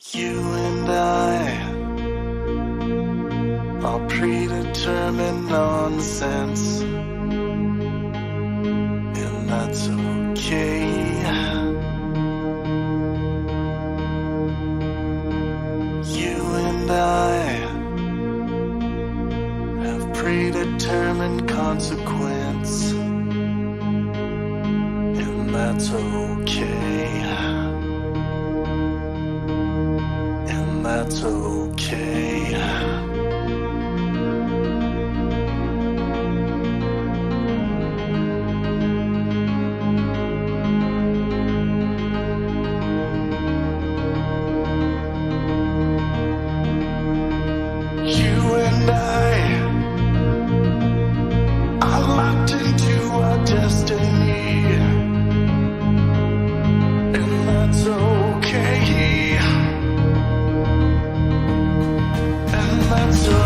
You and I are predetermined nonsense, and that's okay. You and I have predetermined consequence, and that's okay. And that's okay. You and I are locked into our destiny, and that's okay. And that's okay.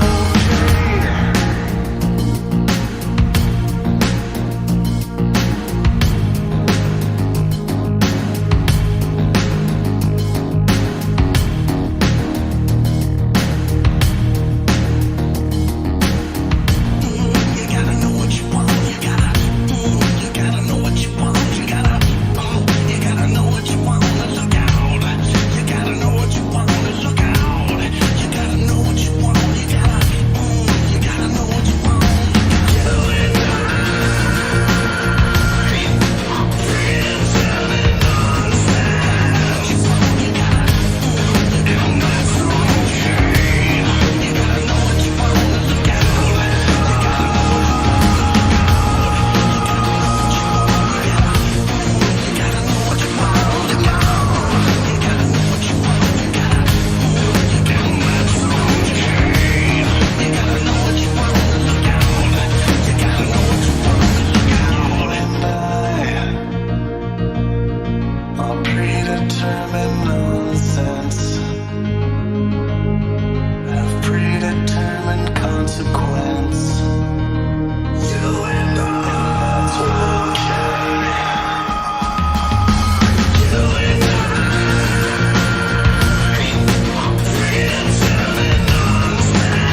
You gotta know what you want. You gotta know what you want. You gotta know what you want. Look out. You gotta know what you want. Look out. You gotta know what you want. You gotta know what you want. You and I, friends having nonsense. You gotta, and that's okay. You gotta know what you want. Look out. You gotta know what you predetermined nonsense, have predetermined consequence. You and that's okay. You and friends having nonsense. Look out, and that's okay.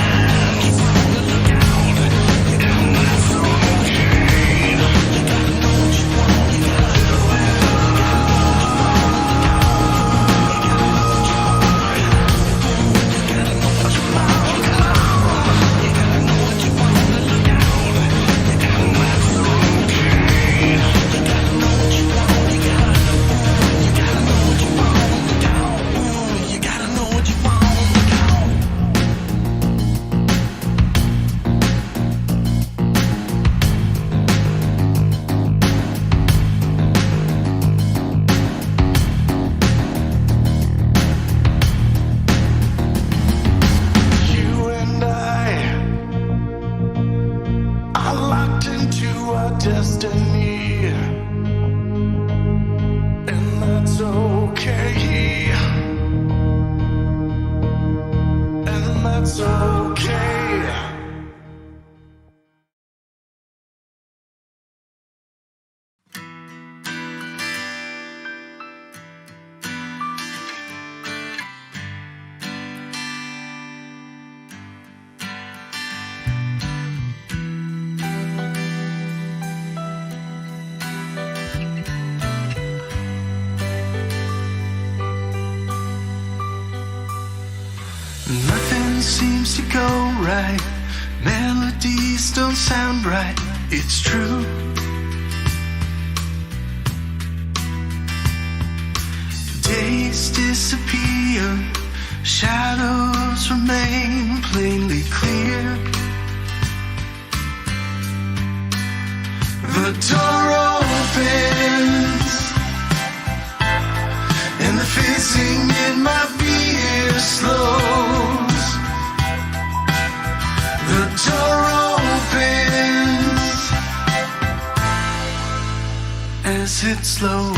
You gotta know what you want. You gotta know it. You and I are locked into our destiny, and that's okay. And that's okay. Nothing seems to go right. Melodies don't sound right. It's true. Days disappear. Shadows remain plainly clear. The door opens, and the fizzing in my beer slows. The door opens as it slows.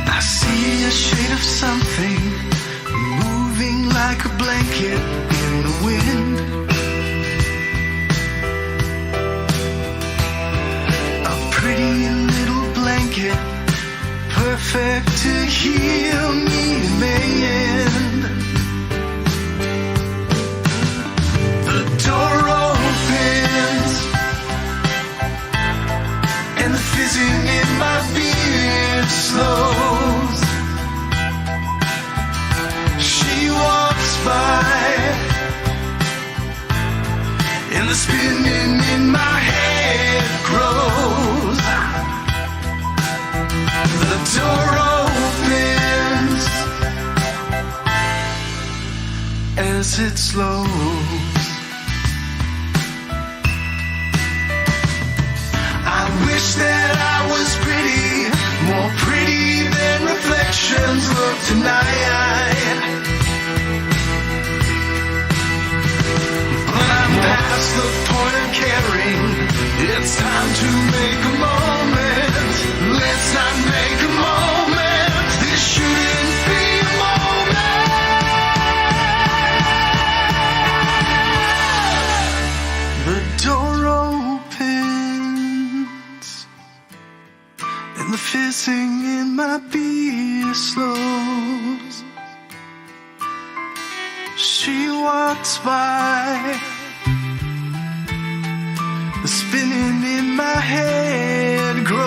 I see a shade of something moving like a blanket in the wind. perfect to heal me in the end. The door opens and the fizzing in my beer slows. She walks by and the spinning in my head grows. The door opens as it slows. I wish that I was pretty, more pretty than reflections look tonight. But I'm past the point of caring. It's time to make a moment. Let's not make a moment. This shouldn't be a moment. The door opens and the fizzing in my beer slows. She walks by, the spinning in my head grows.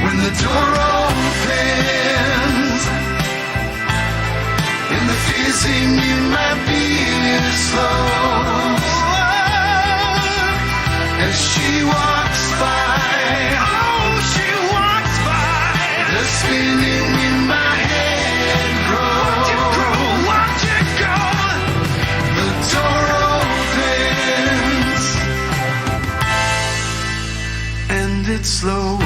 When the door opens and the fizzing in my beer slows, as she walks by, oh, she walks by, the spinning in my head grows. Watch it go. The door opens and it slows.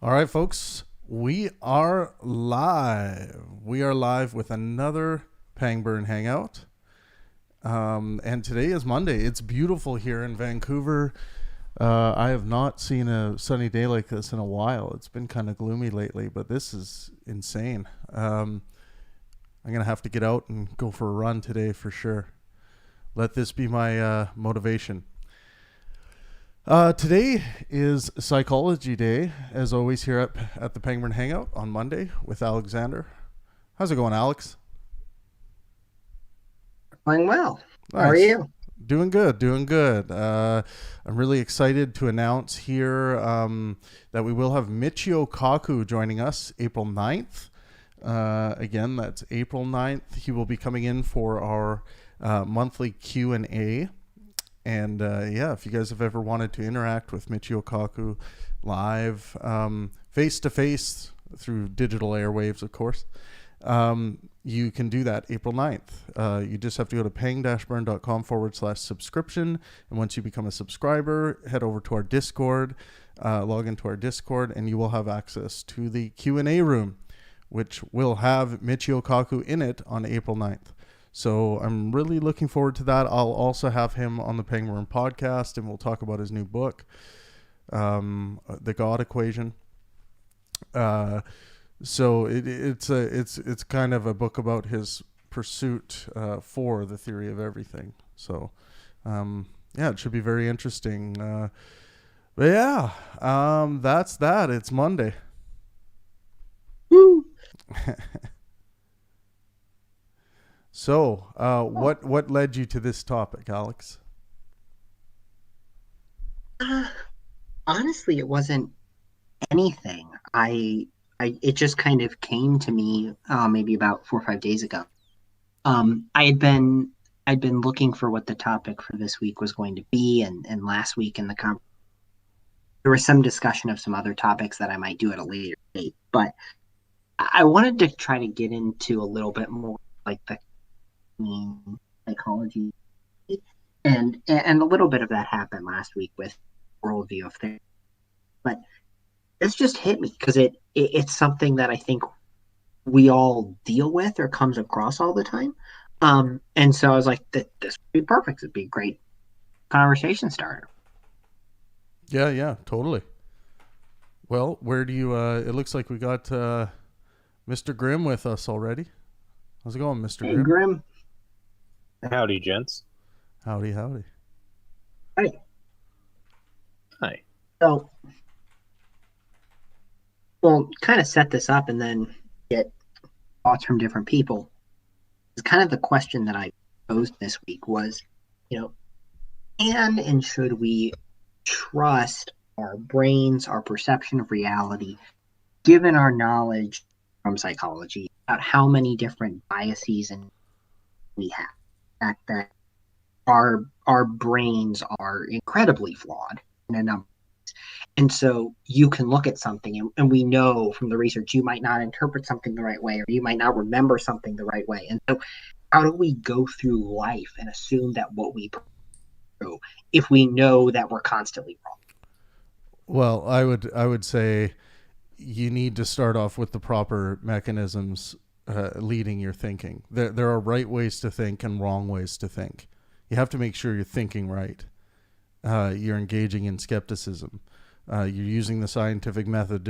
All right, folks, we are live. We are live with another Pangburn Hangout. And today is Monday. It's beautiful here in Vancouver. I have not seen a sunny day like this in a while. It's been kind of gloomy lately, but this is insane. I'm going to have to get out and go for a run today for sure. Let this be my motivation. Today is Psychology Day, as always, here at the Pangburn Hangout on Monday with Alexander. How's it going, Alex? Going well. Nice. How are you? Doing good, doing good. I'm really excited to announce here that we will have Michio Kaku joining us April 9th. Again, that's April 9th. He will be coming in for our monthly Q&A. And yeah, if you guys have ever wanted to interact with Michio Kaku live, face-to-face through digital airwaves, of course, you can do that April 9th. You just have to go to pang-burn.com/subscription. And once you become a subscriber, head over to our Discord, log into our Discord, and you will have access to the Q&A room, which will have Michio Kaku in it on April 9th. So I'm really looking forward to that. I'll also have him on the Pangburn podcast, and we'll talk about his new book, The God Equation. So it's kind of a book about his pursuit for the theory of everything. So yeah, it should be very interesting. But yeah, that's that. It's Monday. Woo. So, what led you to this topic, Alex? Honestly, it wasn't anything. It just kind of came to me maybe about 4 or 5 days ago. I'd been looking for what the topic for this week was going to be, and last week in the there was some discussion of some other topics that I might do at a later date, but I wanted to try to get into a little bit more like the psychology, and a little bit of that happened last week with worldview of things, but this just hit me because it's something that I think we all deal with or comes across all the time. And so I was like, this would be perfect. It'd be a great conversation starter. Yeah, yeah, totally. Well, where do you? It looks like we got Mr. Grimm with us already. How's it going, Mr. Hey, Grimm? Grim. Howdy, gents. Howdy, howdy. Hey. Hi. So we'll kind of set this up and then get thoughts from different people. It's kind of the question that I posed this week was, you know, can and should we trust our brains, our perception of reality, given our knowledge from psychology about how many different biases and we have? That our brains are incredibly flawed in a number. And so you can look at something, and we know from the research you might not interpret something the right way, or you might not remember something the right way. And so, how do we go through life and assume that what we do if we know that we're constantly wrong? Well, I would say you need to start off with the proper mechanisms leading your thinking. There are right ways to think and wrong ways to think. You have to make sure you're thinking right. You're engaging in skepticism. You're using the scientific method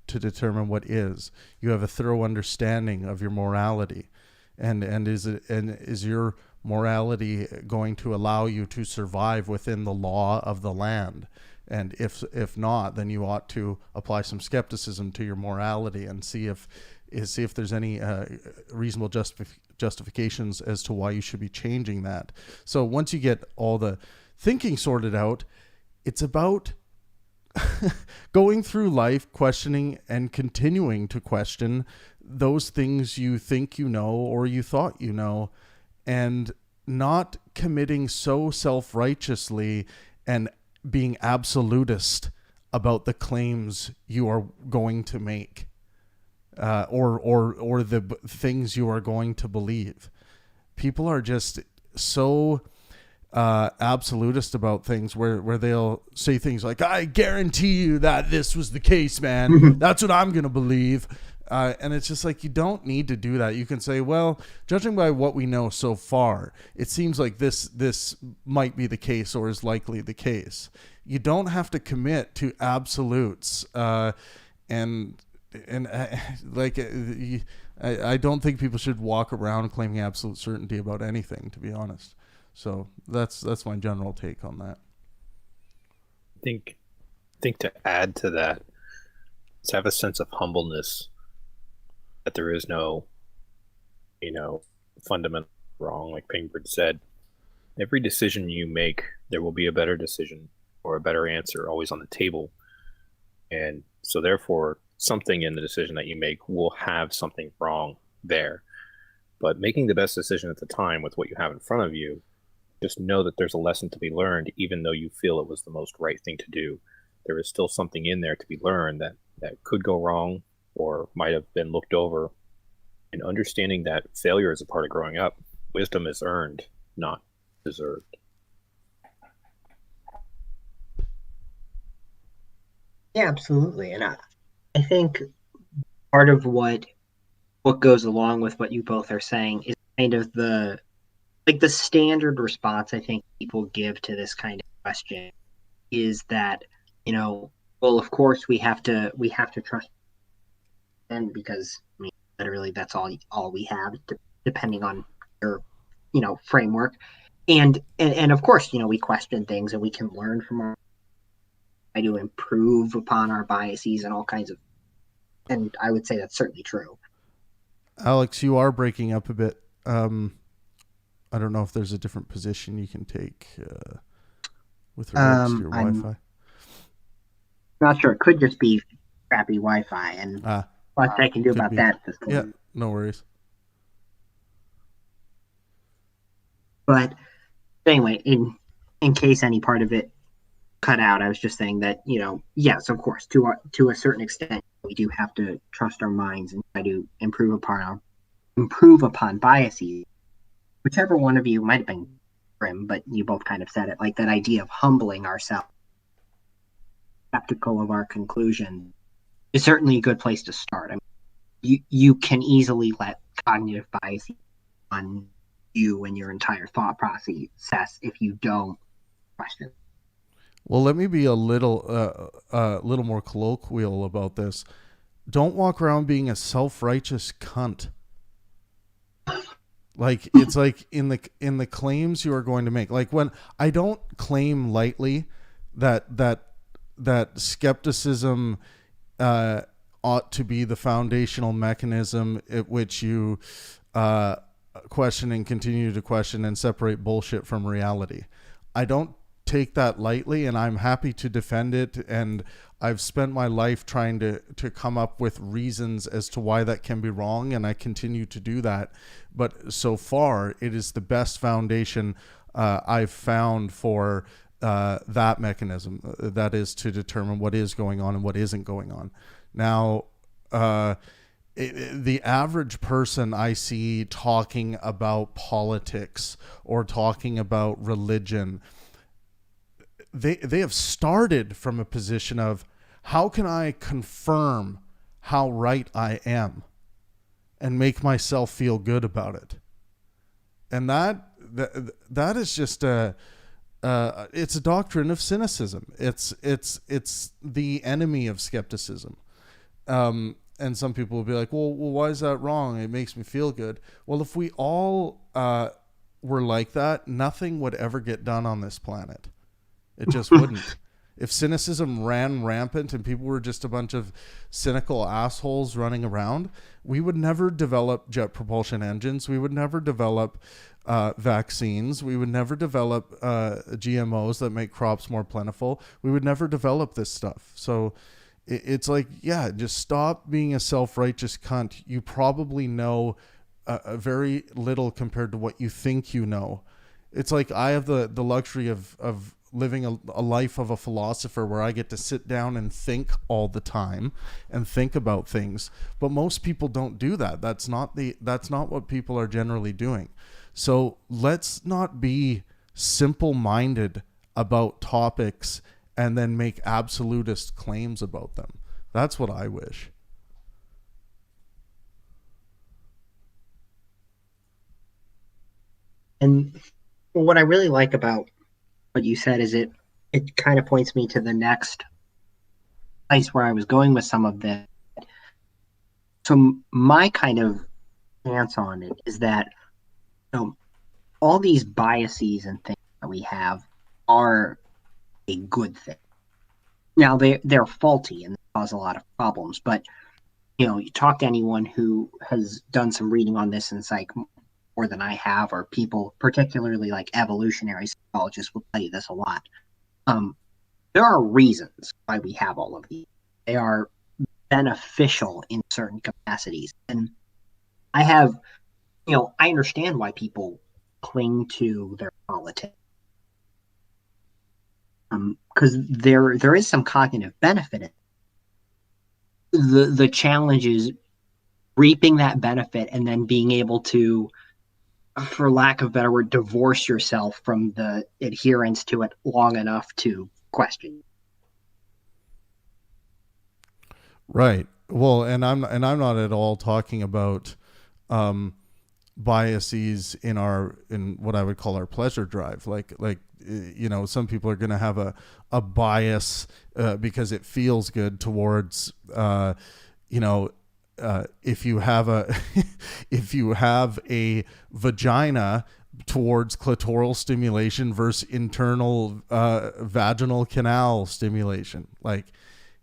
to determine what is. You have a thorough understanding of your morality, and is your morality going to allow you to survive within the law of the land? And if not, then you ought to apply some skepticism to your morality and see if there's any reasonable justifications as to why you should be changing that. So once you get all the thinking sorted out, it's about going through life questioning and continuing to question those things you think you know or you thought you know, and not committing so self-righteously and being absolutist about the claims you are going to make, or the things you are going to believe. People are just so absolutist about things where they'll say things like, I guarantee you that this was the case, man. That's what I'm going to believe. And it's just like, you don't need to do that. You can say, well, judging by what we know so far, it seems like this might be the case or is likely the case. You don't have to commit to absolutes. And like, I don't think people should walk around claiming absolute certainty about anything, to be honest. So that's my general take on that. I think to add to that is have a sense of humbleness that there is no, fundamental wrong. Like Pangburn said, every decision you make, there will be a better decision or a better answer always on the table. And so therefore, something in the decision that you make will have something wrong there. But making the best decision at the time with what you have in front of you, just know that there's a lesson to be learned, even though you feel it was the most right thing to do. There is still something in there to be learned that could go wrong or might have been looked over. And understanding that failure is a part of growing up, wisdom is earned, not deserved. Yeah, absolutely. And I think part of what goes along with what you both are saying is kind of the standard response I think people give to this kind of question is that, well, of course we have to trust, and because I mean literally that's all we have, depending on your framework, and of course we question things and we can learn from our, try to improve upon our biases and all kinds of, and I would say that's certainly true. Alex, you are breaking up a bit. I don't know if there's a different position you can take with regards to your Wi-Fi. Not sure. It could just be crappy Wi-Fi, and what I can do about be. that. Yeah, no worries. But anyway, in case any part of it cut out, I was just saying that, yes, of course, to a certain extent, we do have to trust our minds and try to improve upon biases. Whichever one of you might have been grim, but you both kind of said it, like that idea of humbling ourselves, skeptical of our conclusion, is certainly a good place to start. I mean, you can easily let cognitive bias on you and your entire thought process if you don't question. Well, let me be a little more colloquial about this. Don't walk around being a self-righteous cunt. Like, it's like in the claims you are going to make. Like, when I don't claim lightly that skepticism ought to be the foundational mechanism at which you question and continue to question and separate bullshit from reality. I don't take that lightly, and I'm happy to defend it, and I've spent my life trying to come up with reasons as to why that can be wrong, and I continue to do that. But so far, it is the best foundation I've found for that mechanism, that is to determine what is going on and what isn't going on. Now, the average person I see talking about politics or talking about religion, they have started from a position of, how can I confirm how right I am and make myself feel good about it? And that is just it's a doctrine of cynicism. It's the enemy of skepticism. And some people will be like, well, why is that wrong? It makes me feel good. Well, if we all were like that, nothing would ever get done on this planet. It just wouldn't. If cynicism ran rampant and people were just a bunch of cynical assholes running around, we would never develop jet propulsion engines. We would never develop vaccines. We would never develop GMOs that make crops more plentiful. We would never develop this stuff. So it's like, yeah, just stop being a self-righteous cunt. You probably know a very little compared to what you think you know. It's like, I have the luxury of living a life of a philosopher where I get to sit down and think all the time and think about things. But most people don't do that. That's not what people are generally doing. So let's not be simple-minded about topics and then make absolutist claims about them. That's what I wish. And what I really like about what you said is it kind of points me to the next place where I was going with some of this. So my kind of stance on it is that all these biases and things that we have are a good thing. Now they're faulty and cause a lot of problems, but you talk to anyone who has done some reading on this in psych more than I have, or people, particularly like evolutionary psychologists, will tell you this a lot. There are reasons why we have all of these. They are beneficial in certain capacities. And I understand why people cling to their politics. Because there is some cognitive benefit in it. The challenge is reaping that benefit and then being able to, for lack of a better word, divorce yourself from the adherence to it long enough to question. Right. Well, and I'm not at all talking about biases in what I would call our pleasure drive. Like some people are going to have a bias because it feels good towards if you have a vagina, towards clitoral stimulation versus internal vaginal canal stimulation. Like,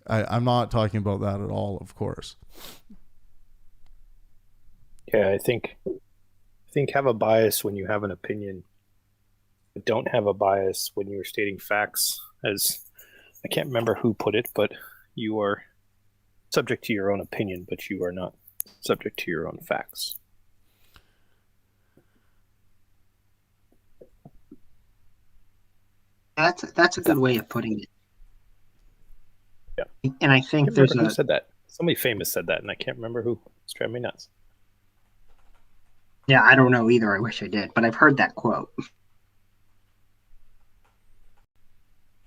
I'm not talking about that at all, of course. Yeah, I think have a bias when you have an opinion, but don't have a bias when you're stating facts. As I can't remember who put it, but you are subject to your own opinion, but you are not subject to your own facts. That's a good way of putting it. Yeah. And I I think can't there's remember who said that. Somebody famous said that, and I can't remember who. It's driving me nuts. yeah, I don't know either. I wish I did, but I've heard that quote.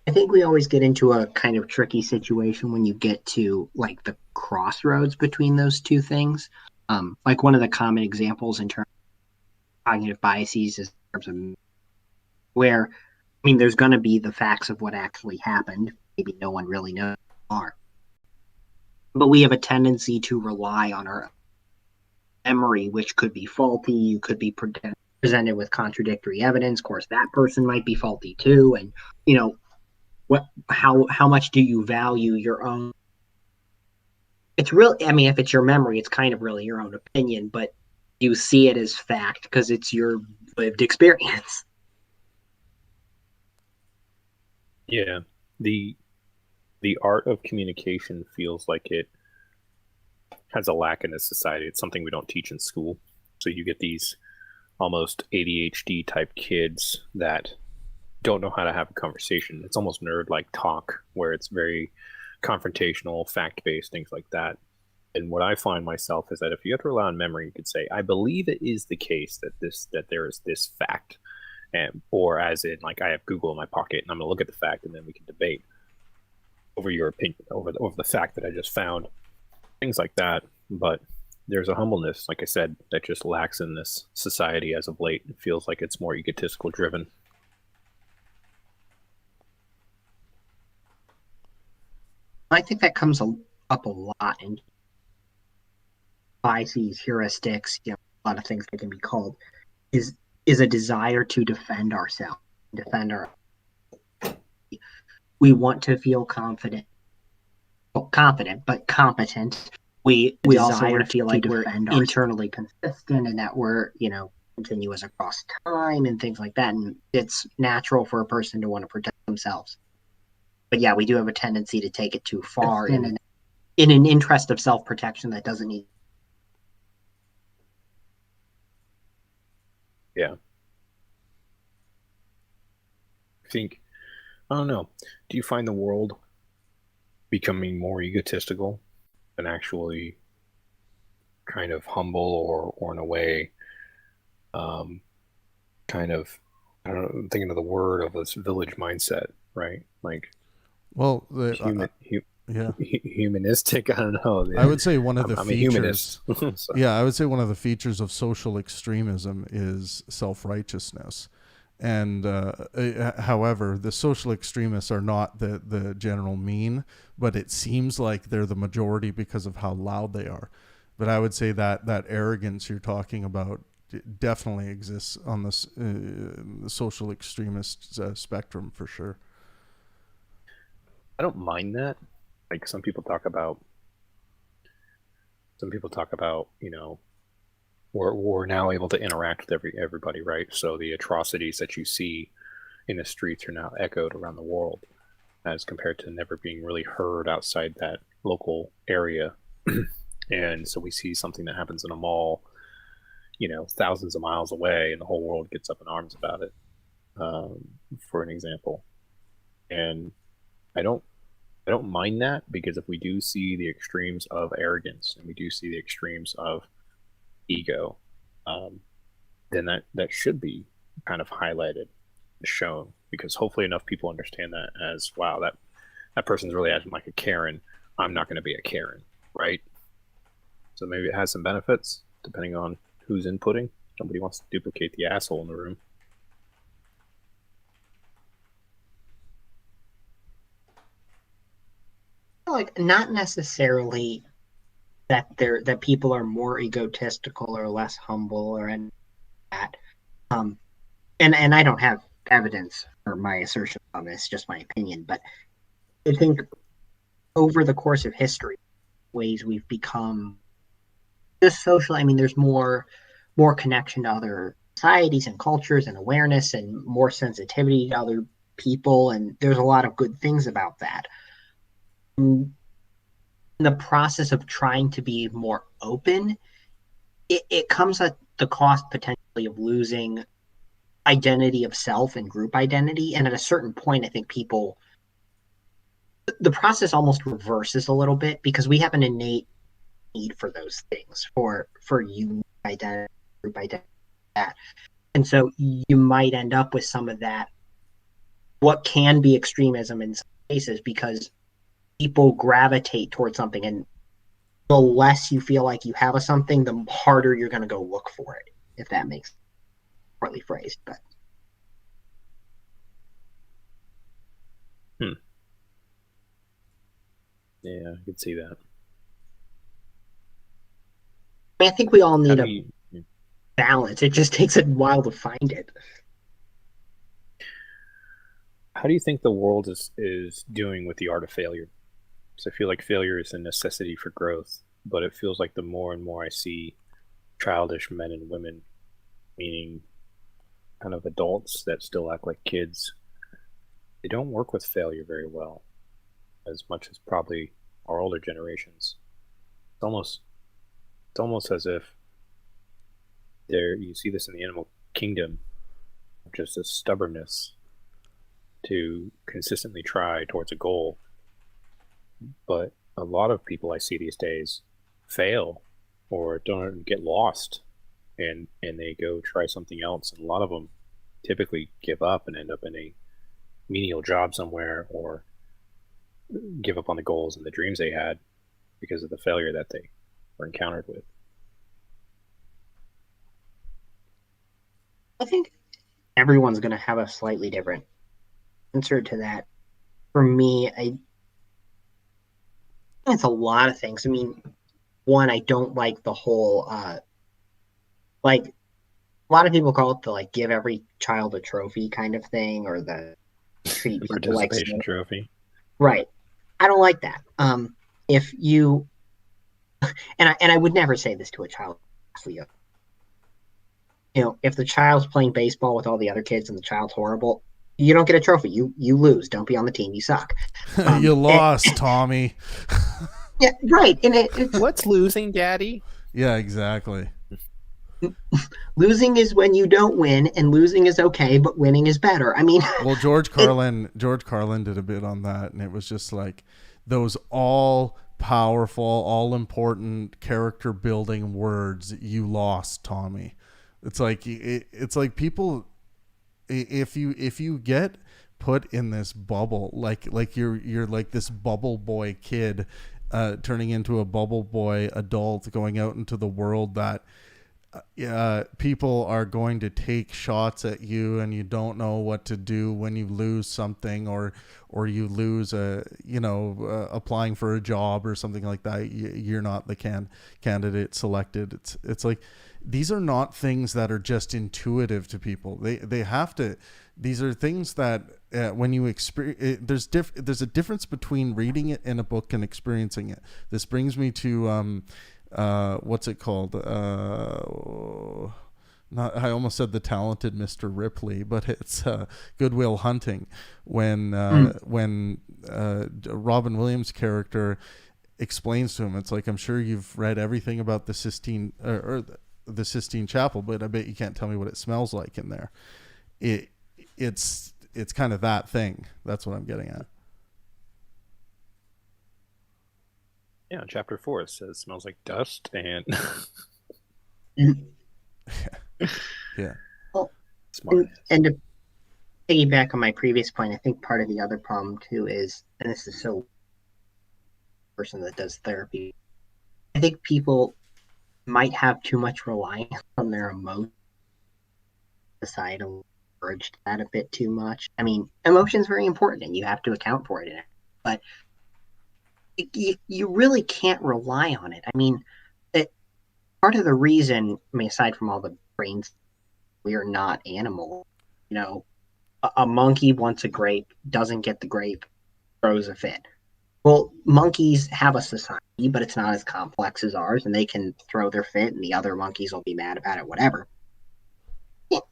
I think we always get into a kind of tricky situation when you get to like the crossroads between those two things. Like one of the common examples in terms of cognitive biases is in terms of where, I mean, there's going to be the facts of what actually happened. Maybe no one really knows what they are, but we have a tendency to rely on our memory, which could be faulty. You could be presented with contradictory evidence. Of course, that person might be faulty too, and you know how much do you value your own? It's really, I mean, if it's your memory, it's kind of really your own opinion, but you see it as fact because it's your lived experience. Yeah. The art of communication feels like it has a lack in this society. It's something we don't teach in school. So you get these almost ADHD type kids that don't know how to have a conversation. It's almost nerd like talk where it's very confrontational, fact based, things like that. And what I find myself is that if you have to rely on memory, you could say, I believe it is the case that there is this fact. And or as in like I have Google in my pocket and I'm gonna look at the fact and then we can debate over your opinion over the fact that I just found. Things like that. But there's a humbleness, like I said, that just lacks in this society as of late. It feels like it's more egotistical driven. I think that comes up a lot in biases, heuristics, a lot of things that can be called is is a desire to defend ourselves, defend our. We want to feel confident, but competent. We also want to feel like we're internally consistent and that we're continuous across time and things like that. And it's natural for a person to want to protect themselves. But yeah, we do have a tendency to take it too far in an interest of self-protection that doesn't need. Yeah. I don't know. Do you find the world becoming more egotistical than actually kind of humble or in a way, kind of, I don't know, I'm thinking of the word of this village mindset, right? Like, Well, yeah, humanistic. I don't know. I would say one of the I'm a humanist. features. So, Yeah, I would say one of the features of social extremism is self-righteousness. And however, the social extremists are not the general mean, but it seems like they're the majority because of how loud they are. But I would say that arrogance you're talking about definitely exists on this the social extremist spectrum for sure. I don't mind that. Like some people talk about, we're now able to interact with everybody, right? So the atrocities that you see in the streets are now echoed around the world, as compared to never being really heard outside that local area. And so we see something that happens in a mall, thousands of miles away, and the whole world gets up in arms about it. For an example, and I don't mind that, because if we do see the extremes of arrogance and we do see the extremes of ego, then that should be kind of highlighted, shown, because hopefully enough people understand that as, wow, that person's really acting like a Karen. I'm not going to be a Karen, right? So maybe it has some benefits depending on who's inputting. Nobody wants to duplicate the asshole in the room. Like not necessarily that people are more egotistical or less humble or any that. And I don't have evidence for my assertion on this, just my opinion, but I think over the course of history, ways we've become just social. I mean, there's more connection to other societies and cultures and awareness and more sensitivity to other people, and there's a lot of good things about that. In the process of trying to be more open, it comes at the cost potentially of losing identity of self and group identity. And at a certain point, I think the process almost reverses a little bit because we have an innate need for those things, for unique identity, group identity, that. And so you might end up with some of that, what can be extremism in some cases, because people gravitate towards something, and the less you feel like you have a something, the harder you're going to go look for it, if that makes sense. Poorly phrased, but Yeah, I could see that. I mean, I think we all need How a do you, balance. It just takes a while to find it. how do you think the world is doing with the art of failure? Because I feel like failure is a necessity for growth, but it feels like the more and more I see childish men and women, meaning kind of adults that still act like kids, they don't work with failure very well, as much as probably our older generations. It's almost as if there you see this in the animal kingdom, just a stubbornness to consistently try towards a goal. But a lot of people I see these days fail or don't get lost, and they go try something else, and a lot of them typically give up and end up in a menial job somewhere, or give up on the goals and the dreams they had because of the failure that they were encountered with. I think everyone's going to have a slightly different answer to that. For me, it's a lot of things. I mean, one, I don't like the whole like a lot of people call it the like give every child a trophy kind of thing, or the treat The people like participation trophy. right. I don't like that. If you and I would never say this to a child. You know, if the child's playing baseball with all the other kids and the child's horrible, you don't get a trophy. You lose. Don't be on the team. You suck. You lost, Tommy. Yeah, right. And it's What's losing, Daddy? Yeah, exactly. losing is when you don't win, and losing is okay, but winning is better. I mean, Well, George Carlin did a bit on that, and it was just like those all powerful, all important character building words. You lost, Tommy. It's like people, if you get put in this bubble, like you're like this bubble boy kid, turning into a bubble boy adult, going out into the world that people are going to take shots at you, and you don't know what to do when you lose something, or you lose applying for a job or something like that. You're not the candidate selected. It's like, these are not things that are just intuitive to people. They have to. These are things that when you experience, there's a difference between reading it in a book and experiencing it. This brings me to what's it called? I almost said The Talented Mr. Ripley, but it's Good Will Hunting, when Robin Williams' character explains to him, it's like, I'm sure you've read everything about the Sistine or the Sistine Chapel, but I bet you can't tell me what it smells like in there. It's kind of that thing. That's what I'm getting at. Yeah, chapter 4 it says it smells like dust and Yeah. well, smart. and to piggyback on my previous point, I think part of the other problem too is, and this is so person that does therapy, I think people might have too much reliance on their emotions. Societal urged that a bit too much. I mean, emotion's very important, and you have to account for it, but you really can't rely on it. I mean, part of the reason, I mean, aside from all the brains, we are not animals. You know, a monkey wants a grape, doesn't get the grape, throws a fit. Well, monkeys have a society, but it's not as complex as ours, and they can throw their fit, and the other monkeys will be mad about it, whatever.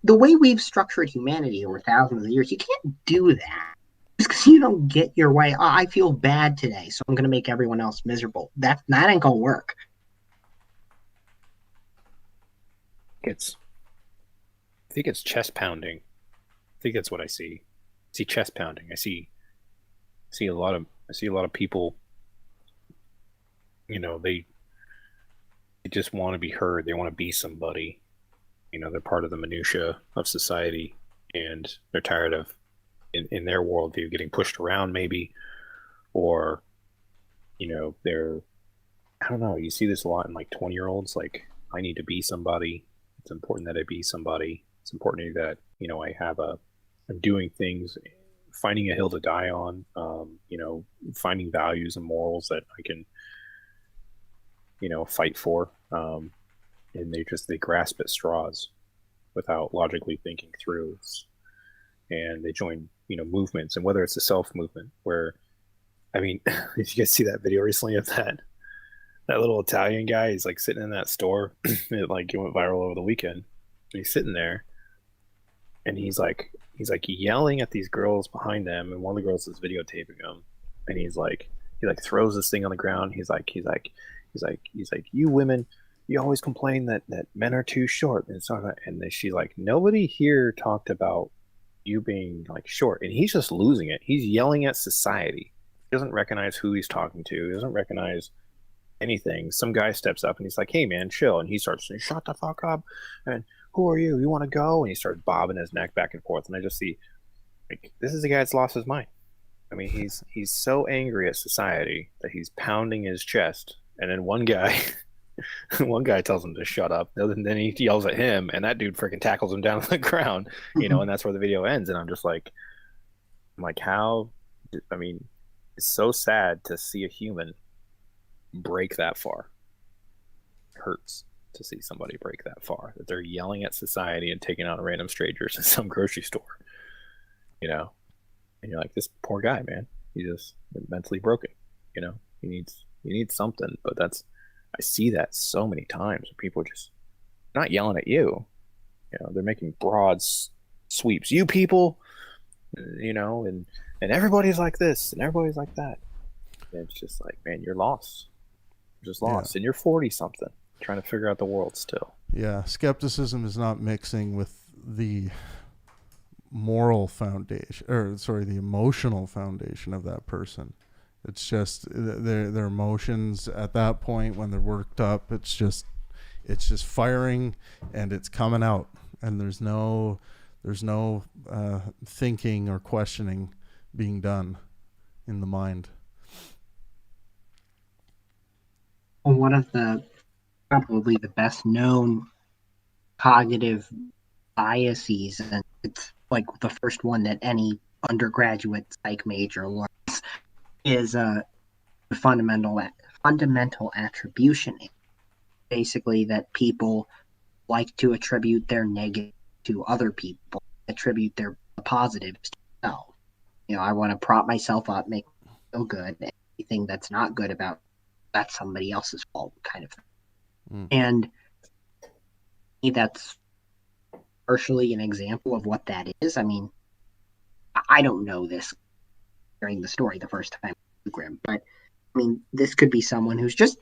The way we've structured humanity over thousands of years, you can't do that. Just because you don't get your way. Oh, I feel bad today, so I'm going to make everyone else miserable. That ain't going to work. I think it's chest pounding think that's what I see. I see chest pounding. I see a lot of people. They just want to be heard. They want to be somebody. They're part of the minutia of society, and they're tired of in their worldview getting pushed around, maybe, or they're I don't know. You see this a lot in like 20-year-olds. Like, I need to be somebody. It's important that I be somebody. It's important that I'm doing things, finding a hill to die on. Finding values and morals that I can fight for. And they grasp at straws without logically thinking through. And they join movements, and whether it's a self movement where, I mean, did you guys see that video recently of that little Italian guy? He's like sitting in that store. It went viral over the weekend. He's sitting there, and he's like yelling at these girls behind them, and one of the girls is videotaping him, and he throws this thing on the ground. He's like, you women, you always complain that men are too short, and so, and then she's like, nobody here talked about you being like short, and he's just losing it. He's yelling at society. He doesn't recognize who he's talking to. He doesn't recognize anything. Some guy steps up and he's like, hey man, chill, and he starts saying, shut the fuck up, and who are you want to go? And he starts bobbing his neck back and forth, and I just see, like, this is a guy that's lost his mind. I mean, he's so angry at society that he's pounding his chest, and then one guy tells him to shut up, and then he yells at him, and that dude freaking tackles him down to the ground, and that's where the video ends. And I'm like, how? I mean, it's so sad to see a human break that far. It hurts to see somebody break that far, that they're yelling at society and taking out random strangers in some grocery store, and you're like, this poor guy, man, he's just mentally broken. He needs something. But I see that so many times. People are just not yelling at you. They're making broad sweeps. You people, and everybody's like this and everybody's like that. And it's just like, man, you're lost. You're just lost. Yeah. And you're 40 something trying to figure out the world still. Yeah. Skepticism is not mixing with the moral foundation, the emotional foundation of that person. It's just their emotions at that point when they're worked up. It's just firing, and it's coming out, and there's no thinking or questioning being done in the mind. One of probably the best known cognitive biases, and it's like the first one that any undergraduate psych major learns, is fundamental attribution. Basically, that people like to attribute their negative to other people, attribute their positives to themselves. I want to prop myself up, make me feel good. Anything that's not good about that's somebody else's fault, kind of thing. And that's partially an example of what that is. I mean, I don't know this during the story the first time, but I mean, this could be someone who's just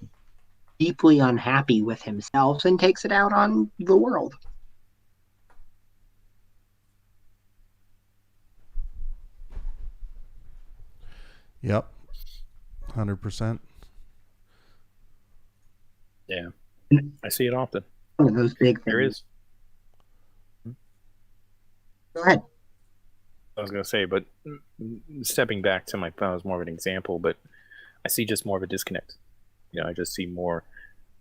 deeply unhappy with himself and takes it out on the world. Yep. 100%. Yeah. I see it often. One of those big things. There is. Go ahead. I was going to say, but stepping back to that was more of an example, but I see just more of a disconnect. I just see more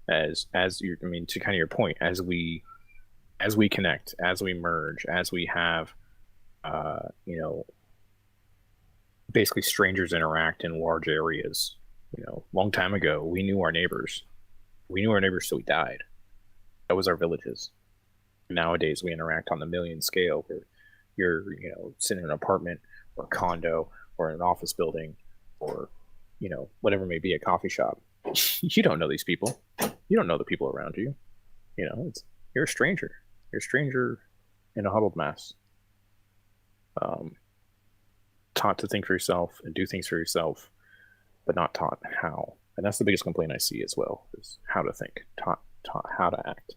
as you, I mean, to kind of your point, as we connect, as we merge, as we have, basically strangers interact in large areas. Long time ago, we knew our neighbors. We knew our neighbors till we died. That was our villages. Nowadays, we interact on the million scale, where you're, sitting in an apartment or a condo or an office building or, whatever it may be, a coffee shop. You don't know these people. You don't know the people around you. You're a stranger. You're a stranger in a huddled mass. Taught to think for yourself and do things for yourself, but not taught how. And that's the biggest complaint I see as well, is how to think, taught how to act.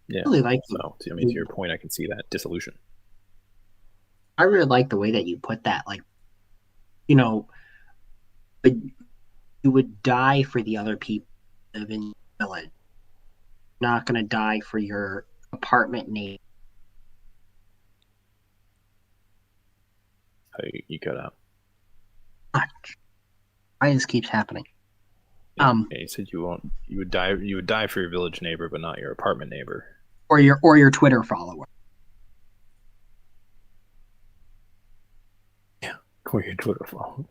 Yeah. really like So, I mean, to your point, I can see that dissolution. I really like the way that you put that. Like, you know, but you would die for the other people who live in your village. You're not going to die for your apartment neighbor. You cut out. Why this keeps happening? Yeah, you said you won't. You would die. You would die for your village neighbor, but not your apartment neighbor. Or your Twitter follower. Yeah, or your Twitter followers.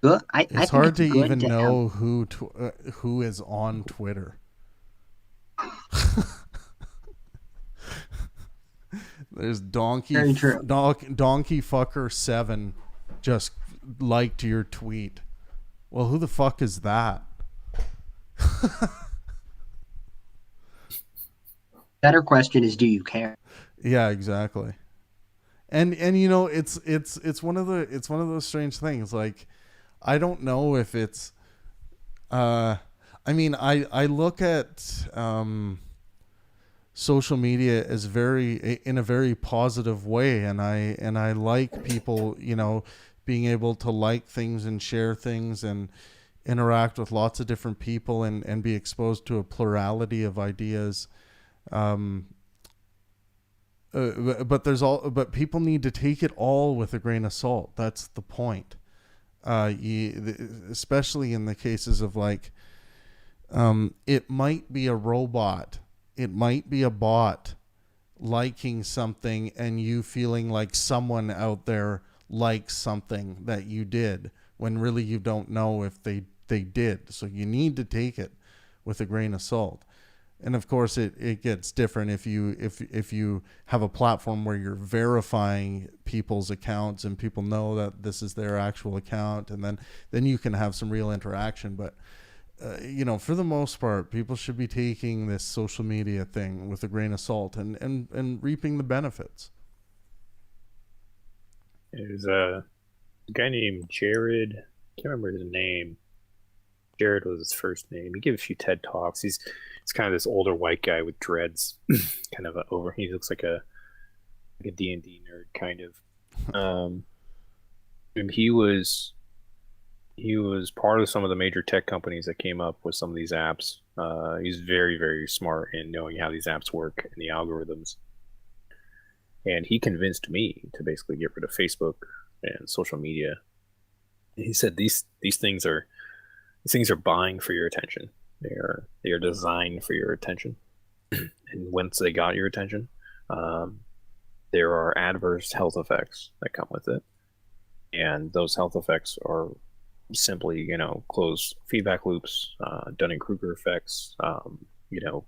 Good. I It's think hard to good even to know who is on Twitter. There's Very true. donkey fucker 7 just liked your tweet. Well, who the fuck is that? Better question is, do you care? Yeah, exactly. And you know, it's one of those strange things. Like, I don't know if it's I mean, I look at social media as in a very positive way, and I like people, you know, being able to like things and share things and interact with lots of different people and be exposed to a plurality of ideas. But people need to take it all with a grain of salt. That's the point. Especially in the cases of like, it might be a robot, it might be a bot liking something, and you feeling like someone out there likes something that you did, when really you don't know if they did. So you need to take it with a grain of salt. And of course, it gets different if you have a platform where you're verifying people's accounts and people know that this is their actual account, and then you can have some real interaction. But you know, for the most part, people should be taking this social media thing with a grain of salt and reaping the benefits. There's a guy named Jared. I can't remember his name. Jared was his first name. He gave a few TED Talks. He's kind of this older white guy with dreads, kind of he looks like a D&D nerd kind of. And he was part of some of the major tech companies that came up with some of these apps. He's very, very smart in knowing how these apps work and the algorithms. And he convinced me to basically get rid of Facebook and social media. And he said these things are buying for your attention. They are designed for your attention. And once they got your attention, there are adverse health effects that come with it. And those health effects are simply, you know, closed feedback loops, Dunning-Kruger effects, you know,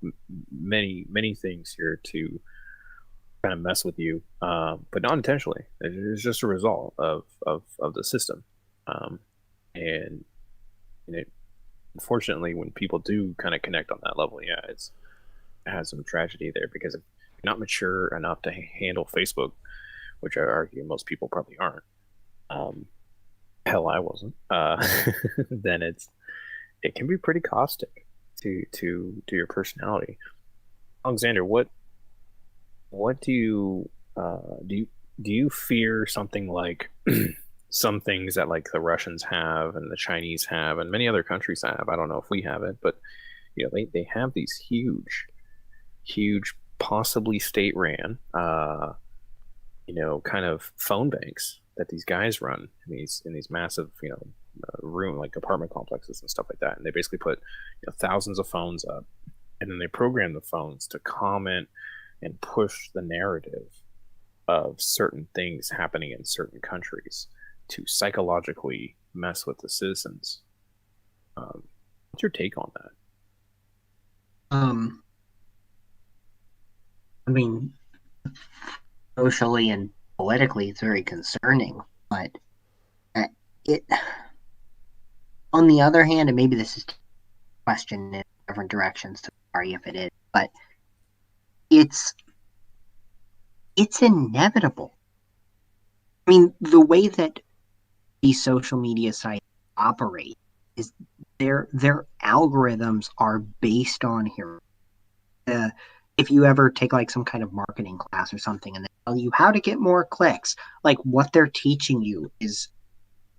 many things here to kind of mess with you, but not intentionally. It's just a result of the system. And it, unfortunately, when people do kind of connect on that level, yeah, it has some tragedy there, because if you're not mature enough to handle Facebook, which I argue most people probably aren't, hell, I wasn't, then it can be pretty caustic to your personality. Alexander, what do you fear something like some things that like the Russians have and the Chinese have and many other countries have? I don't know if we have it, but you know, they have these huge, possibly state ran, you know, kind of phone banks that these guys run in these massive, you know, room, like apartment complexes and stuff like that. And they basically put, you know, thousands of phones up, and then they program the phones to comment and push the narrative of certain things happening in certain countries to psychologically mess with the citizens. What's your take on that? I mean, socially and politically, it's very concerning. But it, on the other hand, and maybe this is a question in different directions. So sorry if it is, but it's inevitable. I mean, the way that these social media sites operate is their algorithms are based on here. If you ever take like some kind of marketing class or something and they tell you how to get more clicks, like what they're teaching you is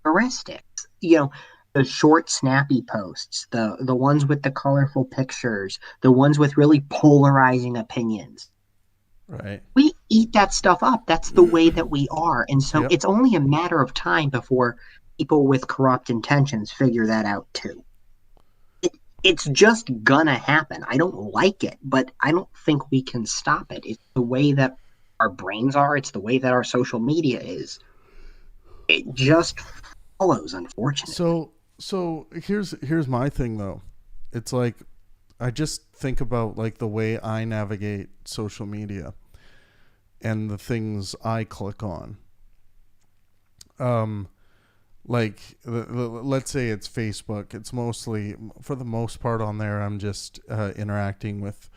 heuristics. The short, snappy posts, the ones with the colorful pictures, the ones with really polarizing opinions. Right. We eat that stuff up. That's the way that we are. And so Yep. it's only a matter of time before people with corrupt intentions figure that out too. It's just gonna happen. I don't like it, but I don't think we can stop it. It's the way that our brains are. It's the way that our social media is. It just follows, unfortunately. So here's my thing though. It's like I just think about like the way I navigate social media and the things I click on. Like let's say it's Facebook. It's mostly, for the most part, on there I'm just interacting with,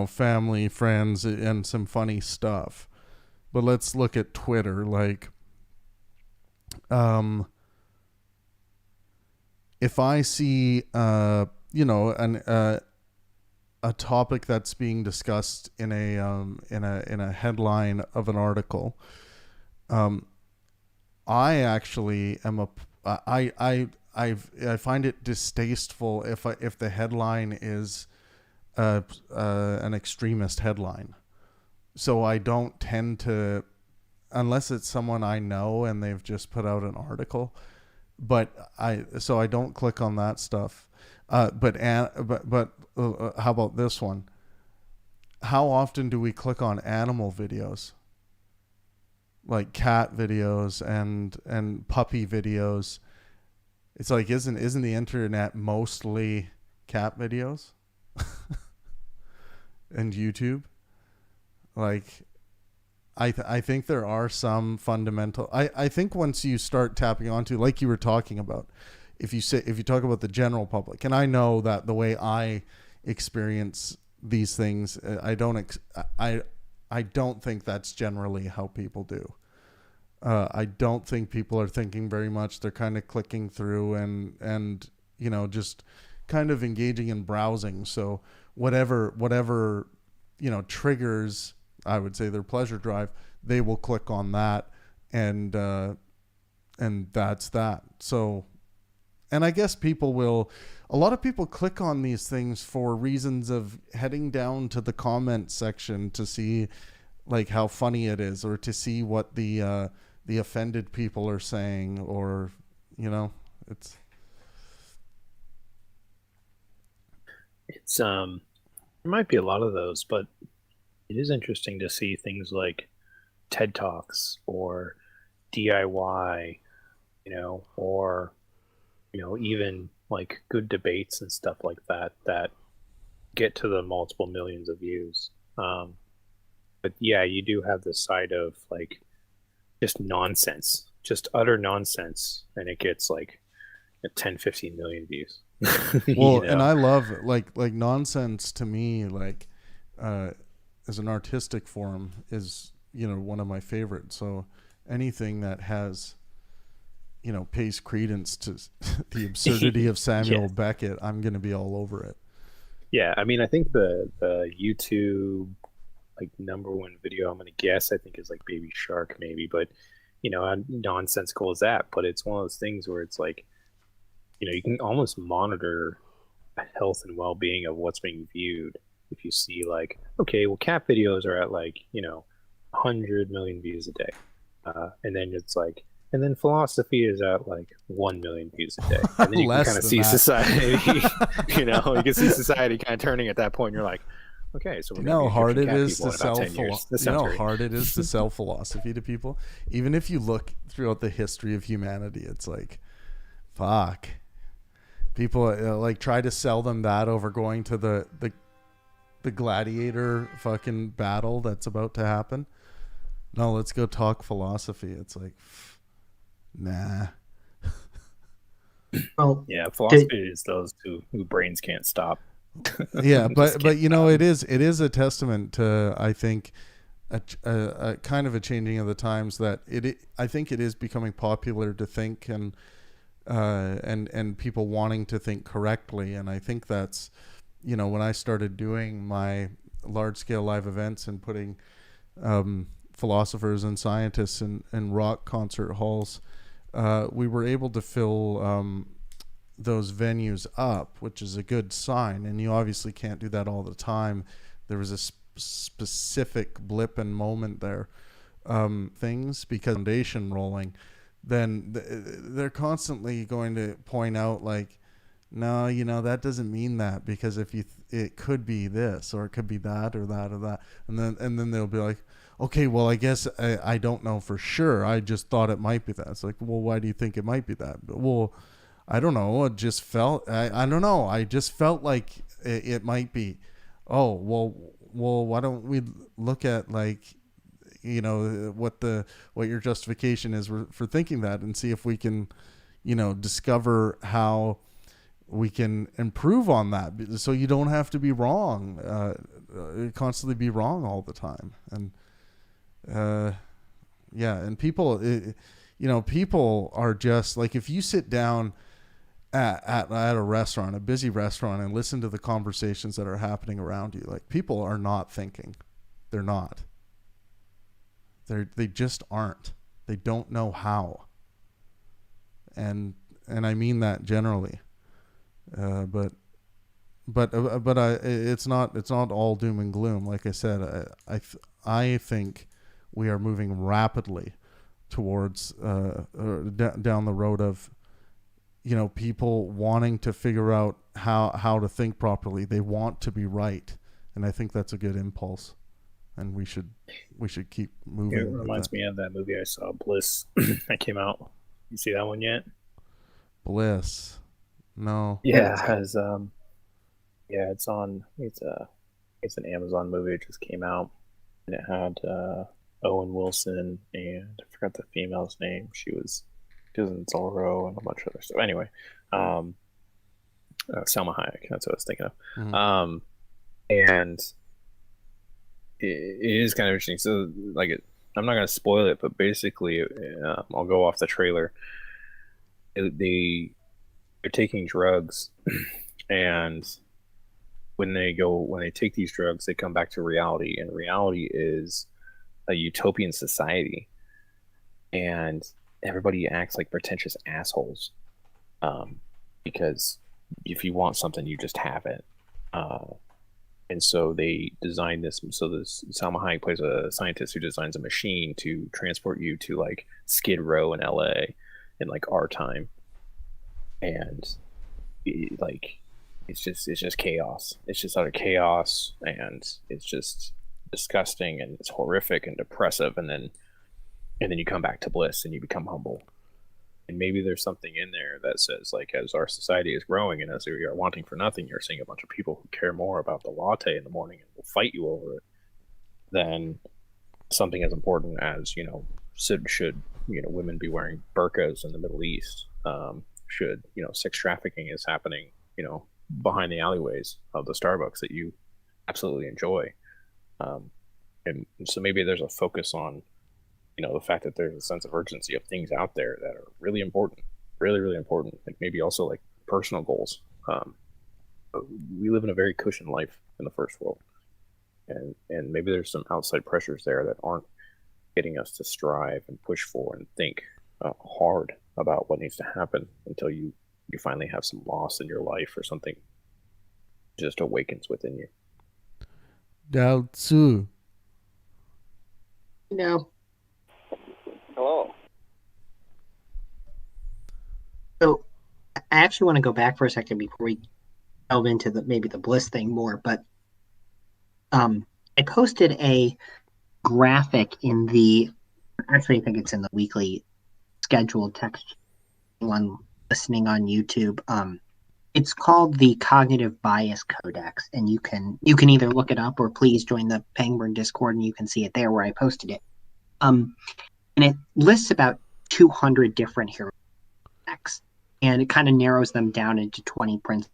family, friends, and some funny stuff. But let's look at Twitter. Like, if I see a topic that's being discussed in a headline of an article, I actually am I find it distasteful if the headline is an extremist headline. So I don't tend to, unless it's someone I know and they've just put out an article. But I don't click on that stuff. But how about this one? How often do we click on animal videos? Like cat videos and puppy videos. It's like, isn't the internet mostly cat videos? And YouTube? Like, I think there are some fundamental. I think once you start tapping onto, like you were talking about, if you talk about the general public, and I know that the way I experience these things, I don't think that's generally how people do. I don't think people are thinking very much. They're kind of clicking through and just kind of engaging in browsing. So whatever triggers, I would say, their pleasure drive, they will click on that, and that's that. So, and I guess a lot of people click on these things for reasons of heading down to the comment section to see like how funny it is, or to see what the offended people are saying, or it's there might be a lot of those, but it is interesting to see things like TED Talks or DIY, or even like good debates and stuff like that get to the multiple millions of views. But yeah, you do have this side of like just nonsense, just utter nonsense, and it gets like 10, 15 million views. Well, and I love like nonsense to me, like as an artistic form, is one of my favorites. So anything that has pays credence to the absurdity of Samuel Beckett, I'm going to be all over it. Yeah, I mean, I think the YouTube like number one video, I'm going to guess, I think is like Baby Shark maybe, but how nonsensical is that? But it's one of those things where it's like, you can almost monitor the health and well-being of what's being viewed. If you see like, okay, well, cat videos are at like 100 million views a day, and then it's like, and then philosophy is at like 1 million views a day, and then you can kind of see society. You can see society kind of turning at that point. And you're like, okay, so we're how hard it is to sell sell philosophy to people. Even if you look throughout the history of humanity, it's like, fuck. People like try to sell them that over going to the gladiator fucking battle that's about to happen. No, let's go talk philosophy. It's like, nah. Well, yeah, philosophy is those who brains can't stop. Yeah, but it is a testament to, I think, a kind of a changing of the times, that I think it is becoming popular to think and and people wanting to think correctly. And I think that's, when I started doing my large scale live events and putting philosophers and scientists in rock concert halls, we were able to fill those venues up, which is a good sign. And you obviously can't do that all the time. There was a specific blip and moment there, things, because foundation rolling, then they're constantly going to point out like, no, that doesn't mean that, because if it could be this, or it could be that, or that, or that, and then they'll be like, okay, well, I guess I don't know for sure. I just thought it might be that. It's like, well, why do you think it might be that? Well, I don't know. It just felt. I don't know. I just felt like it might be. Oh, well, why don't we look at like, what your justification is for thinking that, and see if we can, discover how we can improve on that, so you don't have to be wrong, constantly be wrong all the time. And and people, people are just like, if you sit down at a restaurant, a busy restaurant, and listen to the conversations that are happening around you, like, people are not thinking. They're not. They just aren't. They don't know how. And I mean that generally. But it's not all doom and gloom. Like I said, I think we are moving rapidly towards down the road of, people wanting to figure out how to think properly. They want to be right, and I think that's a good impulse, and we should keep moving. It reminds me of that movie I saw, Bliss, that came out. You see that one yet? Bliss. No. Yeah, it has it's on. It's an Amazon movie. It just came out, and it had Owen Wilson, and I forgot the female's name. She was in Zorro and a bunch of other stuff. Anyway, Salma Hayek. That's what I was thinking of. Mm-hmm. And it is kind of interesting. So, like, I'm not going to spoil it, but basically, I'll go off the trailer. They're taking drugs, and when they take these drugs, they come back to reality, and reality is a utopian society, and everybody acts like pretentious assholes, because if you want something, you just have it. And so they designed this. So this Salma Hayek plays a scientist who designs a machine to transport you to like Skid Row in LA in like our time. And it's just chaos. It's just utter chaos, and it's just disgusting, and it's horrific and depressive. And then you come back to bliss, and you become humble. And maybe there's something in there that says, like, as our society is growing and as we are wanting for nothing, you're seeing a bunch of people who care more about the latte in the morning and will fight you over it than something as important as, should women be wearing burqas in the Middle East? Should, sex trafficking is happening, behind the alleyways of the Starbucks that you absolutely enjoy. And so maybe there's a focus on, the fact that there's a sense of urgency of things out there that are really important, really, really important. Like maybe also like personal goals. We live in a very cushioned life in the first world. And maybe there's some outside pressures there that aren't getting us to strive and push for and think hard about what needs to happen until you finally have some loss in your life or something just awakens within you. Dao Tzu. No. Hello. So I actually want to go back for a second before we delve into maybe the bliss thing more, but I posted a graphic I think it's in the weekly scheduled text on listening on YouTube. It's called the Cognitive Bias Codex, and you can either look it up or please join the Pangburn Discord, and you can see it there where I posted it. And it lists about 200 different heuristics, and it kind of narrows them down into 20 principles.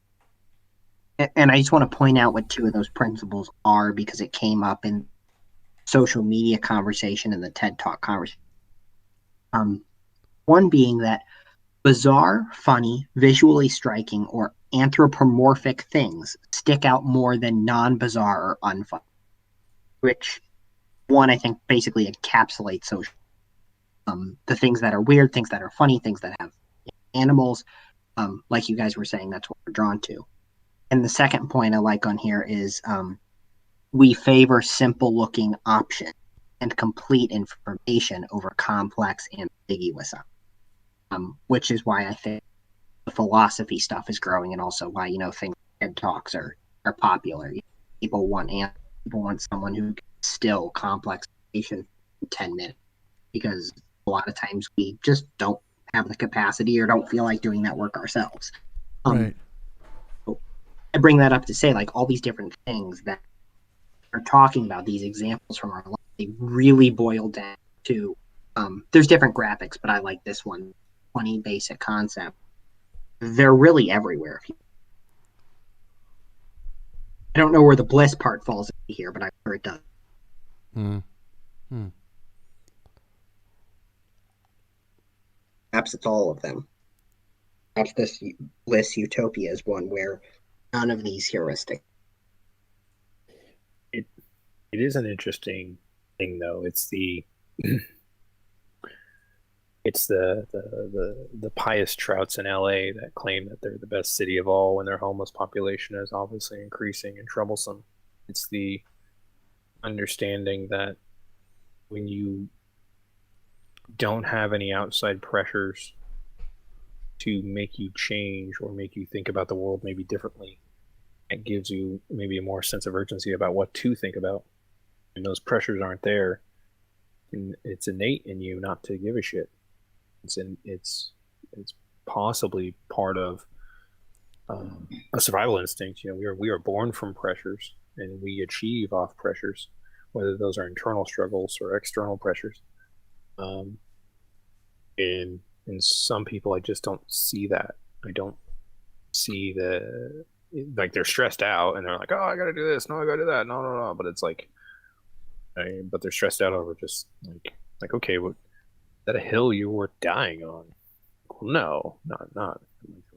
And I just want to point out what two of those principles are, because it came up in social media conversation and the TED Talk conversation. One being that bizarre, funny, visually striking, or anthropomorphic things stick out more than non-bizarre or unfunny, which one I think basically encapsulates social. The things that are weird, things that are funny, things that have animals, like you guys were saying, that's what we're drawn to. And the second point I like on here is we favor simple looking options and complete information over complex, ambiguous, which is why I think the philosophy stuff is growing, and also why things like TED Talks are popular. People want someone who can distill complex information in 10 minutes, because a lot of times we just don't have the capacity or don't feel like doing that work ourselves. Right. I bring that up to say, like, all these different things that are talking about, these examples from our life, they really boil down to there's different graphics, but I like this one, 20 basic concept. They're really everywhere. I don't know where the bliss part falls into here, but I'm sure it does. Perhaps it's all of them. Perhaps this bliss utopia is one where none of these heuristics. It is an interesting thing, though. It's the pious trouts in LA that claim that they're the best city of all when their homeless population is obviously increasing and troublesome. It's the understanding that when you don't have any outside pressures to make you change or make you think about the world maybe differently, it gives you maybe a more sense of urgency about what to think about. And those pressures aren't there, and it's innate in you not to give a shit. It's possibly part of a survival instinct. We are born from pressures, and we achieve off pressures, whether those are internal struggles or external pressures. And in some people, I just don't see that. I don't see like they're stressed out and they're like, oh, I gotta do this, no, I gotta do that, no. But it's like, but they're stressed out over just like okay, what, is that a hill you were dying on? Well, no, not.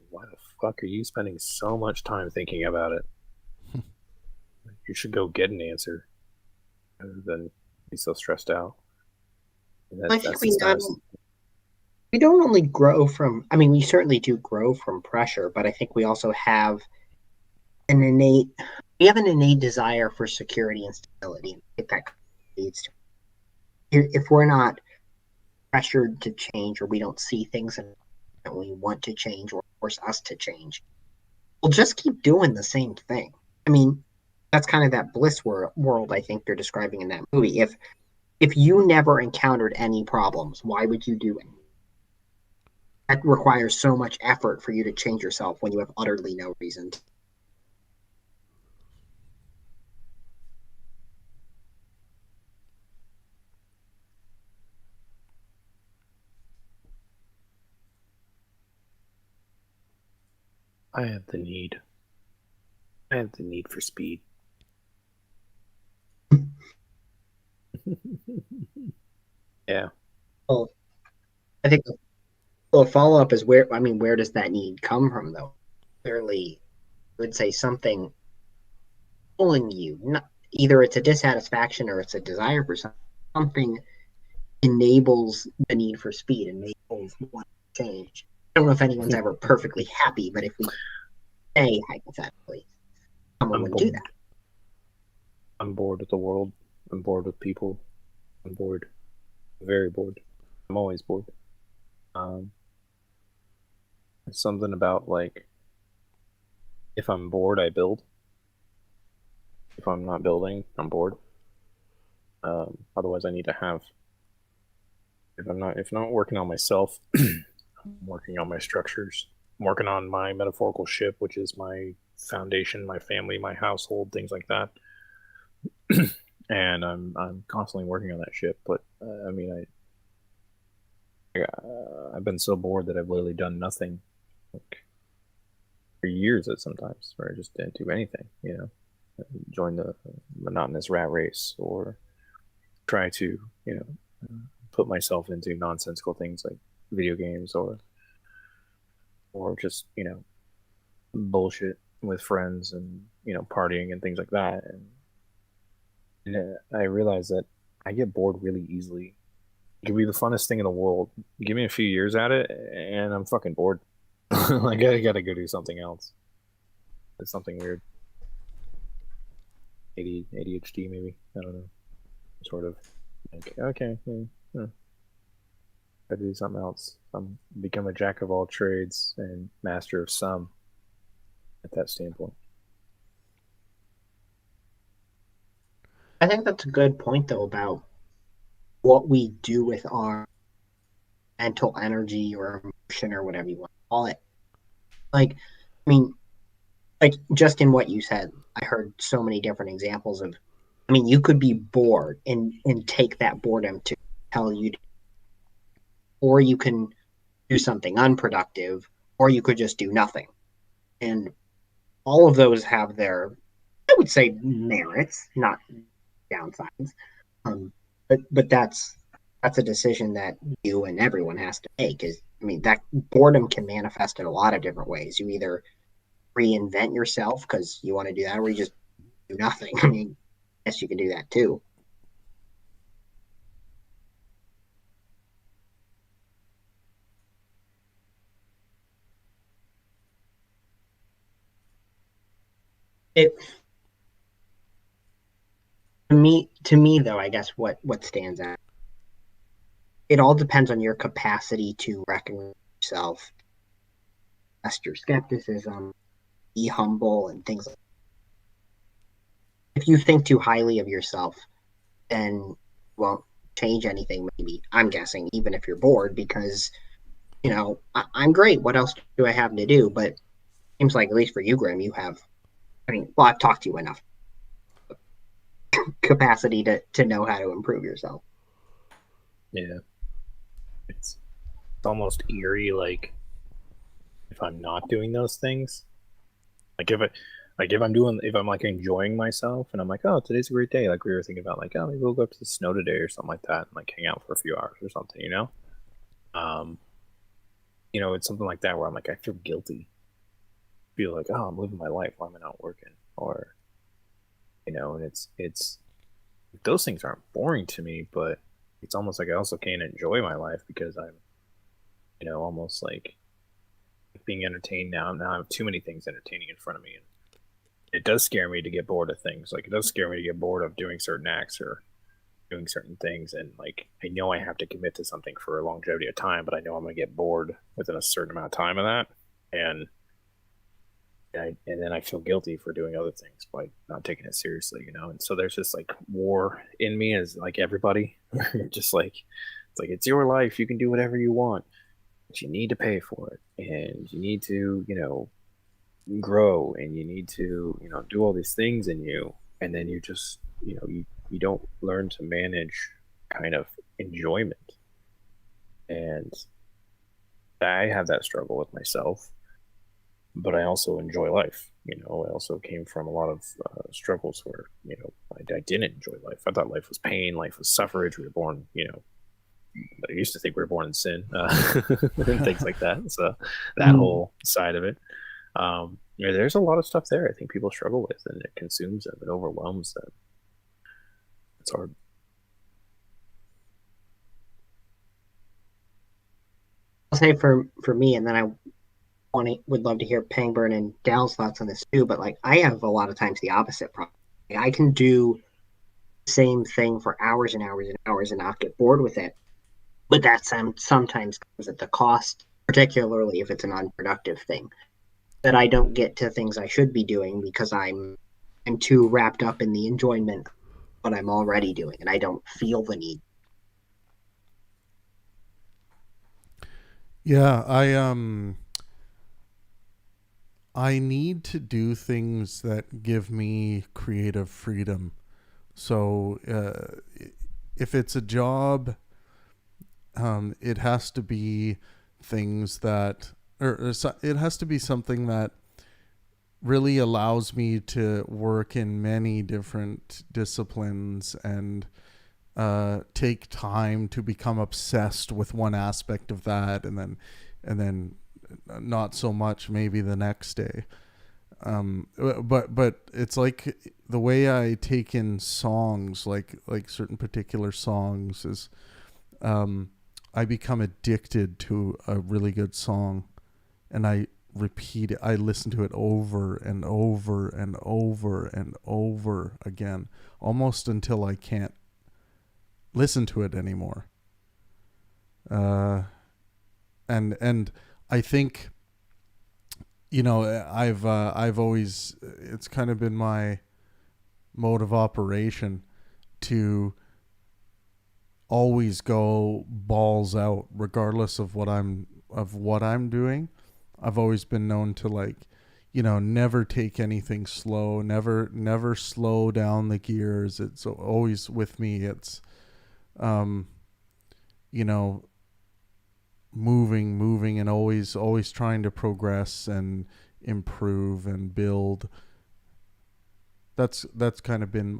Why the fuck are you spending so much time thinking about it? You should go get an answer rather than be so stressed out. I think we don't only grow from, I mean, we certainly do grow from pressure, but I think we also have an innate desire for security and stability. If that leads to, if we're not pressured to change, or we don't see things that we want to change or force us to change, we'll just keep doing the same thing. I mean, that's kind of that bliss world I think you're describing in that movie. If you never encountered any problems, why would you do it? That requires so much effort for you to change yourself when you have utterly no reason to. I have the need for speed. Yeah. Well, I think the follow-up is where does that need come from, though? Clearly, I would say something pulling you. Not, either it's a dissatisfaction or it's a desire for something enables the need for speed, enables want to change. I don't know if anyone's ever perfectly happy, but if we say hypothetically, someone would do that. I'm bored with the world. I'm bored with people. I'm bored. I'm very bored. I'm always bored. It's something about, like, if I'm bored, I build. If I'm not building, I'm bored. Otherwise, I need to have. If I'm not working on myself, I'm working on my structures. I'm working on my metaphorical ship, which is my foundation, my family, my household, things like that. And I'm constantly working on that ship. But I mean, I've been so bored that I've literally done nothing, like, for years at sometimes, where I just didn't do anything. Join the monotonous rat race, or try to put myself into nonsensical things like video games, or or just bullshit with friends and partying and things like that. And I realized that I get bored really easily. It could be the funnest thing in the world. Give me a few years at it, and I'm fucking bored. Like I gotta go do something else. It's something weird. ADHD maybe. I don't know. Sort of. Like okay, gotta do something else. I'm become a jack of all trades and master of some. At that standpoint. I think that's a good point, though, about what we do with our mental energy or emotion or whatever you want to call it. Like, I mean, like just in what you said, I heard so many different examples of, I mean, you could be bored and take that boredom to tell you, or you can do something unproductive, or you could just do nothing. And all of those have their, I would say, merits, not downsides. But that's a decision that you and everyone has to make. Is I mean, that boredom can manifest in a lot of different ways. You either reinvent yourself because you want to do that, or you just do nothing. I mean, yes, you can do that too. It to me though, I guess what stands out. It all depends on your capacity to recognize yourself, test your skepticism, be humble, and things like that. If you think too highly of yourself, then you won't change anything, maybe. I'm guessing, even if you're bored, because, I'm great. What else do I have to do? But it seems like, at least for you, Graham, you have, I mean, well, I've talked to you enough capacity to know how to improve yourself. Yeah. It's almost eerie, like if I'm not doing those things. If I'm like enjoying myself and I'm like, oh, today's a great day. Like we were thinking about like, oh, maybe we'll go up to the snow today or something like that and like hang out for a few hours or something, Um, it's something like that where I'm like, I feel guilty. I feel like, oh, I'm living my life. Why am I not working? Or, and it's those things aren't boring to me, but it's almost like I also can't enjoy my life because I'm, almost like being entertained now. Now I have too many things entertaining in front of me. And it does scare me to get bored of things. Like it does scare me to get bored of doing certain acts or doing certain things. And like, I know I have to commit to something for a longevity of time, but I know I'm going to get bored within a certain amount of time of that. And then I feel guilty for doing other things by not taking it seriously, And so there's this like war in me as like everybody, just like it's like it's your life. You can do whatever you want, but you need to pay for it, and you need to, grow, and you need to, do all these things in you, and then you just, you don't learn to manage kind of enjoyment, and I have that struggle with myself. But I also enjoy life. I also came from a lot of struggles where, I didn't enjoy life. I thought life was pain, life was suffrage. We were born, I used to think we were born in sin and things like that. So that whole side of it. There's a lot of stuff there I think people struggle with, and it consumes them, it overwhelms them. It's hard. I'll say for me, and then I would love to hear Pangburn and Dal's thoughts on this too. But like, I have a lot of times the opposite problem. I can do the same thing for hours and hours and hours and not get bored with it. But that sometimes comes at the cost, particularly if it's an unproductive thing, that I don't get to things I should be doing because I'm too wrapped up in the enjoyment of what I'm already doing, and I don't feel the need. Yeah, I need to do things that give me creative freedom. So if it's a job, it has to be things that, or it has to be something that really allows me to work in many different disciplines and take time to become obsessed with one aspect of that, and then not so much maybe the next day. But it's like the way I take in songs, like certain particular songs, is I become addicted to a really good song, and I repeat it. I listen to it over and over and over and over again, almost until I can't listen to it anymore. And I think, you know, I've always, it's kind of been my mode of operation to always go balls out regardless of what I'm doing. I've always been known to, like, you know, never take anything slow, never slow down the gears. It's always with me. It's you know, moving and always trying to progress and improve and build. That's kind of been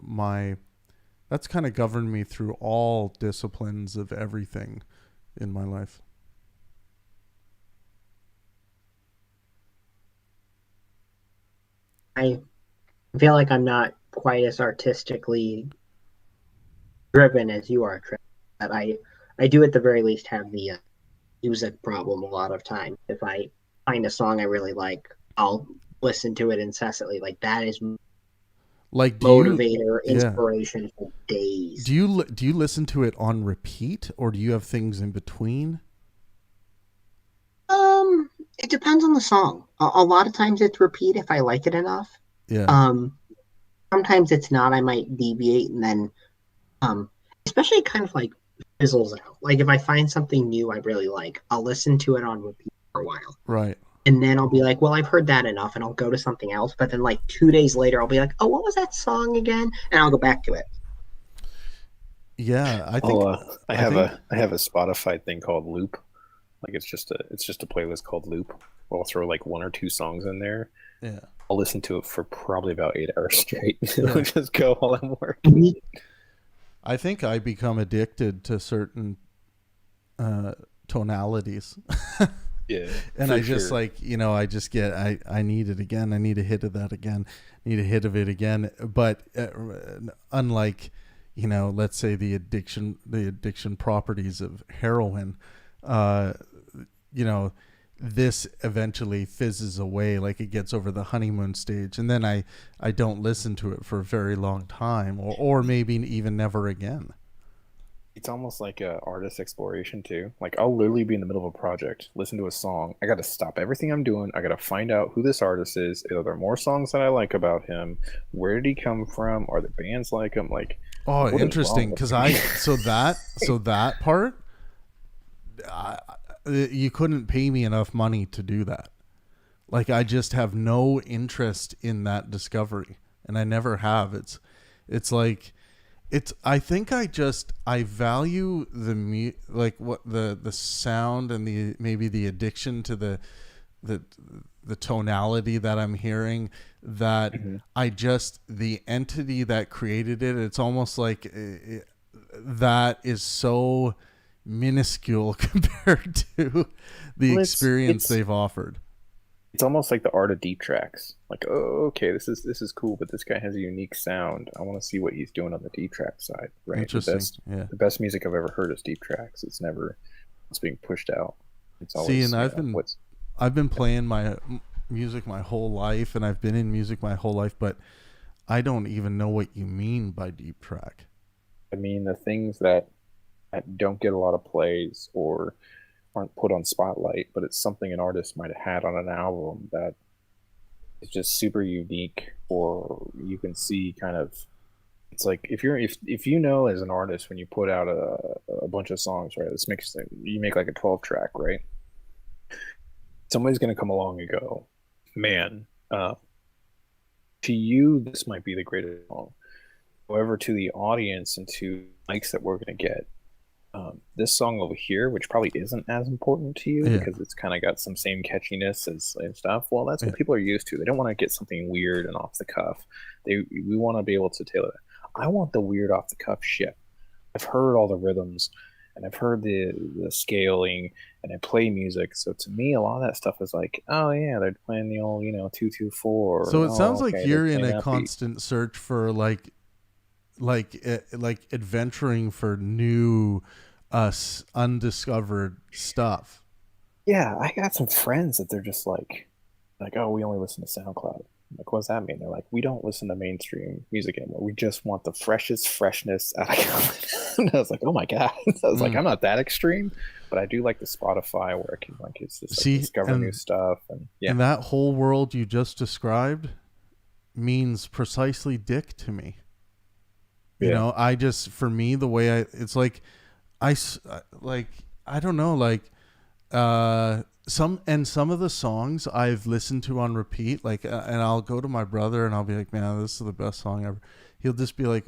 that's kind of governed me through all disciplines of everything in my life. I feel like I'm not quite as artistically driven as you are, Trav. But I do at the very least have the music problem a lot of times. If I find a song I really like, I'll listen to it incessantly. Like that is Like, motivator, yeah. inspiration for days. Do you listen to it on repeat, or do you have things in between? It depends on the song. A lot of times it's repeat if I like it enough. Yeah. Sometimes it's not. I might deviate and then, especially kind of like fizzles out. Like if I find something new I really like, I'll listen to it on repeat for a while. Right. And then I'll be like, well, I've heard that enough, and I'll go to something else. But then like 2 days later, I'll be like, oh, what was that song again? And I'll go back to it. Yeah, I think I have a Spotify thing called Loop. Like it's just a playlist called Loop. I'll throw like one or two songs in there. Yeah. I'll listen to it for probably about 8 hours straight. It'll just go while I'm working. Mhm. I think I become addicted to certain tonalities. Yeah. And I just like, you know, I just get, I need it again. I need a hit of that again. Need a hit of it again. But unlike, you know, let's say the addiction properties of heroin, you know, this eventually fizzes away. Like it gets over the honeymoon stage, and then I don't listen to it for a very long time, or maybe even never again. It's almost like a artist exploration too. Like I'll literally be in the middle of a project, listen to a song. I got to stop everything I'm doing. I got to find out who this artist is. Are there more songs that I like about him? Where did he come from? Are the bands like him? Like, oh, interesting. Because so that part, you couldn't pay me enough money to do that. Like I just have no interest in that discovery, and I never have. It's like. I think I value like what the sound and maybe the addiction to the tonality that I'm hearing, that I just, the entity that created it, it's almost like that is so minuscule compared to the experience they've offered. It's almost like the art of deep tracks. Like, oh, okay, this is cool, but this guy has a unique sound. I want to see what he's doing on the deep track side, right? Interesting. The best music I've ever heard is deep tracks. It's being pushed out. It's always. See, and I've been playing my music my whole life, and I've been in music my whole life, but I don't even know what you mean by deep track. I mean the things that don't get a lot of plays or aren't put on spotlight, but it's something an artist might have had on an album that is just super unique, or you can see kind of, it's like if you know as an artist, when you put out a bunch of songs, right, you make like a 12 track, right, somebody's going to come along and go, man, to you this might be the greatest song, however to the audience and to likes that we're going to get, this song over here, which probably isn't as important to you because it's kind of got some same catchiness and stuff. Well, that's what people are used to. They don't want to get something weird and off the cuff. We want to be able to tailor it. I want the weird off the cuff shit. I've heard all the rhythms, and I've heard the scaling, and I play music. So to me, a lot of that stuff is like, oh yeah, they're playing the old 224. So it sounds like okay, you're in a upbeat. constant search for like adventuring for new undiscovered stuff. Yeah, I got some friends that they're just like, oh, we only listen to SoundCloud. I'm like, what does that mean? They're like, we don't listen to mainstream music anymore. We just want the freshest freshness out of it. And I was like, oh my god. I was like, I'm not that extreme, but I do like the Spotify where I can it's just discover new stuff. And yeah, and that whole world you just described means precisely dick to me. You know, I just, for me, the way it's like, I don't know, like, some of the songs I've listened to on repeat, like, and I'll go to my brother and I'll be like, man, this is the best song ever. He'll just be like,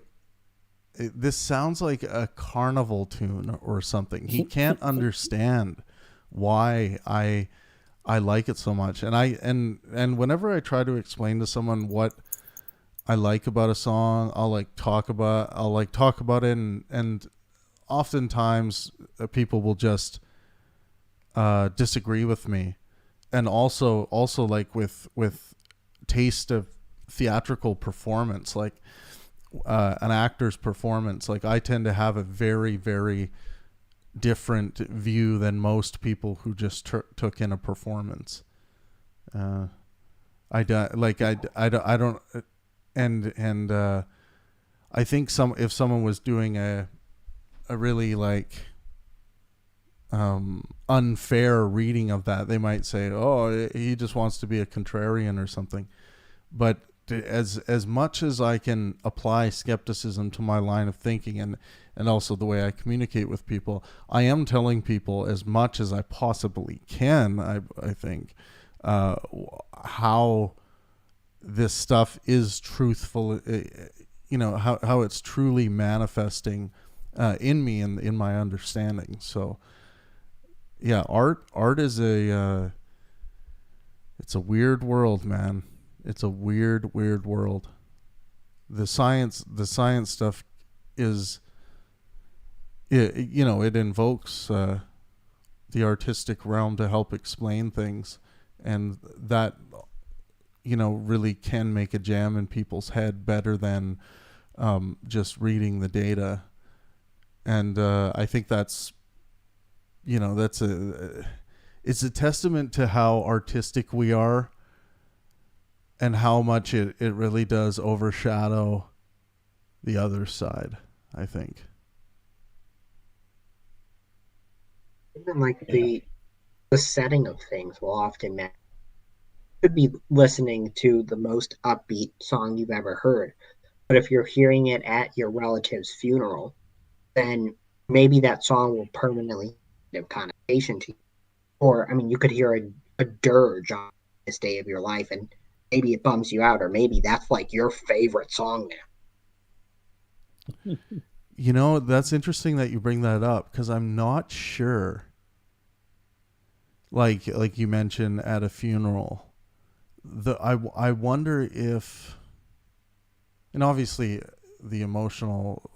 this sounds like a carnival tune or something. He can't understand why I like it so much. And whenever I try to explain to someone what I like about a song, I'll talk about it, and oftentimes people will just disagree with me. And also like with taste of theatrical performance, like an actor's performance, like I tend to have a very, very different view than most people who just took in a performance. I don't. And I think if someone was doing a really like unfair reading of that, they might say, oh, he just wants to be a contrarian or something. But as much as I can apply skepticism to my line of thinking and also the way I communicate with people, I am telling people as much as I possibly can, I think, how this stuff is truthful, how it's truly manifesting in me and in my understanding. So yeah, art is it's a weird world, man. It's a weird world. The science stuff is, it invokes the artistic realm to help explain things, and that really can make a jam in people's head better than just reading the data. And I think it's a testament to how artistic we are and how much it really does overshadow the other side, I think. Even like the setting of things will often matter. Could be listening to the most upbeat song you've ever heard, but if you're hearing it at your relative's funeral, then maybe that song will permanently have connotation to you. Or, I mean, you could hear a dirge on this day of your life, and maybe it bums you out, or maybe that's like your favorite song now. That's interesting that you bring that up, because I'm not sure. Like you mentioned at a funeral, I wonder if, and obviously the emotional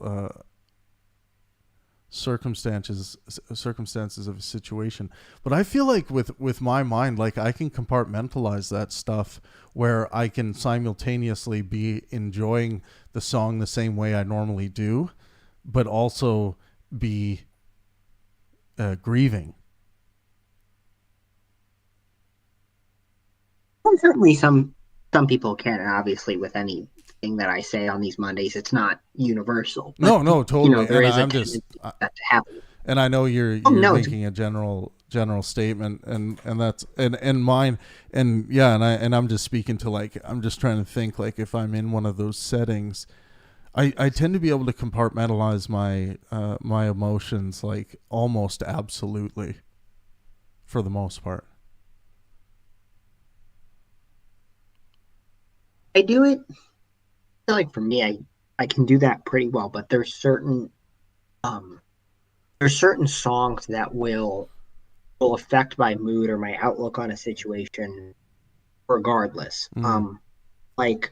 circumstances of a situation, but I feel like with my mind, like I can compartmentalize that stuff where I can simultaneously be enjoying the song the same way I normally do, but also be grieving. Well, certainly some people can, and obviously with anything that I say on these Mondays, it's not universal. But, no, totally. There is a tendency that to happen. And I know you're making a general statement, and that's and mine, and yeah, and I'm just speaking to, like, I'm just trying to think, like, if I'm in one of those settings, I tend to be able to compartmentalize my my emotions, like, almost absolutely, for the most part. I do it. I feel like for me, I can do that pretty well, but there's certain songs that will affect my mood or my outlook on a situation regardless. Like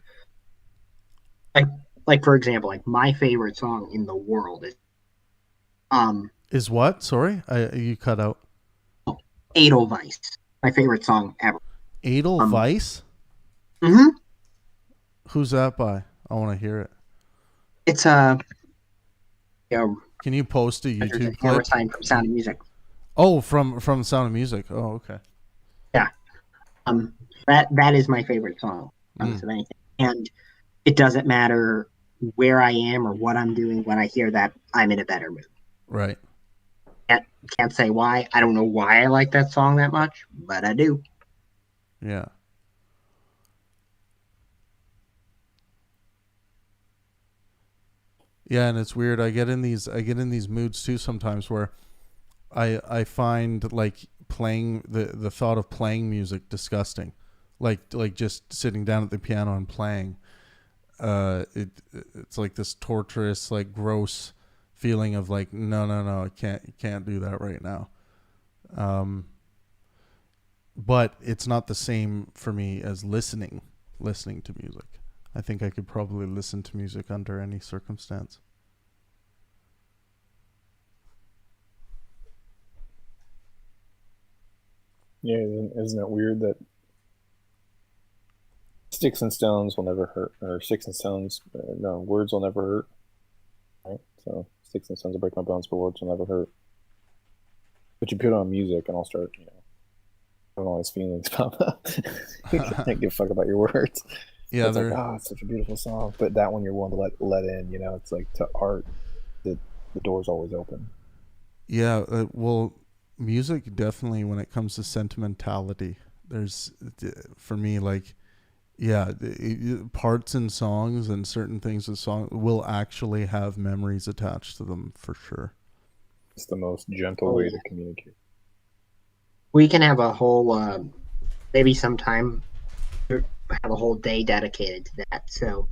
for example, like my favorite song in the world is what? Sorry, you cut out. Edelweiss, my favorite song ever. Edelweiss? Mm-hmm. Who's that by? I want to hear it. It's a Can you post a there's a YouTube hammer clip? sign from Sound of Music. Oh, from Sound of Music. Oh, okay. Yeah. That is my favorite song, regardless of anything. And it doesn't matter where I am or what I'm doing. When I hear that, I'm in a better mood. Right. Can't say why. I don't know why I like that song that much, but I do. Yeah. Yeah, and it's weird. I get in these moods too sometimes where I find like playing the thought of playing music disgusting. Like just sitting down at the piano and playing. It's like this torturous, like gross feeling of like no, I can't do that right now. But it's not the same for me as listening to music. I think I could probably listen to music under any circumstance. Yeah, isn't it weird that sticks and stones will never hurt, or sticks and stones, no, words will never hurt, right? So sticks and stones will break my bones, but words will never hurt. But you put on music, and I'll start, having all these feelings pop up. You can't give a fuck about your words. Yeah, It's like, it's such a beautiful song, but that one you're willing to let in. It's like to art, the door's always open. Yeah, well, music definitely when it comes to sentimentality, there's for me like yeah, parts in songs and certain things in song will actually have memories attached to them for sure. It's the most gentle way to communicate. We can have a whole maybe sometime have a whole day dedicated to that. So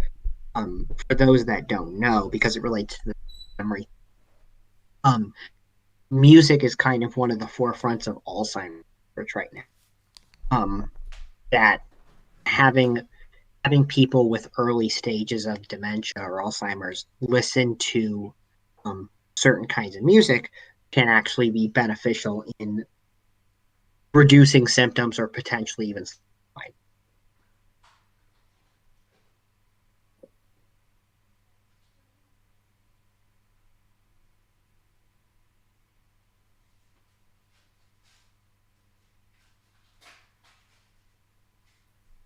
for those that don't know, because it relates to the memory, music is kind of one of the forefronts of Alzheimer's right now. That having people with early stages of dementia or Alzheimer's listen to certain kinds of music can actually be beneficial in reducing symptoms or potentially even suicide.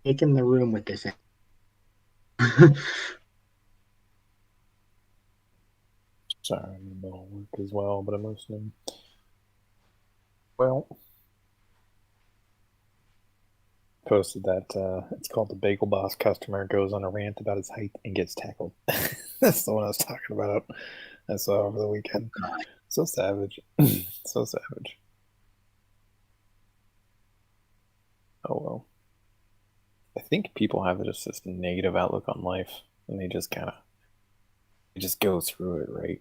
Taking the room with this. Sorry, I'm in the middle of work as well, but I'm listening. Well, posted that it's called the Bagel Boss customer goes on a rant about his height and gets tackled. That's the one I was talking about. I saw over the weekend. God. So savage. So savage. Oh well. I think people have just this negative outlook on life, and they just go through it, right?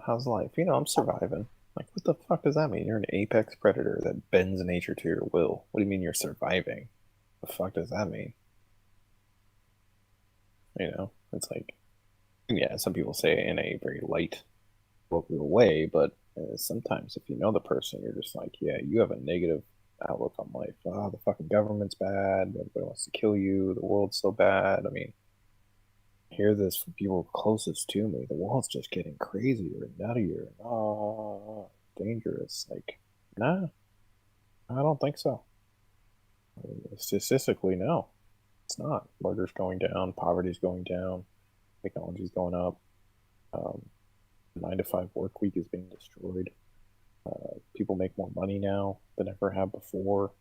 How's life? I'm surviving. Like, what the fuck does that mean? You're an apex predator that bends nature to your will. What do you mean you're surviving? The fuck does that mean? It's like, yeah, some people say it in a very light, colloquial way, but sometimes if you know the person, you're just like, yeah, you have a negative outlook on life. The fucking government's bad. Everybody wants to kill you. The world's so bad. I mean, I hear this from people closest to me. The world's just getting crazier and nuttier. Dangerous. Like, nah, I don't think so. Statistically, no, it's not. Murder's going down. Poverty's going down. Technology's going up. Um, 9 to 5 work week is being destroyed. People make more money now than ever have before.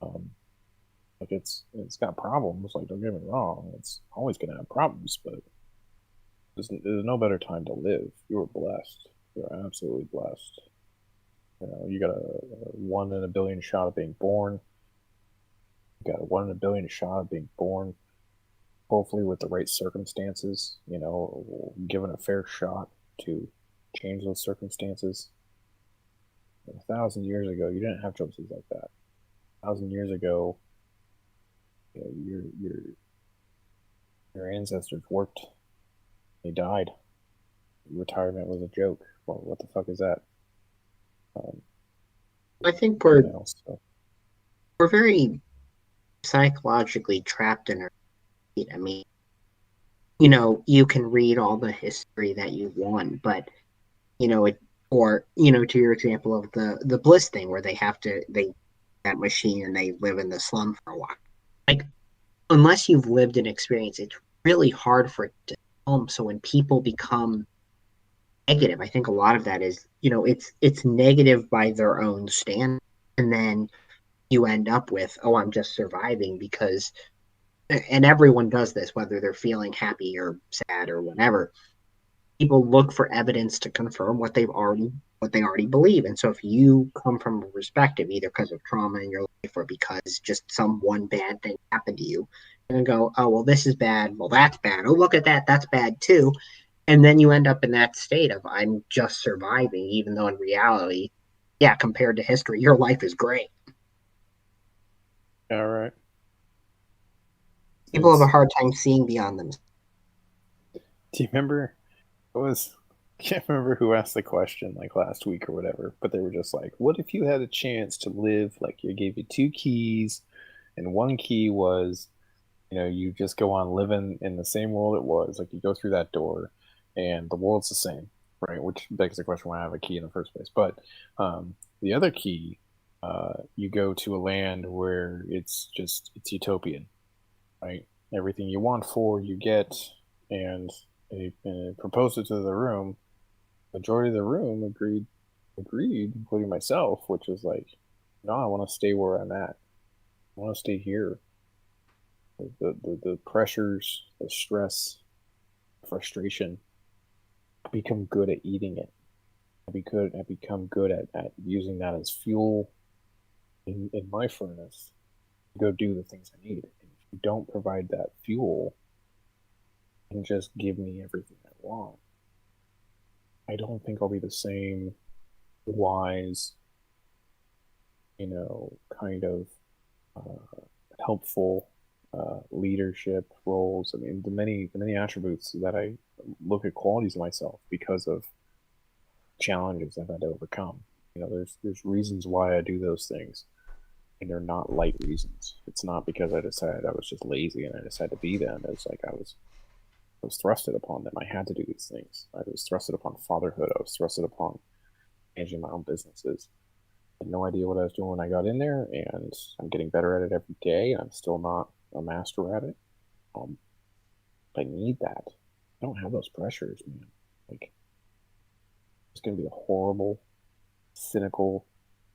Like it's got problems. Like, don't get me wrong, it's always going to have problems, but there's no better time to live. You are blessed. You're absolutely blessed. You got a 1 in a billion shot of being born. You got a 1 in a billion shot of being born. Hopefully, with the right circumstances, given a fair shot to change those circumstances. 1,000 years ago, you didn't have choices like that. 1,000 years ago, your ancestors worked. They died. Retirement was a joke. Well, what the fuck is that? I think So. we're very psychologically trapped in our seat. I mean, you can read all the history that you want, but it, or to your example of the Bliss thing, where they that machine and they live in the slum for a while. Like, unless you've lived an experience, it's really hard for it to film. So when people become negative, I think a lot of that is, it's negative by their own standard, and then you end up with, oh, I'm just surviving because, and everyone does this, whether they're feeling happy or sad or whatever. People look for evidence to confirm what they already believe. And so if you come from a perspective, either because of trauma in your life or because just some one bad thing happened to you, and go, oh, well, this is bad, well, that's bad, oh, look at that, that's bad too. And then you end up in that state of, I'm just surviving, even though in reality, yeah, compared to history, your life is great. All right. People have a hard time seeing beyond them. Do you remember? I can't remember who asked the question like last week or whatever, but they were just like, "What if you had a chance to live? Like, you gave you 2 keys, and one key was, you just go on living in the same world it was. Like, you go through that door, and the world's the same, right? Which begs the question why I have a key in the first place. But the other key, you go to a land where it's utopian, right? Everything you want for, you get, and they proposed it to the room. Majority of the room agreed, including myself, which is like, no, I want to stay where I'm at. I want to stay here. The pressures, the stress, frustration. I become good at eating it. I become good at using that as fuel in my furnace to go do the things I need. And if you don't provide that fuel and just give me everything I want, I don't think I'll be the same wise, kind of helpful leadership roles. I mean, the many attributes that I look at qualities of myself because of challenges I've had to overcome. There's reasons why I do those things, and they're not light reasons. It's not because I decided I was just lazy and I decided to be them. It's like I was thrusted upon them. I had to do these things. I was thrusted upon fatherhood. I was thrusted upon managing my own businesses. I had no idea what I was doing when I got in there, and I'm getting better at it every day. I'm still not a master at it. I need that. I don't have those pressures, man. Like, it's going to be a horrible, cynical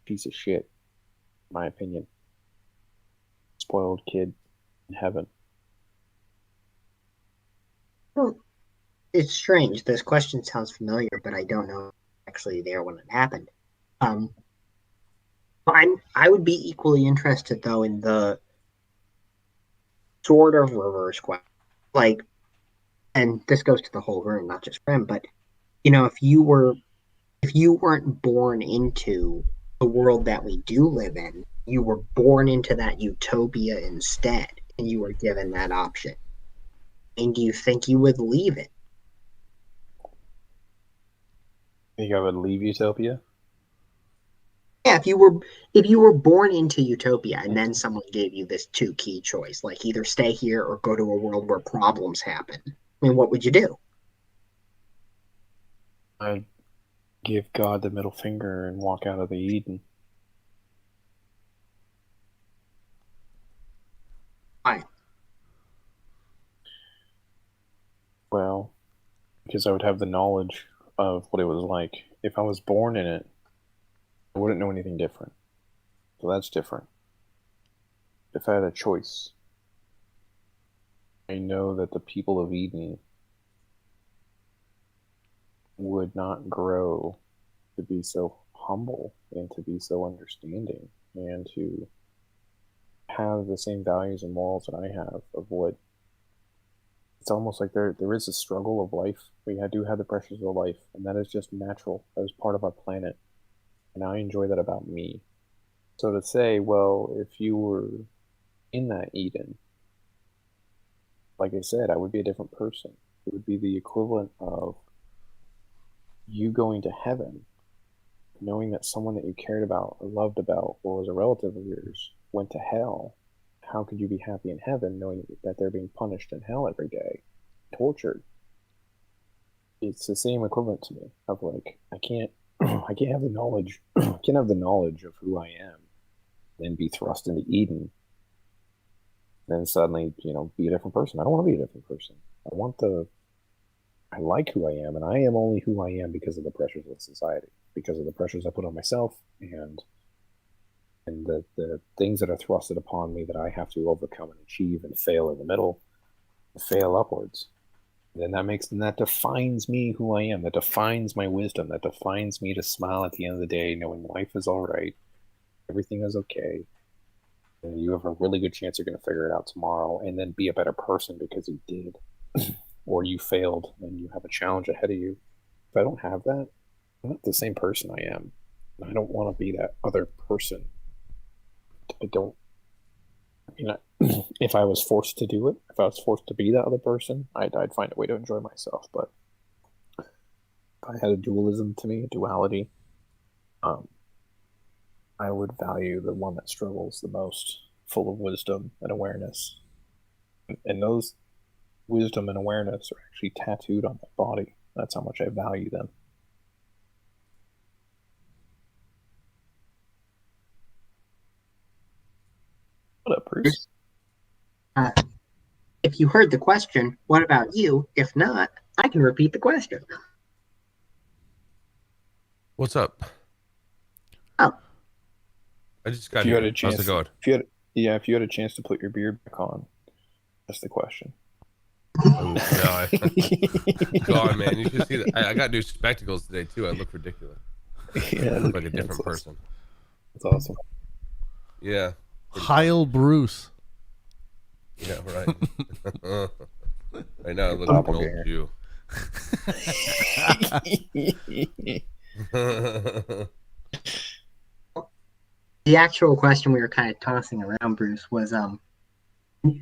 piece of shit, in my opinion. Spoiled kid in heaven. Well, it's strange. This question sounds familiar, but I don't know actually there when it happened. I would be equally interested though in the sort of reverse question. Like, and this goes to the whole room, not just for him, but if you weren't born into the world that we do live in, you were born into that utopia instead, and you were given that option. And do you think you would leave it? Think I would leave Utopia? Yeah, if you were born into utopia and then someone gave you this two key choice, like either stay here or go to a world where problems happen, I mean, what would you do? I'd give God the middle finger and walk out of the Eden. Why? Well, because I would have the knowledge of what it was like. If I was born in it, I wouldn't know anything different. So that's different. If I had a choice, I know that the people of Eden would not grow to be so humble and to be so understanding and to have the same values and morals that I have of what it's almost like there is a struggle of life. We do have the pressures of life, and that is just natural. That is part of our planet. And I enjoy that about me. So to say, well, if you were in that Eden, like I said, I would be a different person. It would be the equivalent of you going to heaven, knowing that someone that you cared about or loved about or was a relative of yours went to hell, how could you be happy in heaven knowing that they're being punished in hell every day, tortured? It's the same equivalent to me of like I can't I can't have the knowledge I can't have the knowledge of who I am, then be thrust into Eden, then suddenly, be a different person. I don't want to be a different person. I like who I am, and I am only who I am because of the pressures of society, because of the pressures I put on myself, and the things that are thrusted upon me that I have to overcome and achieve and fail in the middle, and fail upwards. And then that defines me who I am. That defines my wisdom. That defines me to smile at the end of the day, knowing life is all right, everything is okay, and you have a really good chance you're going to figure it out tomorrow, and then be a better person because you did. Or you failed and you have a challenge ahead of you. If I don't have that, I'm not the same person I am. And I don't want to be that other person. I don't. If I was forced to do it, if I was forced to be that other person, I'd find a way to enjoy myself. But if I had a dualism to me, a duality, I would value the one that struggles the most, full of wisdom and awareness. And those wisdom and awareness are actually tattooed on my body. That's how much I value them. What up, Bruce? If you heard the question, what about you? If not, I can repeat the question. What's up? Oh. I just got If you here. had a chance, How's it going? if you had a chance to put your beard back on, that's the question. Oh, no, God, man, you should see that. I got new spectacles today too. I look ridiculous. Yeah, I look like a different person. That's awesome. Yeah. Heil Bruce. Yeah, right. Right now I look like an old Jew. The actual question we were kind of tossing around, Bruce, was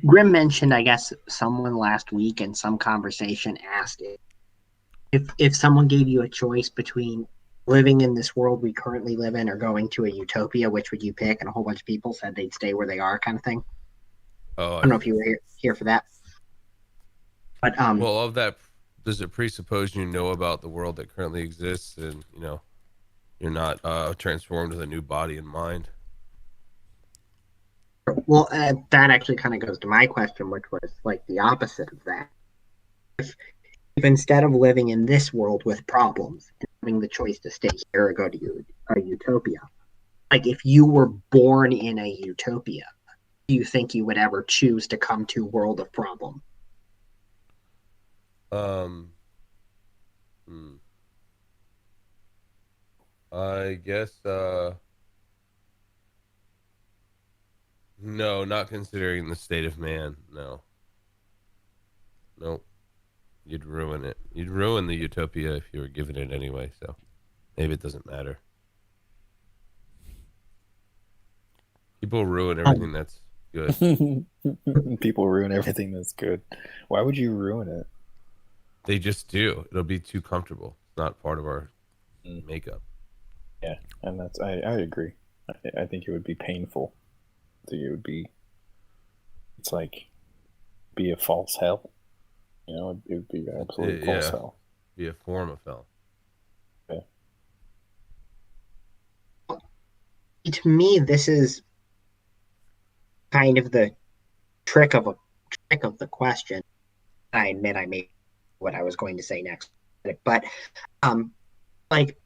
Grim mentioned, I guess, someone last week in some conversation asked if someone gave you a choice between living in this world we currently live in or going to a utopia, which would you pick? And a whole bunch of people said they'd stay where they are, kind of thing. Oh, I don't know if you were here for that. But well, of that, does it presuppose you know about the world that currently exists, and you're not transformed with a new body and mind? Well, that actually kind of goes to my question, which was like the opposite of that. If instead of living in this world with problems and having the choice to stay here or go to a utopia, like if you were born in a utopia, do you think you would ever choose to come to world of problem? I guess no, not considering the state of man. No. Nope. You'd ruin it. You'd ruin the utopia if you were given it anyway, so maybe it doesn't matter. People ruin everything that's good. People ruin everything that's good. Why would you ruin it? They just do. It'll be too comfortable. It's not part of our makeup. Yeah, and I agree. I think it would be painful. I think it would be. It's like be a false hell. It would be an absolute false hell. Be a form of hell. Yeah. To me, this is kind of the trick of the question. I admit I made what I was going to say next, but like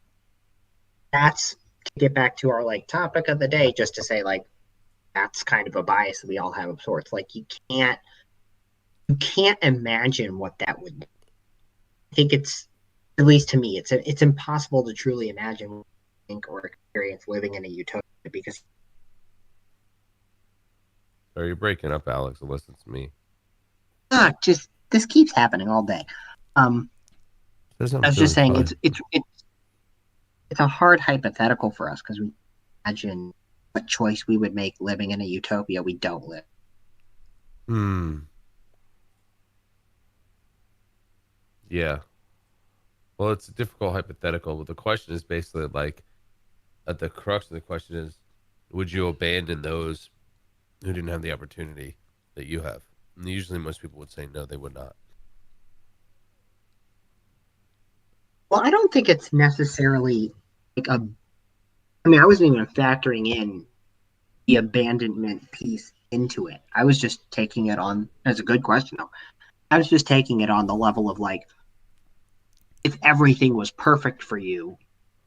that's to get back to our like topic of the day, just to say like that's kind of a bias that we all have of sorts. Like you can't imagine what that would be. I think it's, at least to me, it's impossible to truly imagine, think, or experience living in a utopia because. Are you breaking up, Alex? Listen to me. Just this keeps happening all day. I was just saying it's a hard hypothetical for us because we imagine what choice we would make living in a utopia we don't live. Yeah. Well, it's a difficult hypothetical, but the question is basically like, at the crux of the question is, would you abandon those who didn't have the opportunity that you have? And usually most people would say no, they would not. Well, I don't think it's necessarily like a. I mean, I wasn't even factoring in the abandonment piece into it. I was just taking it on as a good question, though. I was just taking it on the level of like, if everything was perfect for you,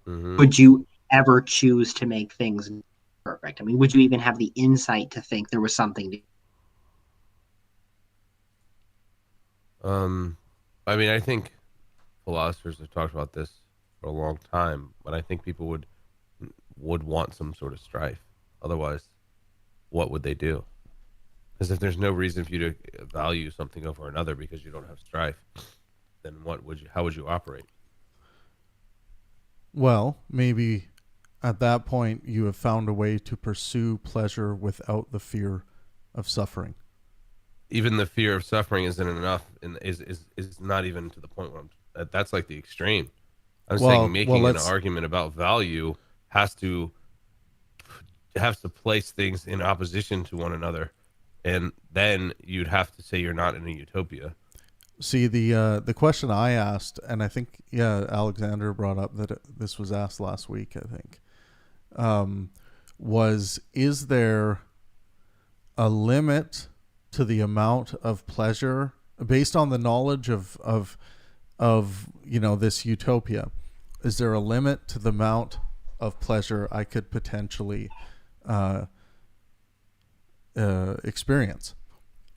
Mm-hmm. would you ever choose to make things perfect? I mean, would you even have the insight to think there was something to I mean, I think philosophers have talked about this for a long time, but I think people would want some sort of strife. Otherwise, what would they do? Because if there's no reason for you to value something over another because you don't have strife, then what would you? How would you operate? Well, maybe at that point you have found a way to pursue pleasure without the fear of suffering. Even the fear of suffering isn't enough, and is not even to the point where that's like the extreme. I'm saying Well, making an let's argument about value has to place things in opposition to one another, and then you'd have to say you're not in a utopia. see the question I asked, and I think Alexander brought up that this was asked last week. I think was, is there a limit to the amount of pleasure based on the knowledge of this utopia? Is there a limit to the amount of pleasure I could potentially experience?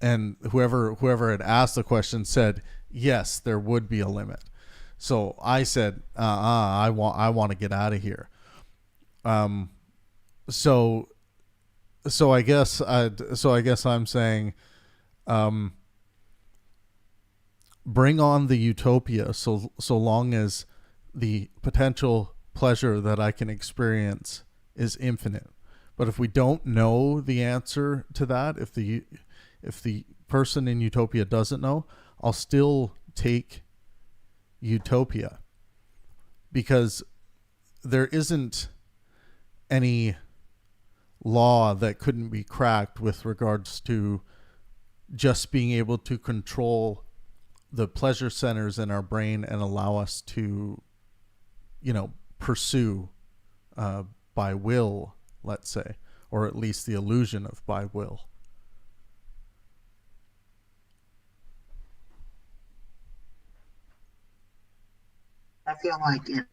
And whoever had asked the question said yes, there would be a limit. So I said, I want to get out of here. So I guess I'm saying, bring on the utopia. So long as the potential pleasure that I can experience is infinite. But if we don't know the answer to that, if the person in utopia doesn't know, I'll still take utopia, because there isn't any law that couldn't be cracked with regards to just being able to control the pleasure centers in our brain and allow us to, pursue by will, let's say, or at least the illusion of by will. I feel like if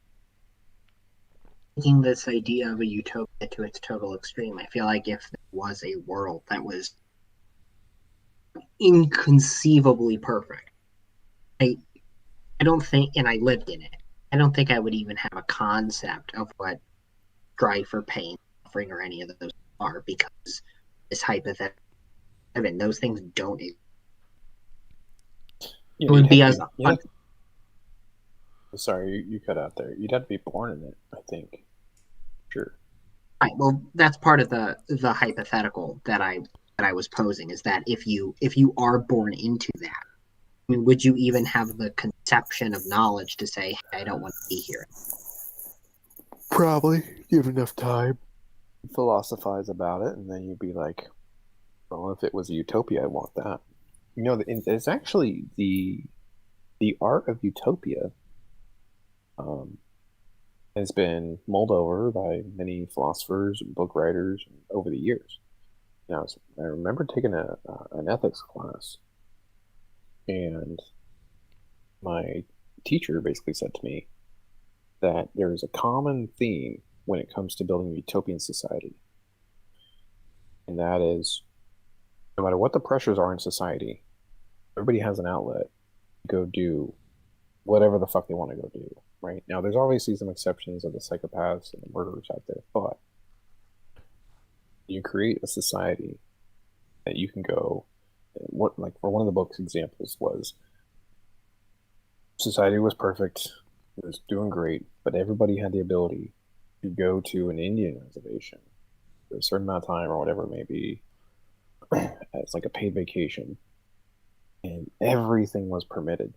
taking this idea of a utopia to its total extreme, I feel like if there was a world that was inconceivably perfect, I I don't think, and I lived in it, I don't think I would even have a concept of what strife or pain, suffering, or any of those are, because this hypothetical, I mean, those things don't. It Yeah, would be as sorry, you cut out there. You'd have to be born in it, I think. Sure. right. Well, that's part of the hypothetical that I was posing, is that if you are born into that, I mean, would you even have the conception of knowledge to say, hey, I don't want to be here? Probably. Give enough time. Philosophize about it, and then you'd be like, well, if it was a utopia, I want that. It's actually the art of utopia um, has been mulled over by many philosophers and book writers over the years. Now, I remember taking an ethics class, and my teacher basically said to me that there is a common theme when it comes to building a utopian society, and that is, no matter what the pressures are in society, everybody has an outlet to go do whatever the fuck they want to go do. Right now, there's obviously some exceptions of the psychopaths and the murderers out there, but you create a society that you can go. What, like, for one of the book's examples was, society was perfect, it was doing great, but everybody had the ability to go to an Indian reservation for a certain amount of time or whatever it may be. It's like a paid vacation, and everything was permitted.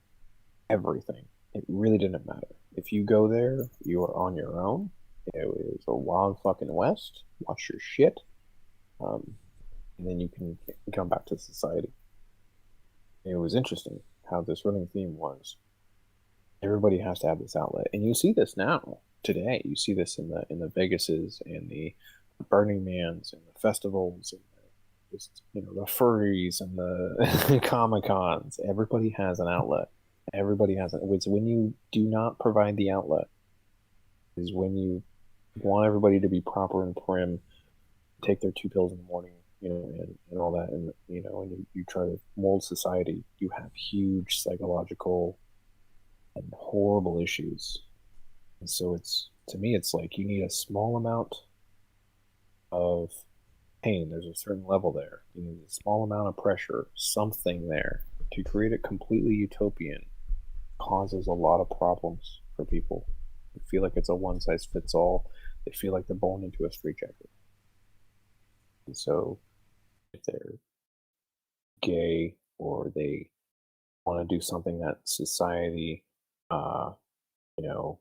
Everything. It really didn't matter. If you go there, you are on your own. It was a wild fucking west. Watch your shit, and then you can come back to society. It was interesting how this running theme was. Everybody has to have this outlet, and you see this now today. You see this in the Vegases and the Burning Mans and the festivals and just the furries and the Comic Cons. Everybody has an outlet. Everybody has it. It's when you do not provide the outlet is when you want everybody to be proper and prim, take their 2 pills in the morning, and all that, and and you try to mold society. You have huge psychological and horrible issues. And so to me, it's like you need a small amount of pain. There's a certain level there. You need a small amount of pressure, something there to create it completely utopian. Causes a lot of problems for people. They feel like it's a one size fits all. They feel like they're born into a straitjacket. And so if they're gay or they want to do something that society, you know,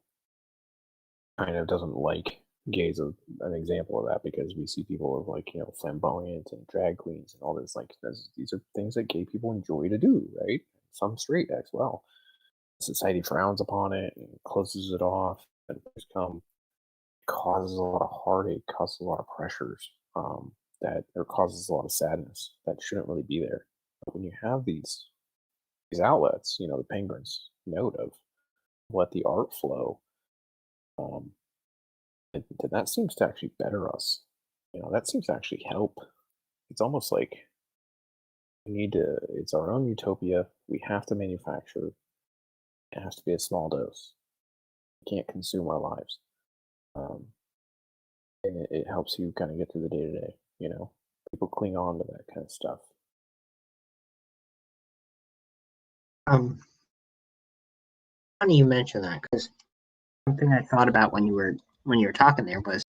kind of doesn't like, gays are an example of that because we see people of like, flamboyant and drag queens and all this. Like, these are things that gay people enjoy to do, right? Some straight as well. Society frowns upon it and closes it off, and causes a lot of heartache, causes a lot of pressures, that or causes a lot of sadness that shouldn't really be there. But when you have these outlets, the Pangburns note of let the art flow, um, then that seems to actually better us. That seems to actually help. It's almost like we need to. It's our own utopia. We have to manufacture. It has to be a small dose. We can't consume our lives. Um, and it helps you kind of get through the day to day. People cling on to that kind of stuff. Funny you mention that because something I thought about when you were talking there was,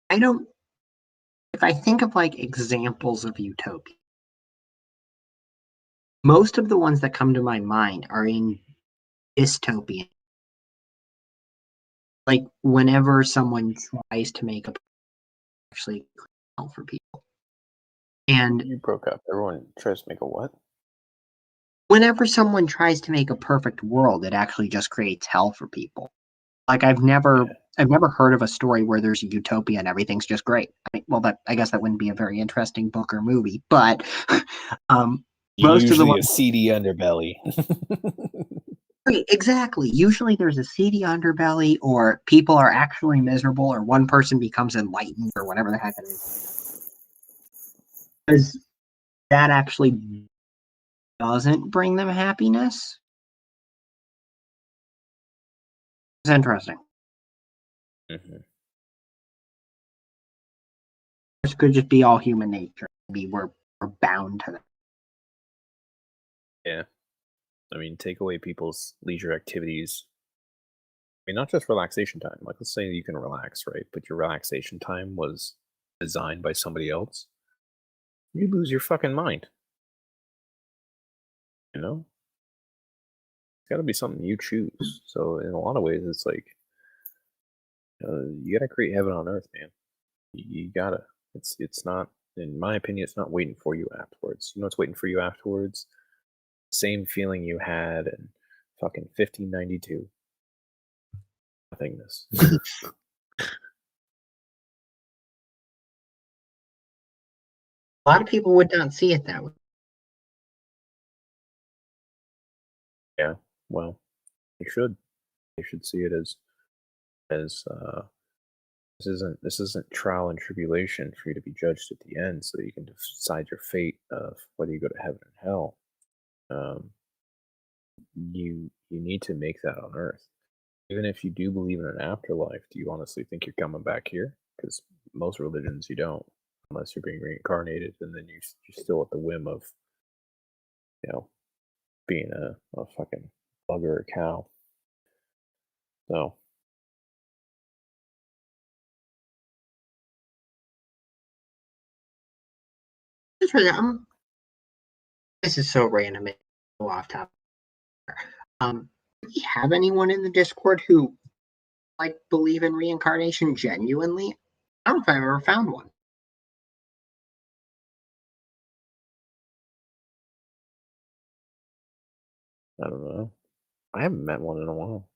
I don't. If I think of like examples of utopia, most of the ones that come to my mind are in dystopian. Like whenever someone tries to make a actually help for people, and You broke up. Everyone tries to make a what? whenever someone tries to make a perfect world, it actually just creates hell for people. Like I've never heard of a story where there's a utopia and everything's just great. I guess that wouldn't be a very interesting book or movie, but most of the Usually a ones, seedy underbelly. exactly. Usually there's a seedy underbelly, or people are actually miserable, or one person becomes enlightened, or whatever the heck it is. Because that actually doesn't bring them happiness. It's interesting. Mm-hmm. This could just be all human nature. Maybe we're bound to that. Yeah. I mean, take away people's leisure activities. I mean, not just relaxation time. Like, let's say you can relax, right? But your relaxation time was designed by somebody else. You lose your fucking mind. It's got to be something you choose. So, in a lot of ways, it's like you gotta create heaven on earth, man. You gotta. It's not, in my opinion, it's not waiting for you afterwards. You know what's waiting for you afterwards? Same feeling you had in fucking 1592. Nothingness. A lot of people would not see it that way. Yeah. Well, they should. They should see it as this isn't trial and tribulation for you to be judged at the end, so that you can decide your fate of whether you go to heaven or hell. Um, you need to make that on earth. Even if you do believe in an afterlife, do you honestly think you're coming back here? Because most religions you don't, unless you're being reincarnated, and then you're still at the whim of, being a fucking bug or a cow. So This is so random. It's so off topic. Do we have anyone in the Discord who like believe in reincarnation genuinely. I don't know if I've ever found one. I don't know. I haven't met one in a while.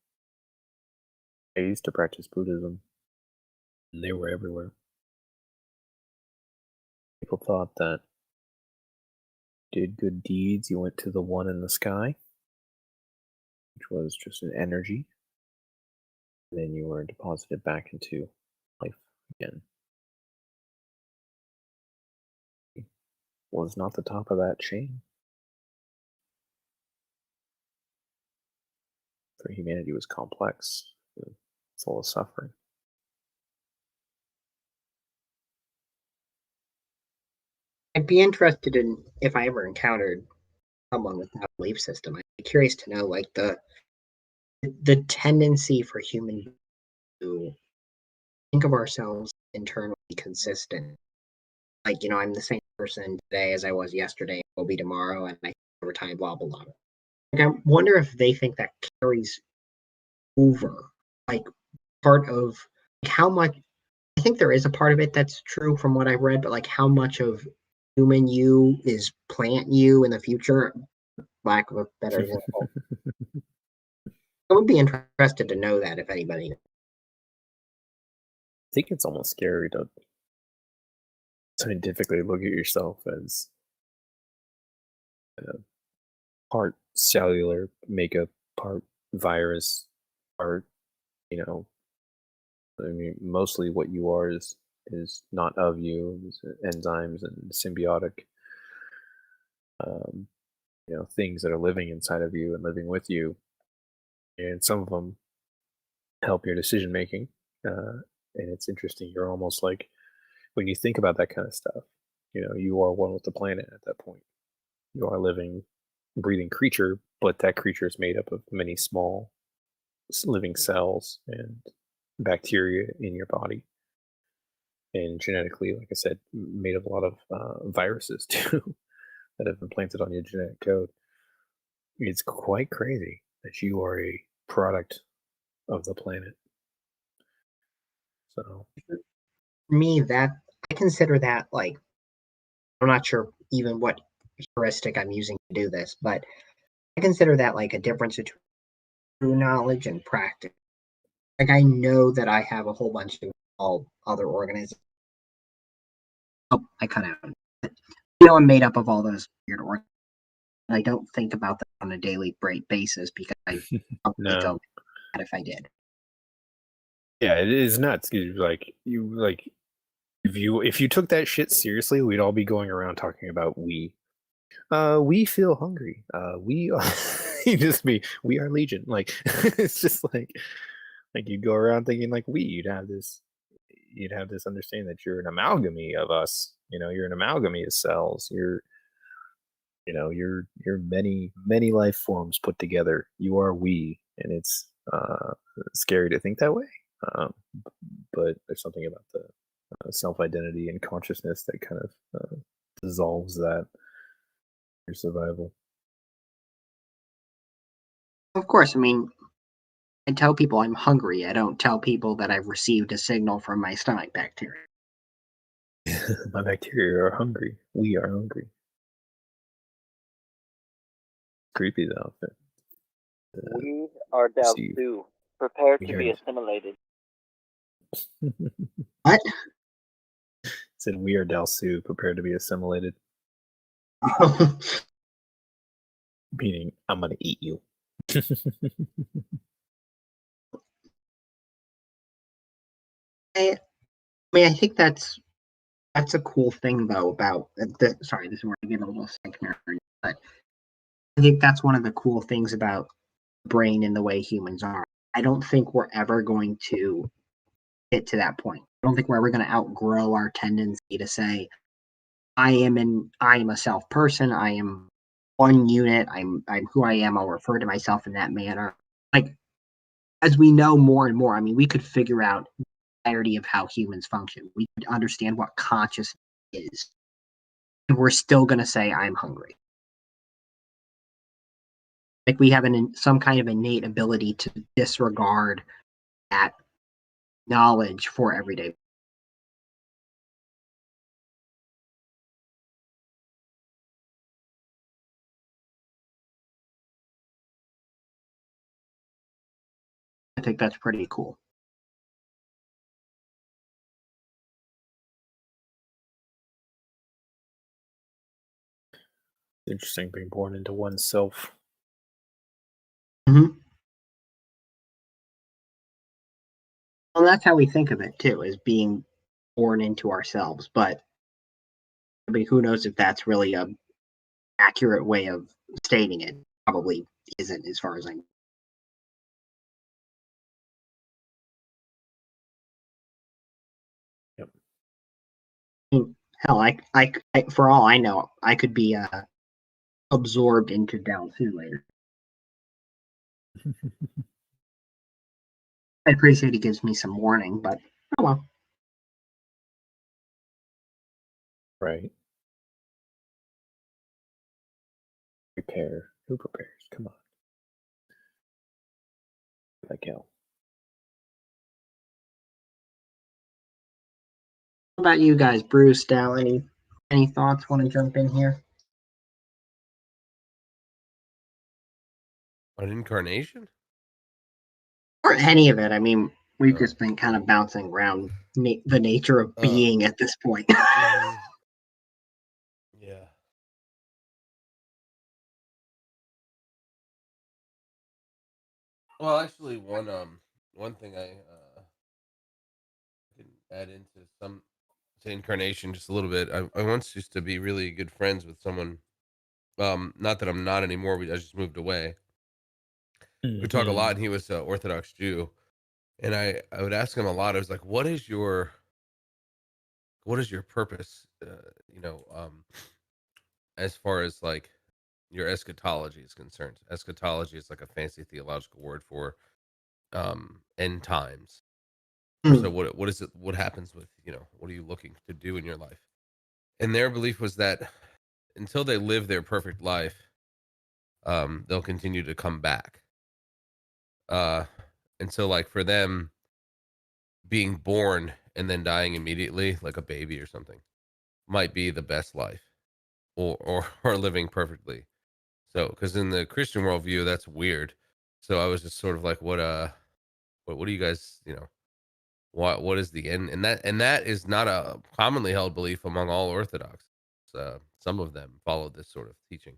I used to practice Buddhism, and they were everywhere. People thought that did good deeds, you went to the one in the sky, which was just an energy. And then you were deposited back into life again. Was not the top of that chain. For humanity was complex, full of suffering. I'd be interested in if I ever encountered someone with that belief system. I'd be curious to know like the tendency for humans to think of ourselves internally consistent. Like, I'm the same person today as I was yesterday, will be tomorrow, and I over time, blah blah blah. Like, I wonder if they think that carries over, like part of like, how much. I think there is a part of it that's true from what I've read, but like how much of human you is plant you in the future, lack of a better example. I would be interested to know that if anybody. I think it's almost scary to scientifically look at yourself as part cellular makeup, part virus, part, I mean, mostly what you are is not of you. It's enzymes and symbiotic, things that are living inside of you and living with you, and some of them help your decision making. And it's interesting. You're almost like when you think about that kind of stuff. You are one with the planet at that point. You are a living, breathing creature, but that creature is made up of many small living cells and bacteria in your body, and genetically, like I said, made of a lot of viruses too that have been planted on your genetic code. It's quite crazy that you are a product of the planet. So For me, that I consider that like I'm not sure even what heuristic I'm using to do this, but I consider that like a difference between true knowledge and practice. Like I know that I have a whole bunch of all other organisms. Oh, I cut out. I'm made up of all those weird organisms. I don't think about them on a daily basis because I probably no, go mad if I did. yeah, it is nuts. If you took that shit seriously, we'd all be going around talking about we. We feel hungry. We you just be we are legion. Like it's just like you'd go around thinking like you'd have this understanding that you're an amalgamy of us. You're an amalgamy of cells. You're many life forms put together. You are we, and it's scary to think that way. But there's something about the self-identity and consciousness that kind of dissolves that your survival. Of course, I mean, I tell people I'm hungry. I don't tell people that I've received a signal from my stomach bacteria. My bacteria are hungry. We are hungry. Creepy though. We are Del see, Sioux, prepared we to are be assimilated. What? Said we are Del Sioux, prepared to be assimilated. Meaning, I'm gonna eat you. I mean, I think that's a cool thing though about sorry, this is where I get a little secondary, but I think that's one of the cool things about the brain and the way humans are. I don't think we're ever going to get to that point. I don't think we're ever going to outgrow our tendency to say, I am a self person. I am one unit. I'm who I am. I'll refer to myself in that manner. Like as we know more and more, I mean, we could figure out the entirety of how humans function. We could understand what consciousness is, and we're still going to say, "I'm hungry." Like we have some kind of innate ability to disregard that knowledge for everyday. I think that's pretty cool. Interesting being born into oneself. Mm-hmm. Well, that's how we think of it too, as being born into ourselves. But I mean, who knows if that's really a accurate way of stating it? Probably isn't, as far as I know. Yep. Hell, I, for all I know, I could be absorbed into Down Su later. I appreciate he gives me some warning, but oh well. Right. Prepare. Who prepares? Come on. Like hell. How about you guys, Bruce, Dal? Any thoughts? Want to jump in here? An incarnation? Or any of it? I mean, we've Oh. just been kind of bouncing around the nature of Oh. being at this point. Mhm. Yeah. Well, actually, one thing I can add into some to incarnation just a little bit. I once used to be really good friends with someone. Not that I'm not anymore. I just moved away. We talk a lot, and he was an Orthodox Jew, and I would ask him a lot. I was like, what is your purpose? As far as like your eschatology is concerned. Eschatology is like a fancy theological word for end times. Or so what is it? What happens with, what are you looking to do in your life? And their belief was that until they live their perfect life, they'll continue to come back. And so like for them, being born and then dying immediately, like a baby or something, might be the best life, or living perfectly. So, because in the Christian worldview, that's weird. So I was just sort of like, what do you guys, what is the end? And that is not a commonly held belief among all Orthodox. Some of them follow this sort of teaching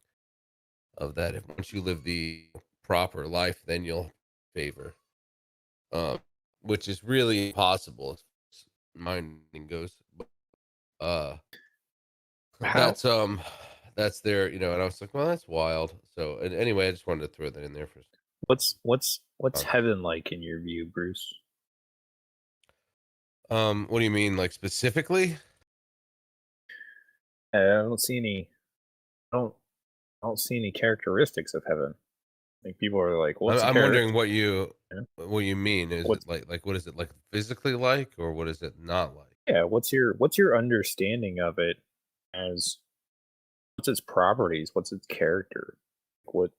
of that if once you live the proper life, then you'll favor, um, which is really impossible as my understanding goes. But, How? that's their, and I was like, well, that's wild. So, and anyway, I just wanted to throw that in there for What's context. heaven like in your view, Bruce? What do you mean, like specifically? I don't see any. I don't. I don't see any characteristics of heaven. Like people are like, "What's the I'm wondering character?" Yeah. What you mean. Is What's it like what is it like physically like, or what is it not like? Yeah? What's your understanding of it as what's its properties? What's its character? What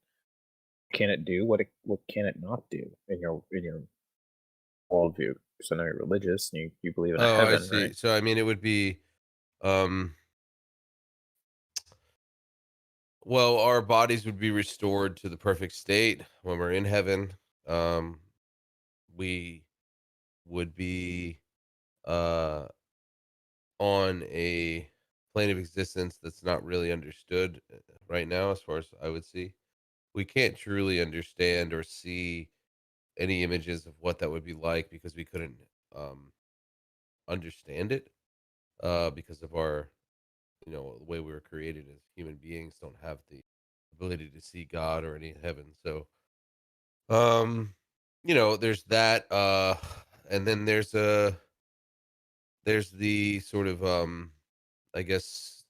can it do? What can it not do in your worldview? Because I know you're religious and you believe in a Oh, I heaven, see. right? So I mean, it would be, um, well, our bodies would be restored to the perfect state when we're in heaven. Um, we would be uh on a plane of existence that's not really understood right now, as far as I would see. We can't truly understand or see any images of what that would be like because we couldn't um understand it, because of our, the way we were created as human beings don't have the ability to see God or any heaven. So, um, there's that, and then there's the sort of, I guess,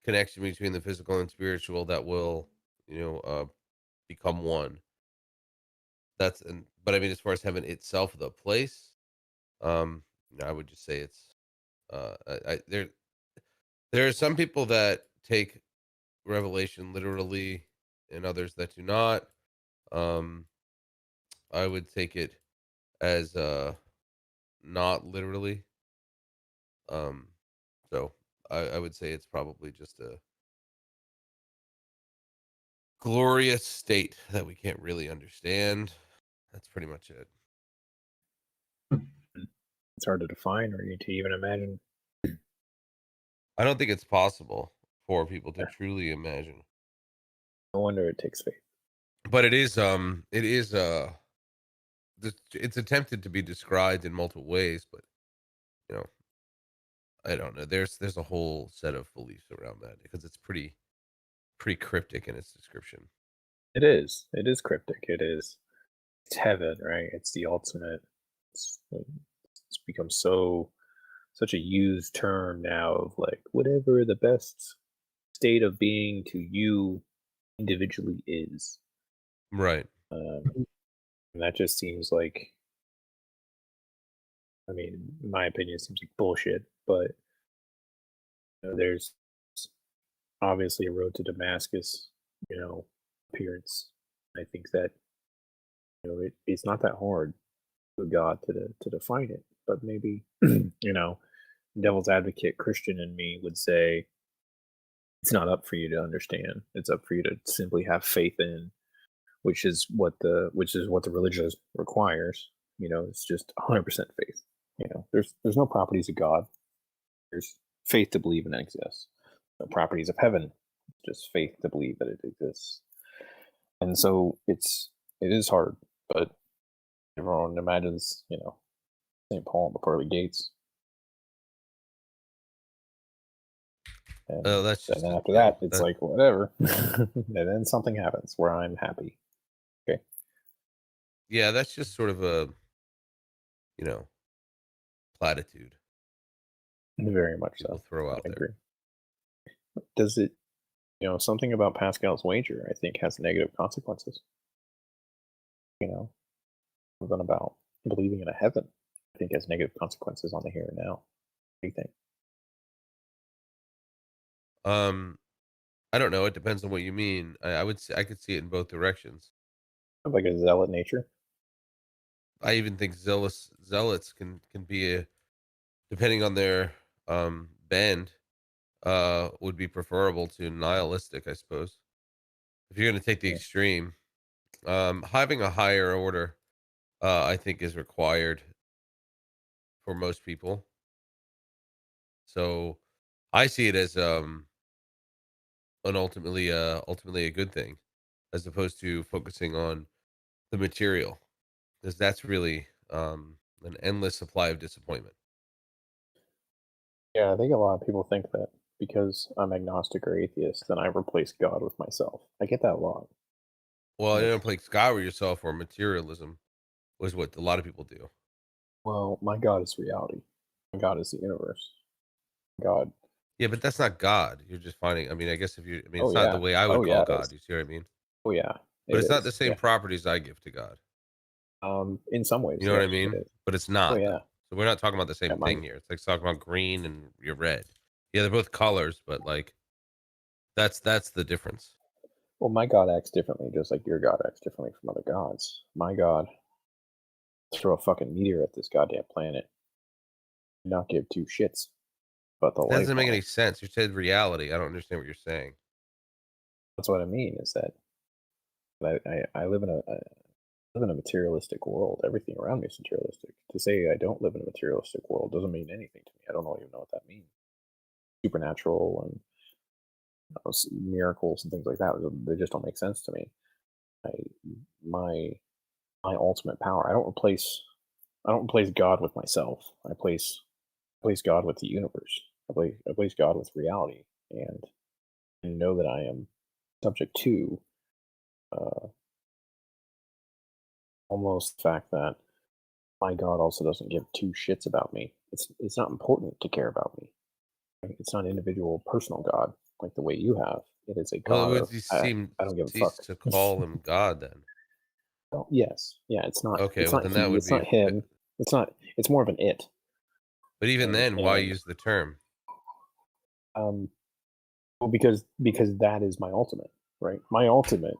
connection between the physical and spiritual that will, become one. But I mean, as far as heaven itself, the place, I would just say it's, there are some people that take Revelation literally and others that do not. Um, I would take it as, not literally. So I would say it's probably just a glorious state that we can't really understand. That's pretty much it. It's hard to define or to even imagine. I don't think it's possible for people to truly imagine. No wonder it takes faith. But it's attempted to be described in multiple ways, but you know, I don't know. There's a whole set of beliefs around that because it's pretty cryptic in its description. It is. It is cryptic. It's heaven, right? It's the ultimate. It's become such a used term now of like whatever the best state of being to you individually is. Right. And that just seems like, I mean, in my opinion, it seems like bullshit. But there's obviously a road to Damascus, appearance. I think that it's not that hard for God to define it, but maybe devil's advocate Christian in me would say it's not up for you to understand. It's up for you to simply have faith in, which is what the religion requires. It's just 100% faith. There's no properties of God. There's faith to believe in it exists. No properties of heaven. Just faith to believe that it exists. And so it is hard, but everyone imagines, St. Paul and the pearly gates. And that's just then after that, it's like whatever. And then something happens where I'm happy. Okay. Yeah, that's just sort of a, platitude. Very much People so. throw out I there. agree. Does it, something about Pascal's wager, I think, has negative consequences. Something about believing in a heaven, I think, has negative consequences on the here and now. What do you think? I don't know. It depends on what you mean. I would say I could see it in both directions. Like a zealot nature. I even think zealots can be depending on their bend, would be preferable to nihilistic, I suppose. If you're going to take the extreme, having a higher order, I think is required for most people. So I see it as ultimately a good thing, as opposed to focusing on the material, because that's really an endless supply of disappointment. Yeah, I think a lot of people think that because I'm agnostic or atheist, then I replace God with myself. I get that a lot. Well, you don't play God with yourself, or materialism was what a lot of people do. Well, my God is reality. My God is the universe. God. Yeah, but that's not God. You're just finding. I mean, I guess it's not Yeah. the way I would call it God. is. You see what I mean? Oh yeah. But it's not the is. same Yeah. properties I give to God. In some ways, You know what I yes, it mean? is. But it's not. Oh yeah. Though. So we're not talking about the same thing here. It's like talking about green and you're red. Yeah, they're both colors, but like that's the difference. Well, my God acts differently, just like your God acts differently from other gods. My God throw a fucking meteor at this goddamn planet, not give two shits about the That life. doesn't make any sense. You said reality. I don't understand what you're saying. That's what I mean. Is that I live in a materialistic world. Everything around me is materialistic. To say I don't live in a materialistic world doesn't mean anything to me. I don't even know what that means. Supernatural and miracles and things like that, they just don't make sense to me. My ultimate power. I don't replace God with myself. I place God with the universe. I place God with reality, and I know that I am subject to almost the fact that my God also doesn't give two shits about me. It's not important to care about me. Right? It's not an individual, personal God like the way you have. It is a Well, it God would of I don't give a cease fuck. to call him God then. Well, yes, yeah. It's not. Okay, It's well not then he. that would It's not be. him. It's not. It's more of an it. But even then, why And use the term? well, because that is my ultimate, right? My ultimate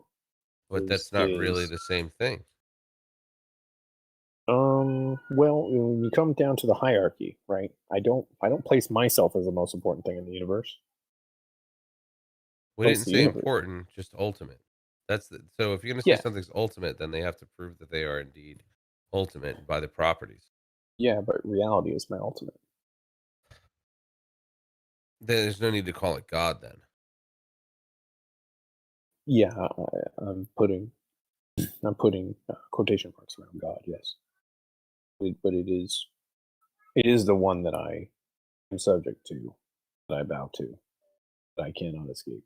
But that's not really the same thing. Well, when you come down to the hierarchy, right? I don't place myself as the most important thing in the universe. We Place didn't the say universe. important, just ultimate. So if you're going to say Yeah, something's ultimate, then they have to prove that they are indeed ultimate by the properties. yeah, but reality is my ultimate. Then there's no need to call it God then. Yeah, I'm putting quotation marks around God. Yes, but it is the one that I am subject to, that I bow to, that I cannot escape.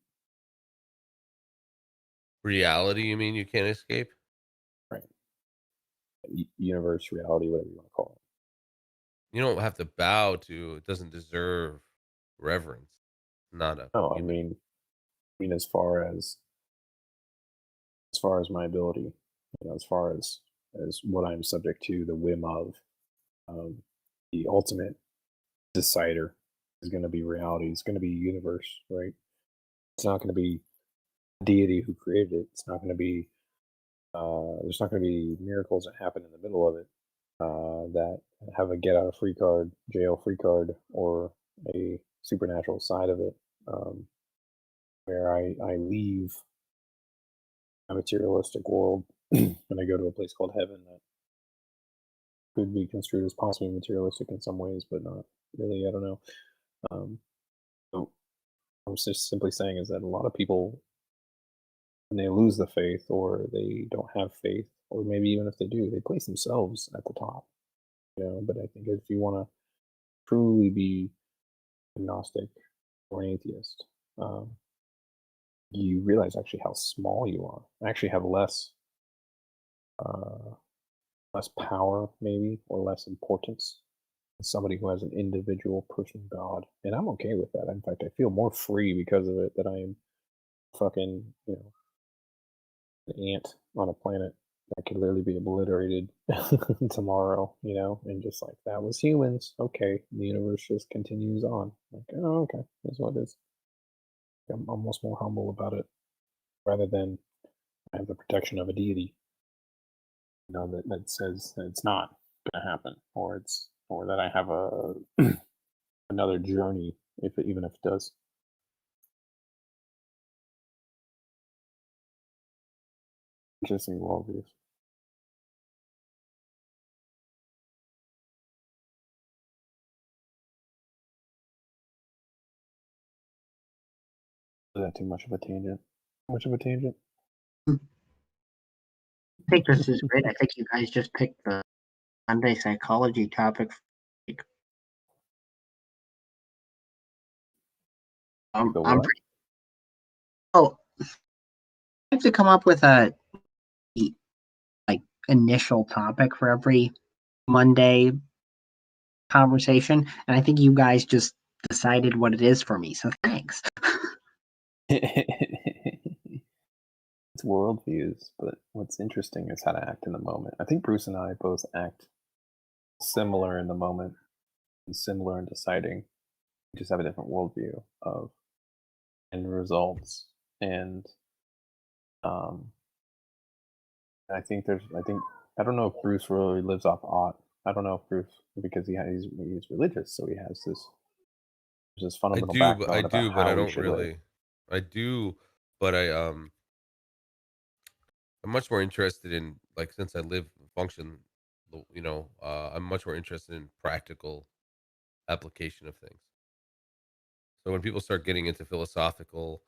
Reality, you mean you can't escape? Right? Universe, reality, whatever you want to call it. You don't have to bow to, it doesn't deserve reverence. Not a No, human. I mean, as far as my ability, as far as what I'm subject to, the whim of, um, the ultimate decider is going to be reality. It's going to be universe, right? It's not going to be deity who created it. It's not going to be. There's not going to be miracles that happen in the middle of it that have a get out of free card, jail free card, or a supernatural side of it, where I leave a materialistic world and I go to a place called heaven that could be construed as possibly materialistic in some ways, but not really. I don't know. Um, so I'm just simply saying is that a lot of people, when they lose the faith or they don't have faith, or maybe even if they do, they place themselves at the top. But I think if you want to truly be agnostic or an atheist, um, you realize actually how small you are. I actually have uh, less power, maybe, or less importance than somebody who has an individual person God, and I'm okay with that. In fact, I feel more free because of it that I am fucking, an ant on a planet that could literally be obliterated tomorrow, and just like that was humans. Okay, the universe just continues on. Like, oh, okay, that's what it is. I'm almost more humble about it rather than I have the protection of a deity, that says that it's not going to happen, or that I have a another journey even if it does. Interesting worldviews. Is that too much of a tangent? Too much of a tangent? I think this is great. I think you guys just picked the Sunday psychology topic. The I'm what? pretty. Oh, I have to come up with a like initial topic for every Monday conversation, and I think you guys just decided what it is for me. So thanks. It's worldviews, but what's interesting is how to act in the moment. I think Bruce and I both act similar in the moment and similar in deciding. We just have a different worldview of end results, and um, I don't know if Bruce really lives off aught. I don't know if Bruce, because he's religious, so he has this fundamental I backbone about do, but I how we don't should live. really. I do, but I'm much more interested in, like, since I live and function, I'm much more interested in practical application of things. So when people start getting into philosophical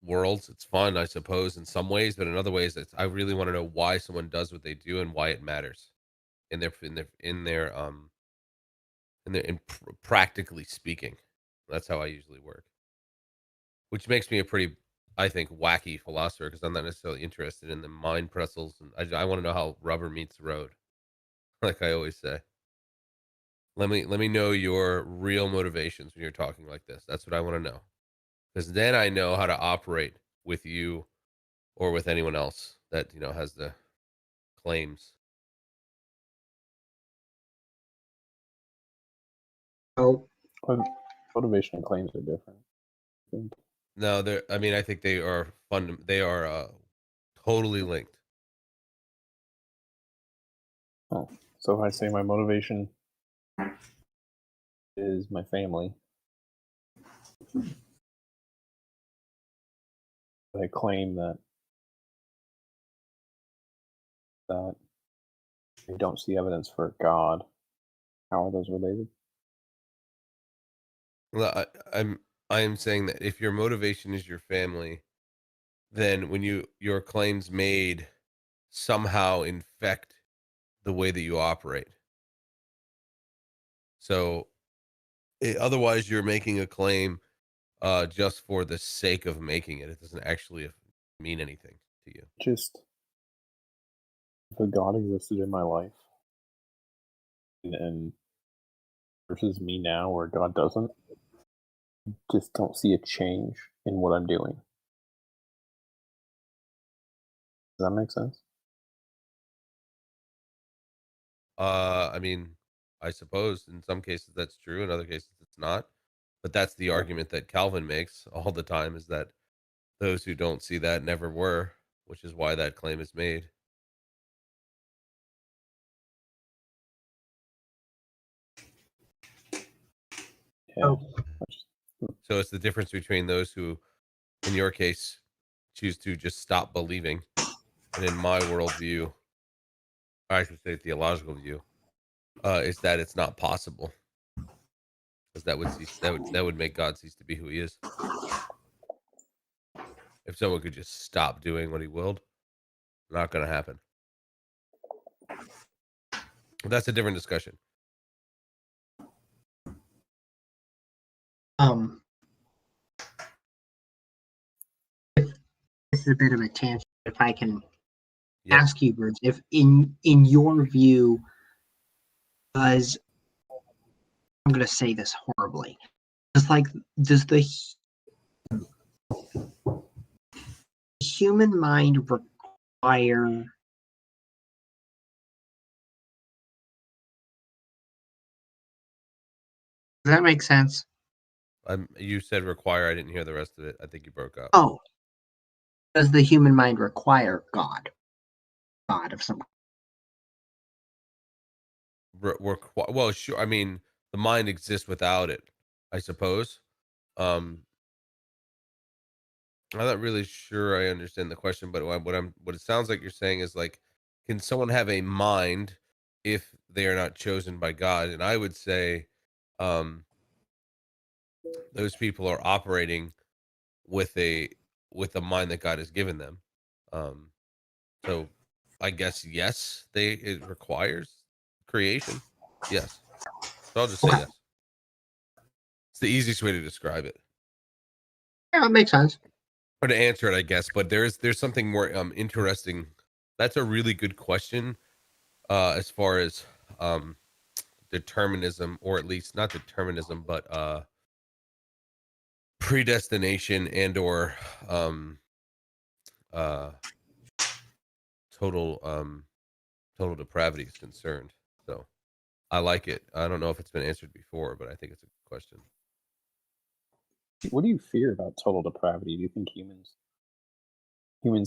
worlds, it's fun, I suppose, in some ways, but in other ways, I really want to know why someone does what they do and why it matters practically speaking. That's how I usually work, which makes me a pretty, I think, wacky philosopher because I'm not necessarily interested in the mind pretzels, and I want to know how rubber meets the road, like I always say. Let me know your real motivations when you're talking like this. That's what I want to know, because then I know how to operate with you or with anyone else that has the claims. So Motivation and claims are different. I think. No, they're. I mean, I think they are fun. They are totally linked. Oh, so if I say my motivation is my family, I claim that I don't see evidence for God. How are those related? Well, I am saying that if your motivation is your family, then when your claims made somehow infect the way that you operate. So otherwise, you're making a claim just for the sake of making it. It doesn't actually mean anything to you. Just if a God existed in my life, and versus me now, where God doesn't, just don't see a change in what I'm doing. Does that make sense? I mean, I suppose in some cases that's true, in other cases it's not. But that's the argument that Calvin makes all the time, is that those who don't see that never were, which is why that claim is made. Yeah. Oh. So it's the difference between those who, in your case, choose to just stop believing, and in my worldview, or I should say theological view, is that it's not possible, because that would make God cease to be who he is. If someone could just stop doing what he willed, not going to happen. But that's a different discussion. This is a bit of a tangent. If I can Yep. ask you, Bruce, if in your view, I'm going to say this horribly, just like does the human mind require Does that make sense? You said require. I didn't hear the rest of it. I think you broke up. Oh, does the human mind require God? God of some Well, sure. I mean, the mind exists without it, I suppose. I'm not really sure I understand the question, but what it sounds like you're saying is like, can someone have a mind if they are not chosen by God? And I would say, um, those people are operating with a mind that God has given them. Um, so I guess yes, it requires creation. Yes. So I'll just say Okay. yes. It's the easiest way to describe it. Yeah, it makes sense. Or to answer it, I guess. But there's something more interesting. That's a really good question. As far as determinism, or at least not determinism, but predestination and or uh total total depravity is concerned. So I like it. I don't know if it's been answered before, but I think it's a good question. What do you fear about total depravity? Do you think humans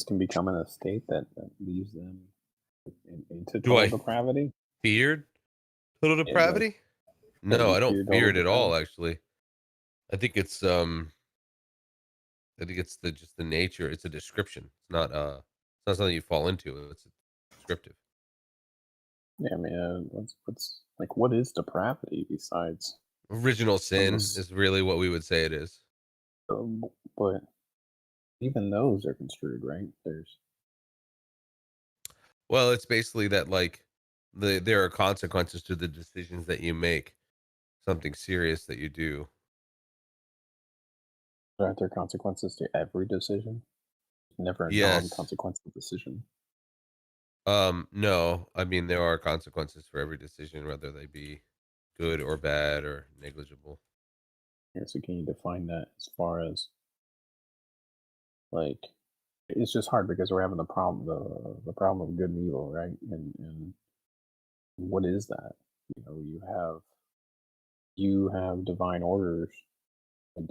can become in a state that leaves them into Do total I depravity? fear total Yeah, do depravity? do No, you I don't fear fear total it at all, depravity? actually. I think it's the just the nature. It's a description. It's not something you fall into. It's descriptive. Yeah, man. What's like? What is depravity besides? Original sin This, is really what we would say it is. but even those are construed, right? There's Well, it's basically that, like, there are consequences to the decisions that you make. Something serious that you do. aren't there consequences to every decision? Never a Yes. non-consequential decision. No. I mean, there are consequences for every decision, whether they be good or bad or negligible. Yeah, so can you define that as far as like it's just hard because we're having the problem of good and evil, right? And what is that? You know, you have divine orders and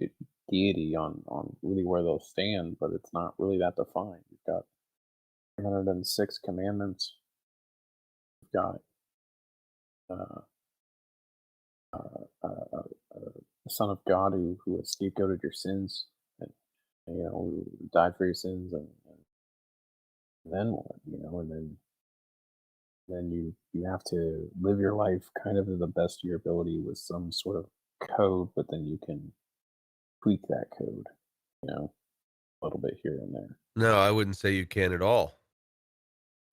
deity on really where those stand, but it's not really that defined. You've got 306 commandments. You've got uh, a son of God who has scapegoated your sins, and who died for your sins, and then what? And then you have to live your life kind of to the best of your ability with some sort of code, but then you can tweak that code, a little bit here and there. No, I wouldn't say you can at all.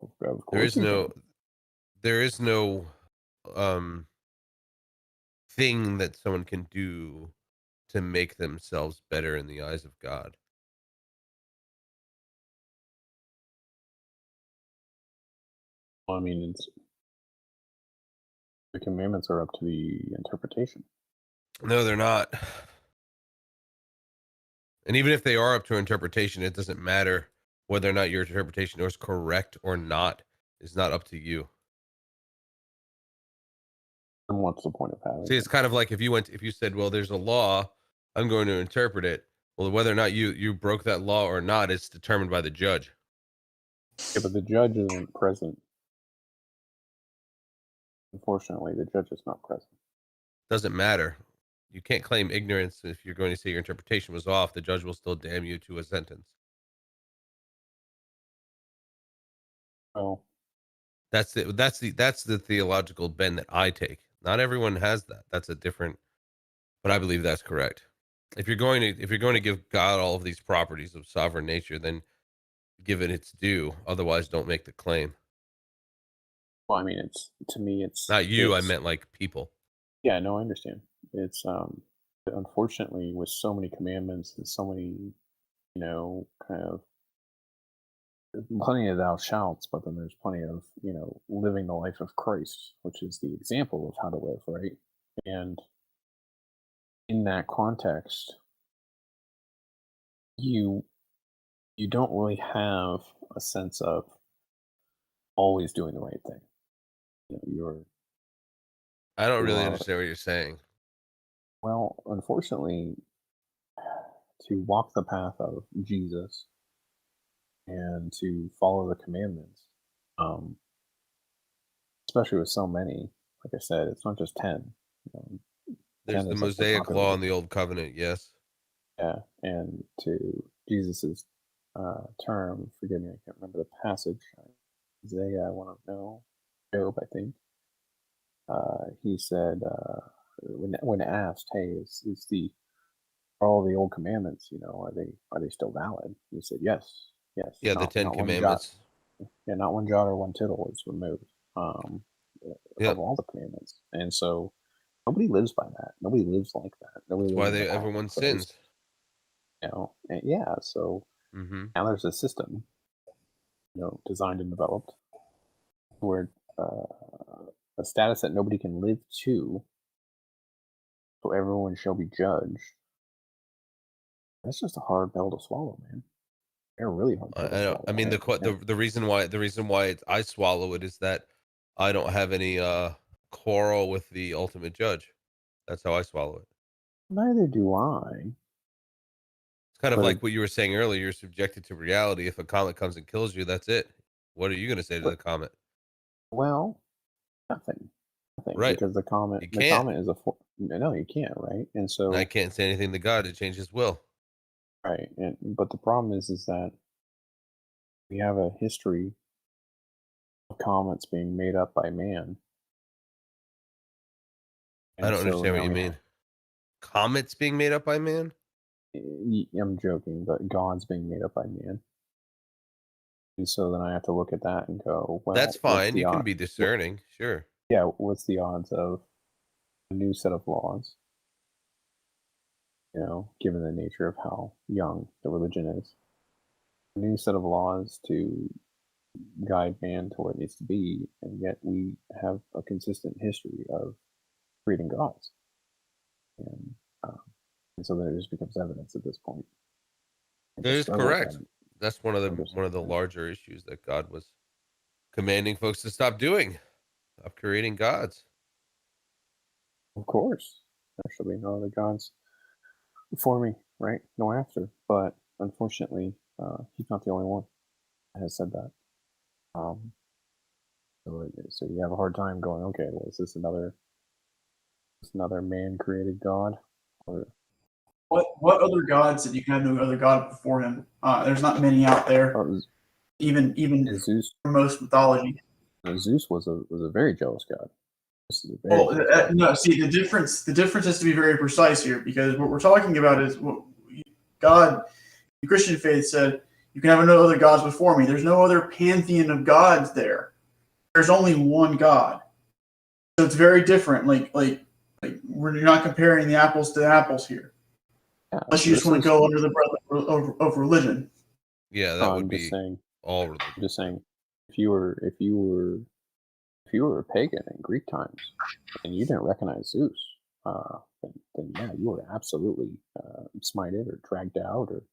Of There course is you no, can. there is no thing that someone can do to make themselves better in the eyes of God. Well, I mean, the commandments are up to the interpretation. No, they're not. And even if they are up to interpretation, it doesn't matter whether or not your interpretation is correct or not. It's not up to you. And what's the point of having See, it? it's kind of like if you said, well, there's a law, I'm going to interpret it. Well, whether or not you broke that law or not is determined by the judge. Yeah, but the judge isn't present. Unfortunately, the judge is not present. Doesn't matter. You can't claim ignorance if you're going to say your interpretation was off. The judge will still damn you to a sentence. Oh, That's the theological bend that I take. Not everyone has that. That's a different, but I believe that's correct. If you're going to give God all of these properties of sovereign nature, then give it its due. Otherwise, don't make the claim. well, I mean, to me, Not you. I meant like people. yeah, no, I understand. It's unfortunately with so many commandments and so many, kind of plenty of thou shalts, but then there's plenty of living the life of Christ, which is the example of how to live, right? And in that context, you you don't really have a sense of always doing the right thing. You're I don't you really are understand what you're saying. well, unfortunately, to walk the path of Jesus and to follow the commandments, um, especially with so many. Like I said, it's not just 10. Um, There's 10 the is like the Mosaic law in populace. the Old Covenant. Yes. Yeah, and to Jesus's term, forgive me, I can't remember the passage. Isaiah, I want to know. Job, I think. He said when asked, "Hey, is the are all the old commandments? Are they still valid?" He said, "Yes, yes. Yeah, the Ten Not one jot, Commandments. yeah, not one jot or one tittle is removed um, of Yep. all the commandments." And so nobody lives by that. Nobody lives like that. Nobody That's lives why in the path of everyone Christ. sins. And yeah. So Mm-hmm. now there's a system, designed and developed where a status that nobody can live to, so everyone shall be judged. That's just a hard pill to swallow, man. They're a really hard pill to I swallow. mean, the reason why I swallow it is that I don't have any quarrel with the ultimate judge. That's how I swallow it. Neither do I. It's kind of But like what you were saying earlier. You're subjected to reality. If a comet comes and kills you, that's it. What are you going to say to but the comet? well, nothing, nothing, Right. because the comet You the can't. comet is no, you can't, right? And And I so can't say anything to God to change His will. right, and but the problem is that we have a history of comets being made up by man, I and don't so understand what now you we mean. Comets being made up by man? I'm joking, but God's being made up by man. And so then I have to look at that and go, That's well, what's fine. the You can odd? be discerning. Sure. Yeah, what's the odds of a new set of laws? Given the nature of how young the religion is, a new set of laws to guide man to where it needs to be, and yet we have a consistent history of creating gods, and um, and so then it just becomes evidence at this point. I That just is struggle with correct. that. That's one of I'm just, the larger issues that God was commanding folks to stop doing, of creating gods. of course, there shall be no other gods before me, right? No after. But unfortunately, he's not the only one that has said that. Um, So you have a hard time going, okay, well, is this another man-created god? Or What other gods did you have no other god before him? There's not many out there, even Zeus? for most mythology. Zeus was a very jealous god. This is a very Well, jealous god. no. See, the difference is to be very precise here, because what we're talking about is what God, the Christian faith said, you can have no other gods before me. There's no other pantheon of gods there. There's only one God. So it's very different. Like you're not comparing the apples to apples here. Yeah, Unless you just want to go under the umbrella of religion. Yeah, that would I'm be just saying. all religion. I'm just saying, if you were a pagan in Greek times and you didn't recognize Zeus, then yeah, you were absolutely smited or dragged out or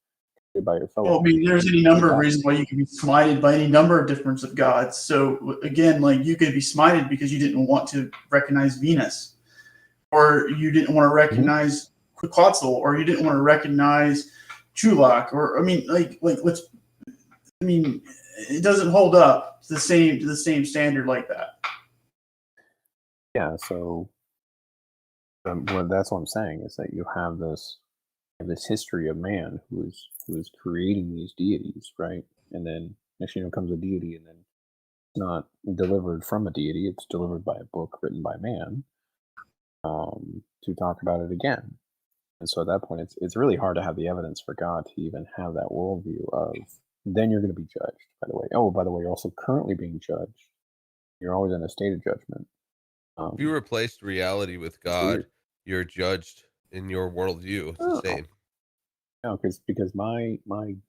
killed by your fellow. Well, I mean, there's any number of reasons why you can be smited by any number of difference of gods. So again, like you could be smited because you didn't want to recognize Venus, or you didn't want to recognize Quetzal, or you didn't want to recognize Chulak, or I mean, let's. I mean, it doesn't hold up to the same standard like that. Yeah, so well, that's what I'm saying is that you have this history of man who is creating these deities, right? And then next comes a deity, and then it's not delivered from a deity; it's delivered by a book written by man to talk about it again. And so at that point, it's really hard to have the evidence for God to even have that worldview of. Then you're going to be judged. By the way, you're also currently being judged. You're always in a state of judgment. If you replaced reality with God, you're judged in your worldview. It's the same. No, because my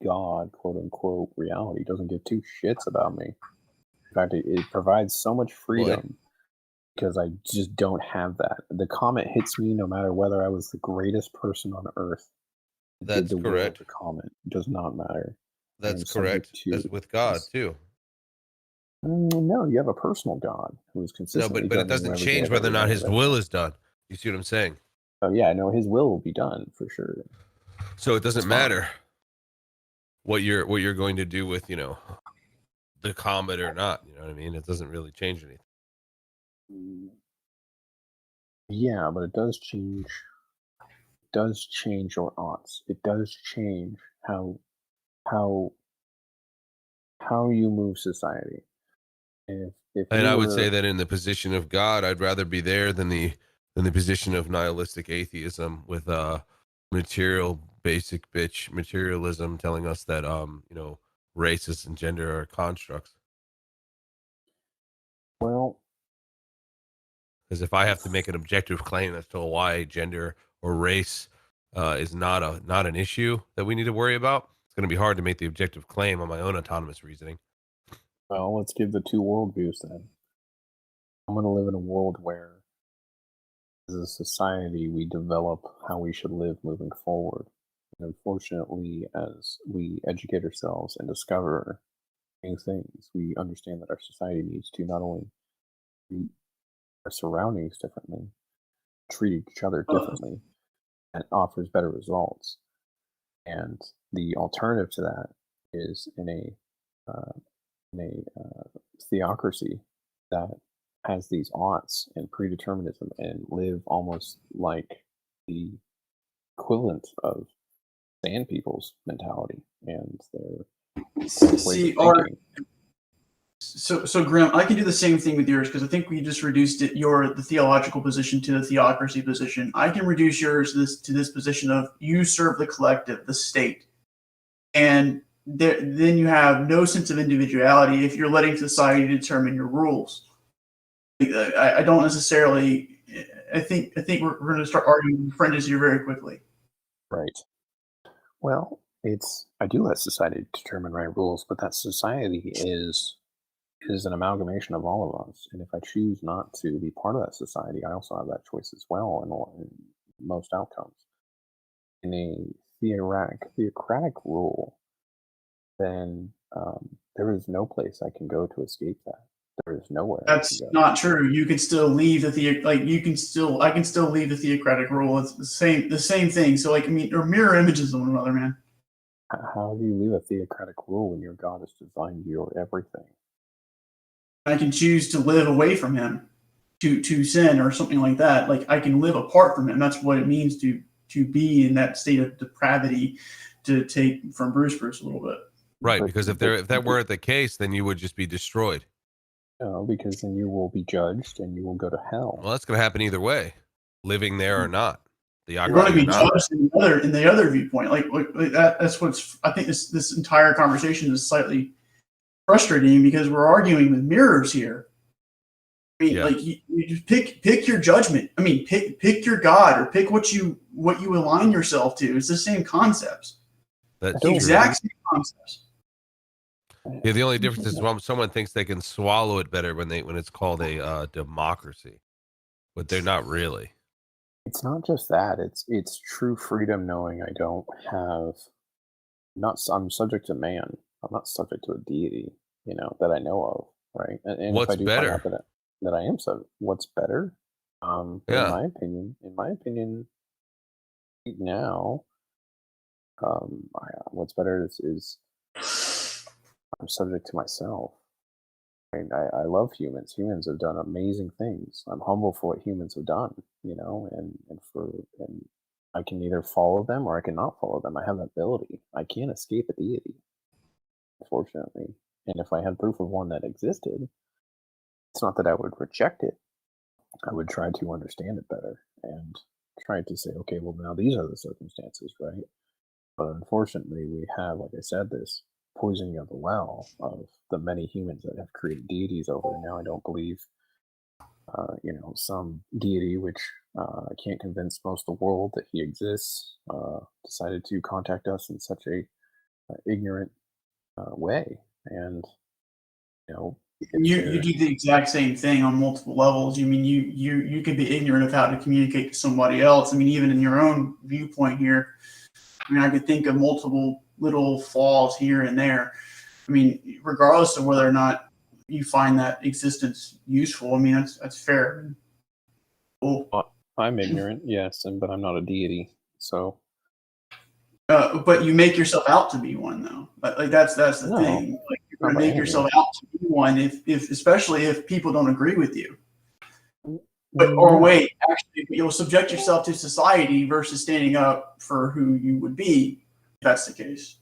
God, quote unquote, reality doesn't give two shits about me. In fact, it provides so much freedom because I just don't have that. The comet hits me no matter whether I was the greatest person on earth. That's correct. The comet does not matter. That's correct. As with God too. No, you have a personal God who is consistent. No, but it doesn't change whether or not his will is done. You see what I'm saying? Oh yeah, no, his will be done for sure. So it doesn't matter what you're going to do with, the comet or not. You know what I mean? It doesn't really change anything. Yeah, but it does change. It does change your odds. It does change how you move society. And I would say that in the position of God, I'd rather be there than the position of nihilistic atheism with basic bitch materialism telling us that races and gender are constructs. Well, because if I have to make an objective claim as to why gender or race is not an issue that we need to worry about, it's going to be hard to make the objective claim on my own autonomous reasoning. Well, let's give the two worldviews then. I'm going to live in a world where, as a society, we develop how we should live moving forward. And unfortunately, as we educate ourselves and discover new things, we understand that our society needs to not only treat our surroundings differently, treat each other differently, and offers better results. And the alternative to that is in a theocracy that has these aughts and predeterminism and live almost like the equivalent of sand people's mentality and their thinking. So Grim, I can do the same thing with yours because I think we just reduced the theological position to the theocracy position. I can reduce yours to this position of you serve the collective, the state, and then you have no sense of individuality if you're letting society determine your rules. I don't necessarily. I think we're going to start arguing fringes here very quickly. Right. Well, I do let society determine my rules, but that society is an amalgamation of all of us. And if I choose not to be part of that society, I also have that choice as well in most outcomes. In a theocratic rule, then there is no place I can go to escape that. There is nowhere. That's not true. You can still leave I can still leave the theocratic rule. It's the same thing. So they're mirror images of one another, man. How do you leave a theocratic rule when your God has designed your everything? I can choose to live away from him, to sin or something like that. Like I can live apart from him. That's what it means to be in that state of depravity. To take from Bruce a little bit. Right, because if that weren't the case, then you would just be destroyed. No, because then you will be judged and you will go to hell. Well, that's going to happen either way, living there or not. You're going to be judged in the other viewpoint. Like that. That's what's. I think this entire conversation is slightly frustrating because we're arguing with mirrors here. I mean, like you just pick your judgment. I mean, pick your God or pick what you align yourself to. It's the same concepts. That's the exact same concepts. Yeah, the only difference is when someone thinks they can swallow it better when it's called a democracy, but they're not really. It's not just that. It's true freedom knowing I don't have. I'm subject to man. I'm not subject to a deity. That I know of, right? And what's if I do better? Find out that I am subject, what's better? In my opinion, right now, what's better is I'm subject to myself. I love humans. Humans have done amazing things. I'm humble for what humans have done, and I can either follow them or I cannot follow them. I have that ability. I can't escape a deity, unfortunately. And if I had proof of one that existed, it's not that I would reject it. I would try to understand it better and try to say, okay, well, now these are the circumstances, right? But unfortunately, we have, like I said, this poisoning of the well of the many humans that have created deities over. And now I don't believe, some deity, which I can't convince most of the world that he exists, decided to contact us in such a ignorant way. And, you do the exact same thing on multiple levels. You mean you could be ignorant of how to communicate to somebody else. I mean, even in your own viewpoint here, I mean, I could think of multiple little flaws here and there. I mean, regardless of whether or not you find that existence useful, I mean, that's fair. Cool. I'm ignorant, yes, but I'm not a deity, so. But you make yourself out to be one, though. Like that's the thing. Like you're going to make yourself out to be one, if especially if people don't agree with you. Actually, you'll subject yourself to society versus standing up for who you would be. If that's the case.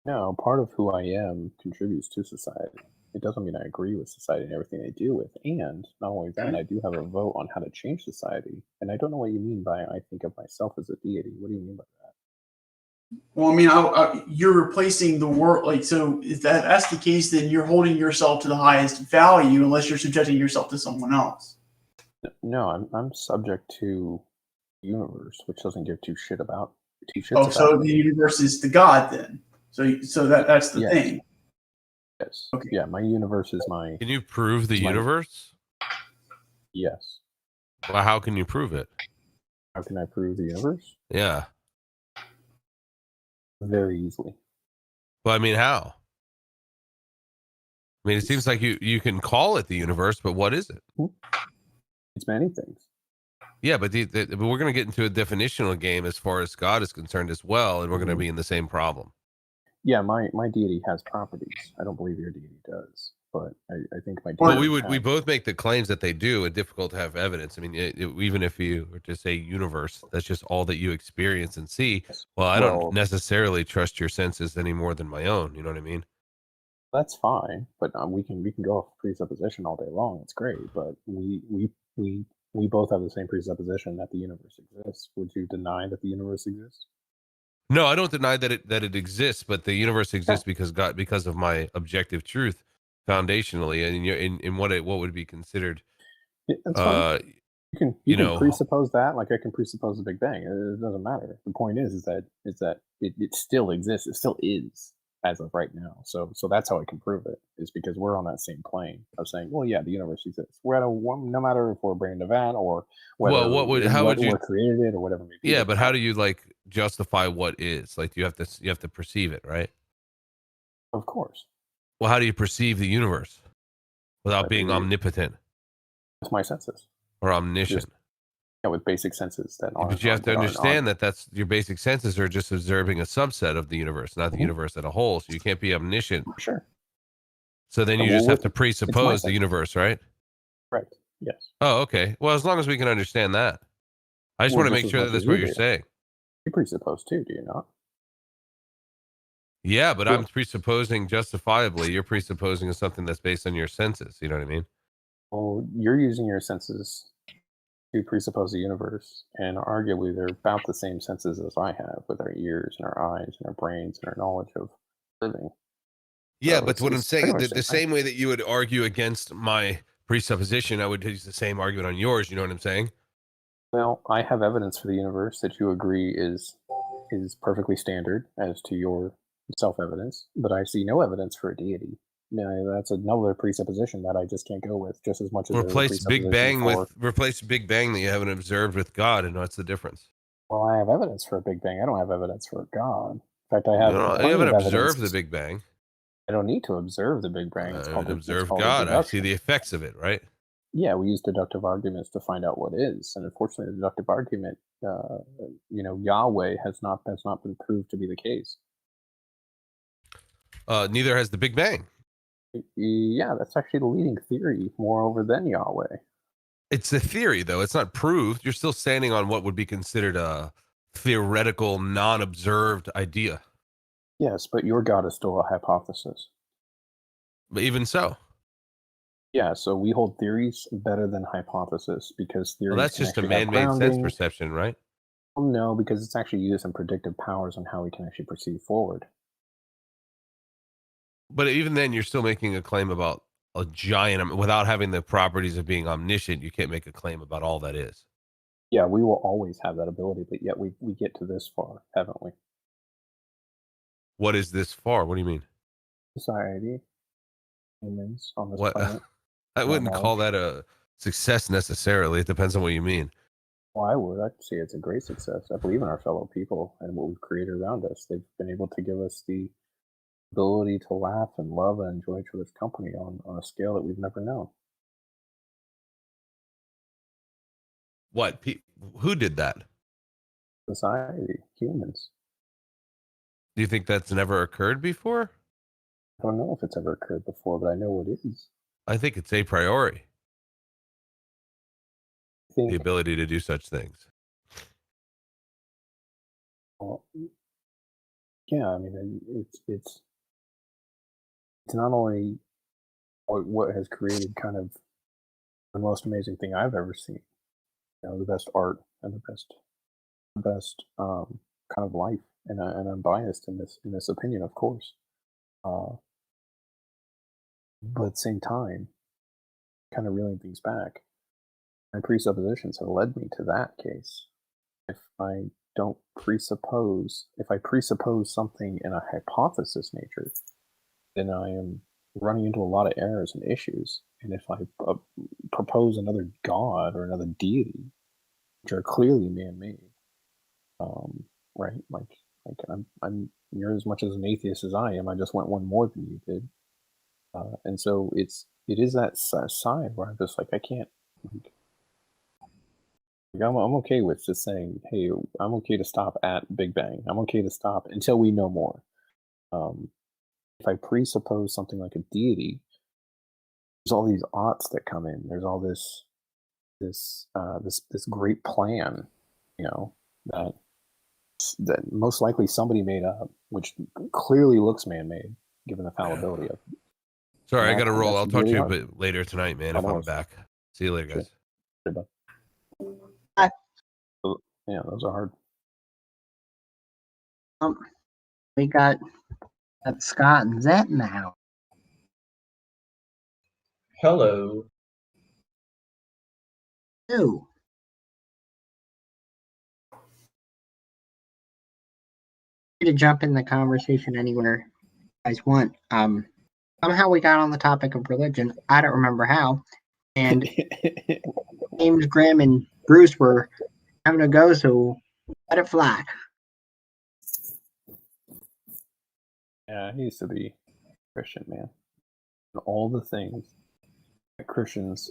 No, part of who I am contributes to society. It doesn't mean I agree with society and everything they deal with. And not only that, I do have a vote on how to change society. And I don't know what you mean by I think of myself as a deity. What do you mean by that? Well, I mean, you're replacing the world. Like, so if that's the case, then you're holding yourself to the highest value unless you're subjecting yourself to someone else. No, I'm subject to the universe, which doesn't give two shits about so the universe is the God then. So that's the thing. Yes. Okay. Yeah, my universe is my. Can you prove the universe? Yes. Well, how can you prove it? How can I prove the universe? Yeah. Very easily. Well, I mean, how? I mean, it seems like you can call it the universe, but what is it? It's many things. Yeah, but but we're going to get into a definitional game as far as God is concerned as well, and we're going to be in the same problem. Yeah, my deity has properties. I don't believe your deity does, but I think my deity. Well, we both make the claims that they do. It's difficult to have evidence. I mean, even if you were to say universe, that's just all that you experience and see. Well, I don't necessarily trust your senses any more than my own. You know what I mean? That's fine, but we can go off presupposition all day long. It's great, but we both have the same presupposition that the universe exists. Would you deny that the universe exists? No, I don't deny that it exists, but the universe exists because of my objective truth, foundationally, and in what would be considered. That's fine. You can presuppose that, like I can presuppose the Big Bang. It doesn't matter. The point is that it still exists. It still is as of right now. So that's how I can prove it, is because we're on that same plane of saying, well, yeah, the universe exists. We're at no matter if we're bringing it to or whether how would you created it or whatever it may be. Yeah, but how do you justify what is? Like you have to perceive it, right? Of course. Well, how do you perceive the universe without being omnipotent? It's my senses. Or omniscient. With basic senses that are. But you have to understand that's your basic senses are just observing a subset of the universe, not the universe as a whole. So you can't be omniscient. Sure. So then you Well, just have to it's my presuppose the thing. universe, right? Correct. Yes. Oh, okay. Well, as long as we can understand that. I just Well, want to just make as sure that much that's as what you you're do. saying. You presuppose too, do you not? Yeah, but Well- I'm presupposing justifiably. You're presupposing something that's based on your senses. You know what I mean? Well, you're using your senses to presuppose the universe, and arguably they're about the same senses as I have with our ears and our eyes and our brains and our knowledge of living. Yeah, So but what I'm it's pretty saying, much the thing. same way that you would argue against my presupposition, I would use the same argument on yours. You know what I'm saying? Well, I have evidence for the universe that you agree is perfectly standard as to your self-evidence, but I see no evidence for a deity. No, that's another presupposition that I just can't go with, just as much as there's a Replace Big presupposition Bang for. replace Big Bang that you haven't observed with God, and what's the difference? Well, I have evidence for a Big Bang. I don't have evidence for a God. In fact, I You, have know, you plenty haven't of observed the evidence. Big Bang. I don't need to observe the Big Bang. It's called Observe God. I see deduction. the effects of it, right? Yeah, we use deductive arguments to find out what is, and unfortunately, the deductive argument, Yahweh has not been proved to be the case. Neither has the Big Bang. Yeah, that's actually the leading theory, moreover, than Yahweh. It's a theory, though. It's not proved. You're still standing on what would be considered a theoretical, non-observed idea. Yes, but your God is still a hypothesis. But even so, Yeah, so we hold theories better than hypothesis because theories well, that's can just a actually have man-made sense grounding. perception, right? Well, no, because it's actually used some predictive powers on how we can actually proceed forward. But even then, you're still making a claim about a giant, without having the properties of being omniscient. You can't make a claim about all that is. Yeah, we will always have that ability, but yet we get to this far, haven't we? What is this for? What do you mean? Society, humans on this What? planet. I more wouldn't call knowledge. that a success necessarily. It depends on what you mean. Well, I would. I'd say it's a great success. I believe in our fellow people and what we've created around us. They've been able to give us the ability to laugh and love and enjoy each other's company on a scale that we've never known. What? Who did that? Society, humans. Do you think that's never occurred before? I don't know if it's ever occurred before, but I know it is. I think it's a priori. I think, The ability to do such things. well, yeah, I mean, it's not only what has created kind of the most amazing thing I've ever seen. You know, the best art and the best kind of life, and I'm biased in this opinion, of course. But at the same time, kind of reeling things back, my presuppositions have led me to that case. If I don't presuppose, if I presuppose something in a hypothesis nature, then I am running into a lot of errors and issues. And if I propose another god or another deity, which are clearly man-made, right? Like I'm you're as much as an atheist as I am. I just went one more than you did, and so it is that side where I'm just like I can't. I'm okay with just saying, hey, I'm okay to stop at Big Bang. I'm okay to stop until we know more. If I presuppose something like a deity, there's all these oughts that come in. There's all this great plan, you know, that most likely somebody made up, which clearly looks man-made, given the fallibility of it. Sorry, And I got to that's roll. I'll talk to really you a hard. bit later tonight, man, if no I'm worries. back. See you later, Sure. guys. Sure, bud. Yeah, those are hard. We got Scott and Zet in the house. Hello. Ooh. To jump in the conversation anywhere you guys want. Somehow we got on the topic of religion. I don't remember how. And James, Graham, and Bruce were having a go, so let it fly. Yeah, I used to be Christian, man. And all the things that Christians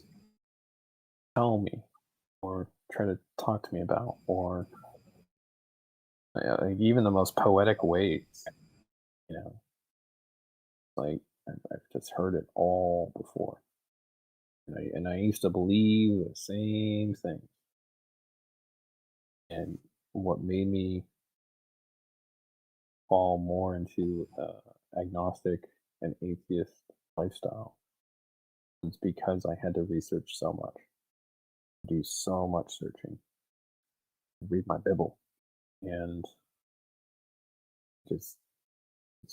tell me or try to talk to me about, or like even the most poetic ways, you know, like I've just heard it all before. And I used to believe the same thing. And what made me fall more into agnostic and atheist lifestyle is because I had to research so much, do so much searching, read my Bible, and just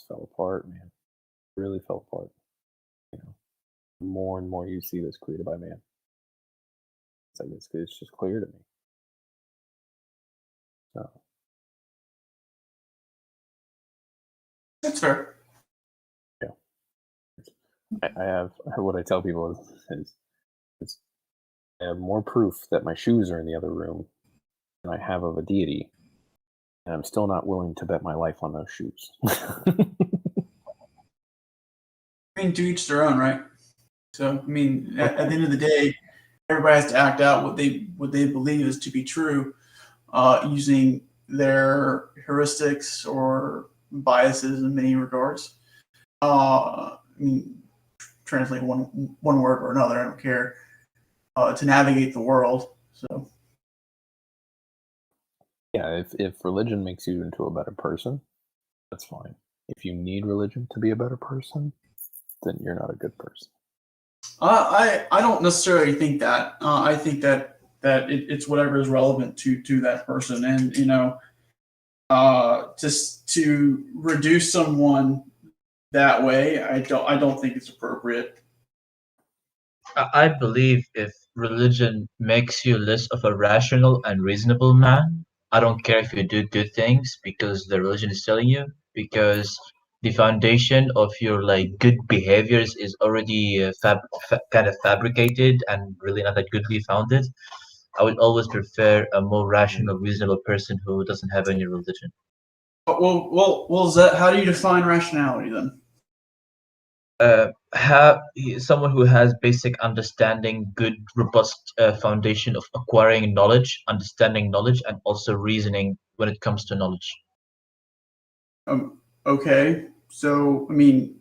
fell apart, man. Really fell apart. You know, the more and more you see this created by man, it's like it's just clear to me. So That's fair. I have what I tell people is I have more proof that my shoes are in the other room than I have of a deity, and I'm still not willing to bet my life on those shoes. I mean, to each their own, right? So, I mean, at the end of the day, everybody has to act out what they believe is to be true, using their heuristics or biases in many regards. I mean, translate one word or another, I don't care. To navigate the world. So Yeah, if religion makes you into a better person, that's fine. If you need religion to be a better person, then you're not a good person. I don't necessarily think that. I think that it's whatever is relevant to that person, and just to reduce someone that way, I don't think it's appropriate. I believe if religion makes you less of a rational and reasonable man, I don't care if you do good things because the religion is telling you, because the foundation of your like good behaviors is already kind of fabricated and really not that goodly founded. I would always prefer a more rational, reasonable person who doesn't have any religion. Well, Zet, how do you define rationality then? Someone who has basic understanding, good, robust foundation of acquiring knowledge, understanding knowledge, and also reasoning when it comes to knowledge. Okay, so I mean,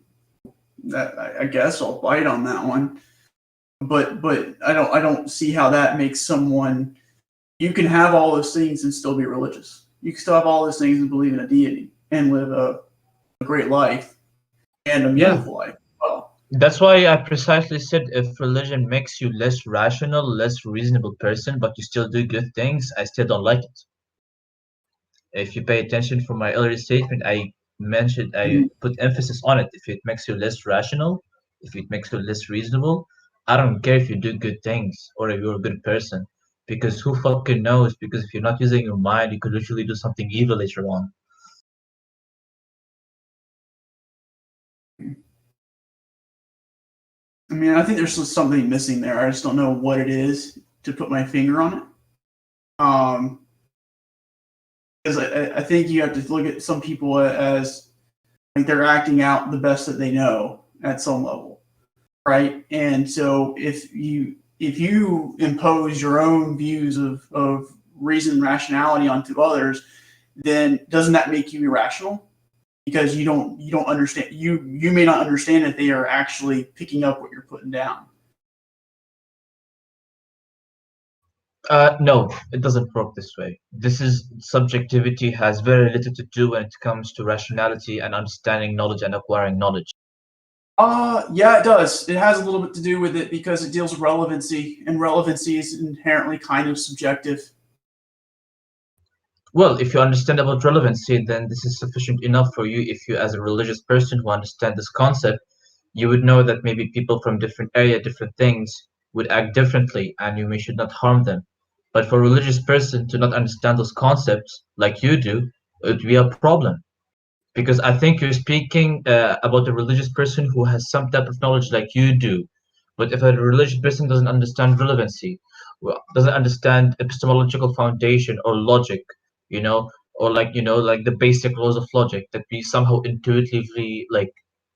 I guess I'll bite on that one, but I don't see how that makes someone. You can have all those things and still be religious. You can still have all those things and believe in a deity and live a great life and a meaningful life. Well, That's why I precisely said if religion makes you less rational, less reasonable person, but you still do good things, I still don't like it. If you pay attention from my earlier statement, I put emphasis on it. If it makes you less rational, if it makes you less reasonable, I don't care if you do good things or if you're a good person. Because who fucking knows? Because if you're not using your mind, you could literally do something evil later on. I mean, I think there's something missing there. I just don't know what it is to put my finger on it. Because I think you have to look at some people as like they're acting out the best that they know at some level, right? And so if you impose your own views of reason and rationality onto others, then doesn't that make you irrational? Because you don't understand, you may not understand that they are actually picking up what you're putting down. No, it doesn't work this way. Subjectivity has very little to do when it comes to rationality and understanding knowledge and acquiring knowledge. Yeah, it does. It has a little bit to do with it because it deals with relevancy, and relevancy is inherently kind of subjective. Well, if you understand about relevancy, then this is sufficient enough for you. If you, as a religious person who understand this concept, you would know that maybe people from different area, different things would act differently, and you should not harm them. But for a religious person to not understand those concepts like you do, it would be a problem. Because I think you're speaking about a religious person who has some type of knowledge like you do. But if a religious person doesn't understand relevancy, doesn't understand epistemological foundation or logic, or like the basic laws of logic that we somehow intuitively like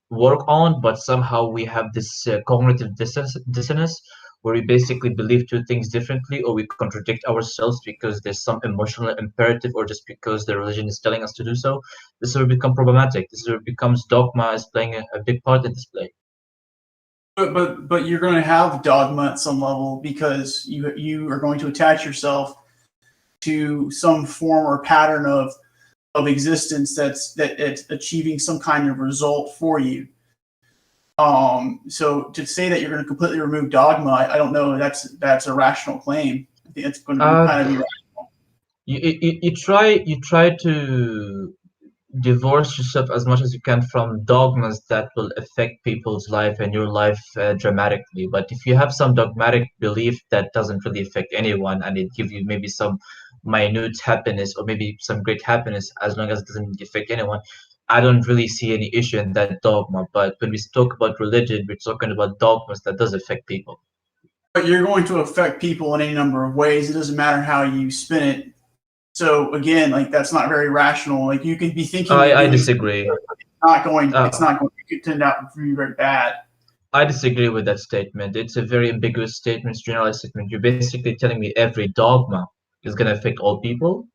work on, but somehow we have this cognitive dissonance where we basically believe two things differently, or we contradict ourselves because there's some emotional imperative, or just because the religion is telling us to do so. This is where it becomes problematic. This is where it becomes dogma is playing a big part in this play. But you're going to have dogma at some level because you are going to attach yourself to some form or pattern of existence that's achieving some kind of result for you. So to say that you're going to completely remove dogma, I don't know. That's a rational claim. I think it's going to be kind of irrational. You try to divorce yourself as much as you can from dogmas that will affect people's life and your life dramatically. But if you have some dogmatic belief that doesn't really affect anyone, and it gives you maybe some minute happiness or maybe some great happiness, as long as it doesn't affect anyone, I don't really see any issue in that dogma. But when we talk about religion, we're talking about dogmas that does affect people. But you're going to affect people in any number of ways. It doesn't matter how you spin it. So again, like that's not very rational. Like you could be thinking. I disagree. It's not going. It could turn out to be very bad. I disagree with that statement. It's a very ambiguous statement, it's a generalized statement. You're basically telling me every dogma is going to affect all people.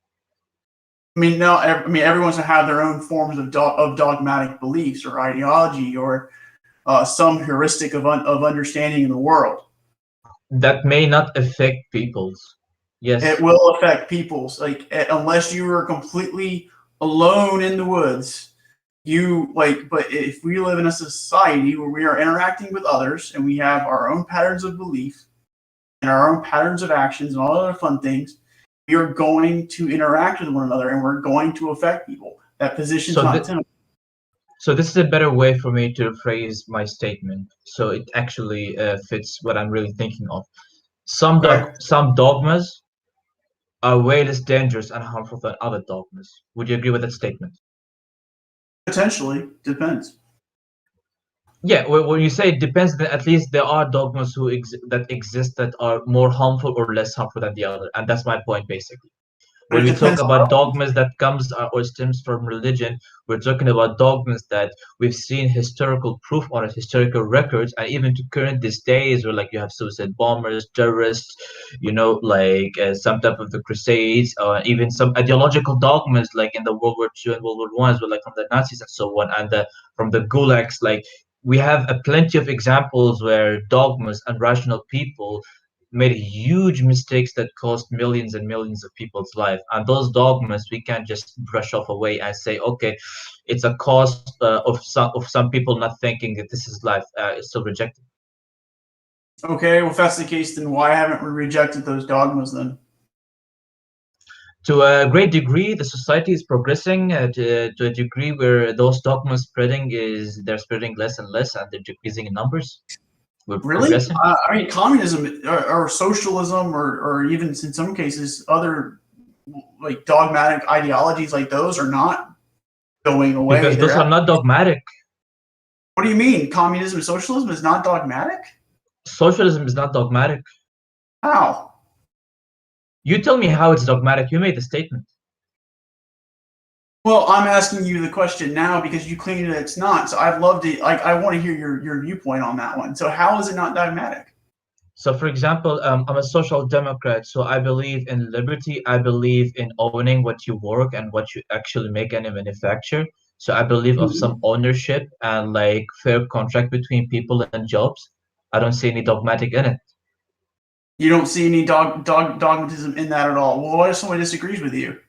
I mean, no. I mean, everyone's going to have their own forms of dogmatic beliefs or ideology or some heuristic of understanding in the world. That may not affect people's. Yes. It will affect people's. Like unless you are completely alone in the woods, but if we live in a society where we are interacting with others and we have our own patterns of belief and our own patterns of actions and all other fun things, we are going to interact with one another and we're going to affect people. That position's not tenable. So this is a better way for me to phrase my statement. So it actually fits what I'm really thinking of. Some dogmas are way less dangerous and harmful than other dogmas. Would you agree with that statement? Potentially. Depends. Yeah, when you say it depends, then at least there are dogmas that exist that are more harmful or less harmful than the other. And that's my point, basically. When we talk about dogmas that comes or stems from religion, we're talking about dogmas that we've seen historical proof on it, historical records, and even to current these days, where like you have suicide bombers, terrorists, some type of the Crusades, or even some ideological dogmas like in the World War II and World War I, were like from the Nazis and so on, and from the gulags. Like we have plenty of examples where dogmas and rational people made huge mistakes that cost millions and millions of people's life, and those dogmas we can't just brush off away and say, okay, it's a cost of some people not thinking that this is life. It's still rejected. Okay, well, if that's the case, then why haven't we rejected those dogmas then? To a great degree, the society is progressing to a degree where those dogmas they're spreading less and less, and they're decreasing in numbers. Really? I mean, communism or socialism or even in some cases other like dogmatic ideologies like those are not going away. Because those are not dogmatic. What do you mean? Communism and socialism is not dogmatic? Socialism is not dogmatic. How? You tell me how it's dogmatic. You made the statement. Well, I'm asking you the question now because you claim that it's not. So I'd love to, I want to hear your viewpoint on that one. So how is it not dogmatic? So, for example, I'm a social democrat. So I believe in liberty. I believe in owning what you work and what you actually make and manufacture. So I believe of some ownership and like fair contract between people and jobs. I don't see any dogmatic in it. You don't see any dogmatism in that at all. Well, what if someone disagrees with you?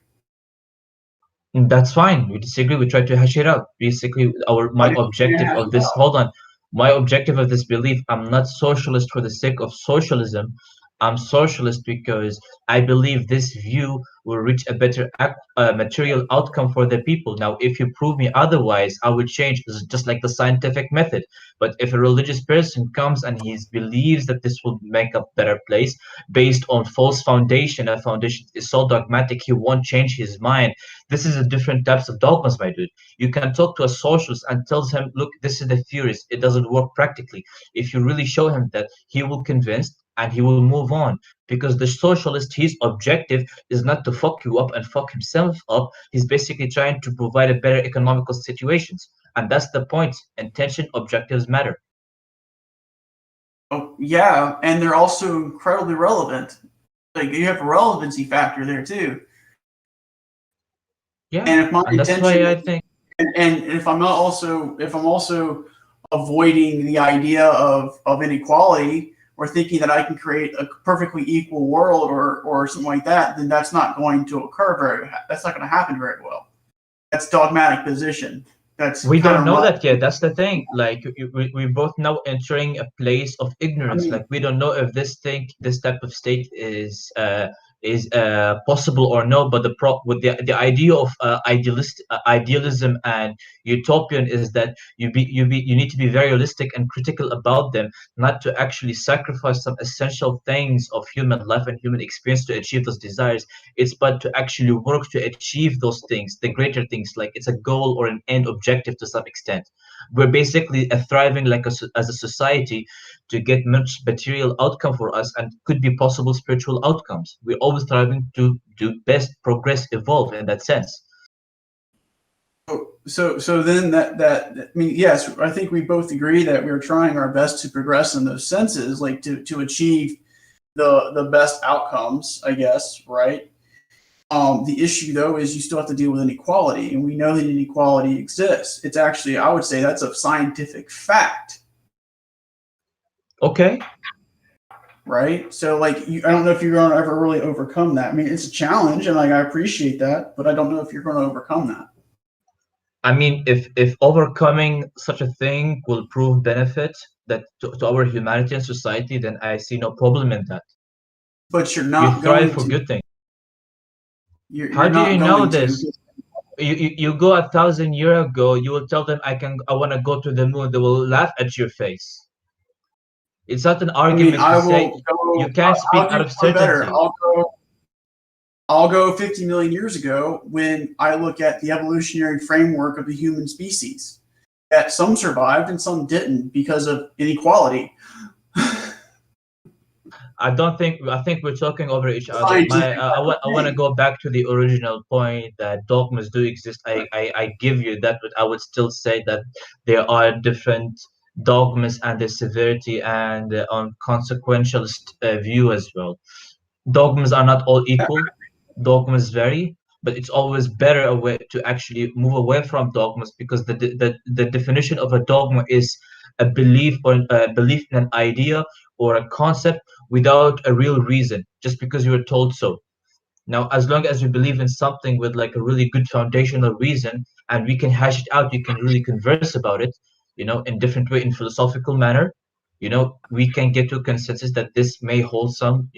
That's fine. We disagree. We try to hash it out. Basically, my objective of this. Hold on. My objective of this belief. I'm not socialist for the sake of socialism. I'm socialist because I believe this view will reach a better material outcome for the people. Now, if you prove me otherwise, I would change, just like the scientific method. But if a religious person comes and he believes that this will make a better place based on false foundation, a foundation is so dogmatic, he won't change his mind. This is a different types of dogmas, my dude. You can talk to a socialist and tell him, look, this is the theories. It doesn't work practically. If you really show him that, he will convince and he will move on, because the socialist, his objective is not to fuck you up and fuck himself up. He's basically trying to provide a better economical situations, and that's the point. Intention, objectives matter. Oh, yeah, and they're also incredibly relevant. Like you have a relevancy factor there too. Yeah, And if my and that's why I intention, think. and if I'm also avoiding the idea of inequality or thinking that I can create a perfectly equal world or something like that, then that's not going to occur that's not going to happen very well. That's dogmatic position. That's We kind don't of know rough. that yet. That's the thing. Like we both now entering a place of I ignorance. mean, Like we don't know if this type of state is possible or no. But the with the idea of idealism and utopian is that you need to be very realistic and critical about them, not to actually sacrifice some essential things of human life and human experience to achieve those desires. It's but to actually work to achieve those things, the greater things. Like it's a goal or an end objective to some extent. We're basically thriving like as a society to get much material outcome for us and could be possible spiritual outcomes. We're always striving to do best, progress, evolve in that sense. so then that I mean, yes, I think we both agree that we're trying our best to progress in those senses, like to achieve the best outcomes, I guess, right? The issue, though, is you still have to deal with inequality, and we know that inequality exists. It's actually, I would say, that's a scientific fact, Okay. right? So, like, I don't know if you're going to ever really overcome that. I mean, it's a challenge, and like I appreciate that, but I don't know if you're going to overcome that. I mean, if overcoming such a thing will prove benefit that to our humanity and society, then I see no problem in that. But you're You not thrive going for to. good things. You're How do not you know going to. this? You go 1,000 years ago, you will tell them I want to go to the moon. They will laugh at your face. It's not an I mean, argument to I say will go. you can't speak I'll out do of one better. certainty. I'll go 50 million years ago when I look at the evolutionary framework of the human species. That some survived and some didn't because of inequality. I think we're talking over each other. Scientific I want to thing. go back to the original point that dogmas do exist. I give you that, but I would still say that there are different dogmas and the severity and on consequential view as well. Dogmas are not all equal. Dogmas vary, but it's always better a way to actually move away from dogmas, because the definition of a dogma is a belief or a belief in an idea or a concept without a real reason, just because you were told so. Now, as long as you believe in something with like a really good foundational reason, and we can hash it out, you can really converse about it, in different way, in philosophical manner, we can get to a consensus that this may hold some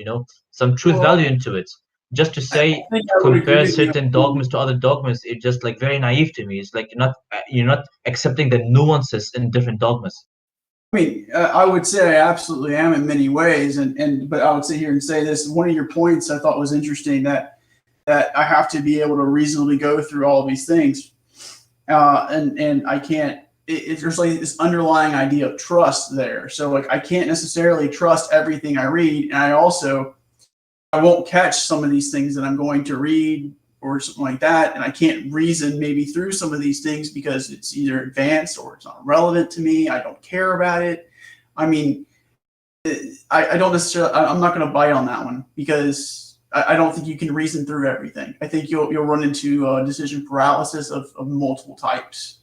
truth value Well, into it. Just to I say think I would agree compare with you. certain dogmas to other dogmas, it's just like very naive to me. It's like you're not accepting the nuances in different dogmas. I mean, I would say I absolutely am in many ways, but I would sit here and say this. One of your points I thought was interesting, that I have to be able to reasonably go through all of these things, and I can't. There's like this underlying idea of trust there. So like I can't necessarily trust everything I read, and I won't catch some of these things that I'm going to read or something like that, and I can't reason maybe through some of these things because it's either advanced or it's not relevant to me. I don't care about it. I mean, I don't necessarily. I'm not going to bite on that one because I don't think you can reason through everything. I think you'll run into decision paralysis of multiple types.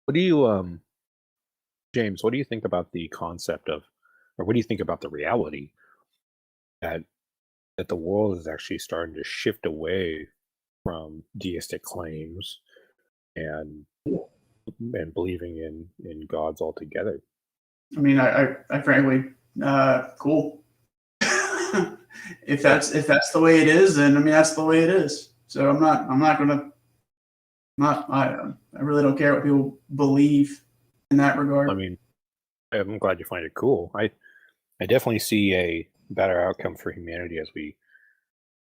What do you, James? What do you think about the concept of, or what do you think about the reality that the world is actually starting to shift away from deistic claims and believing in gods altogether? I mean, I frankly, cool. If that's the way it is, then I mean that's the way it is. So I'm not gonna I really don't care what people believe in that regard. I mean, I'm glad you find it cool. I definitely see a better outcome for humanity as we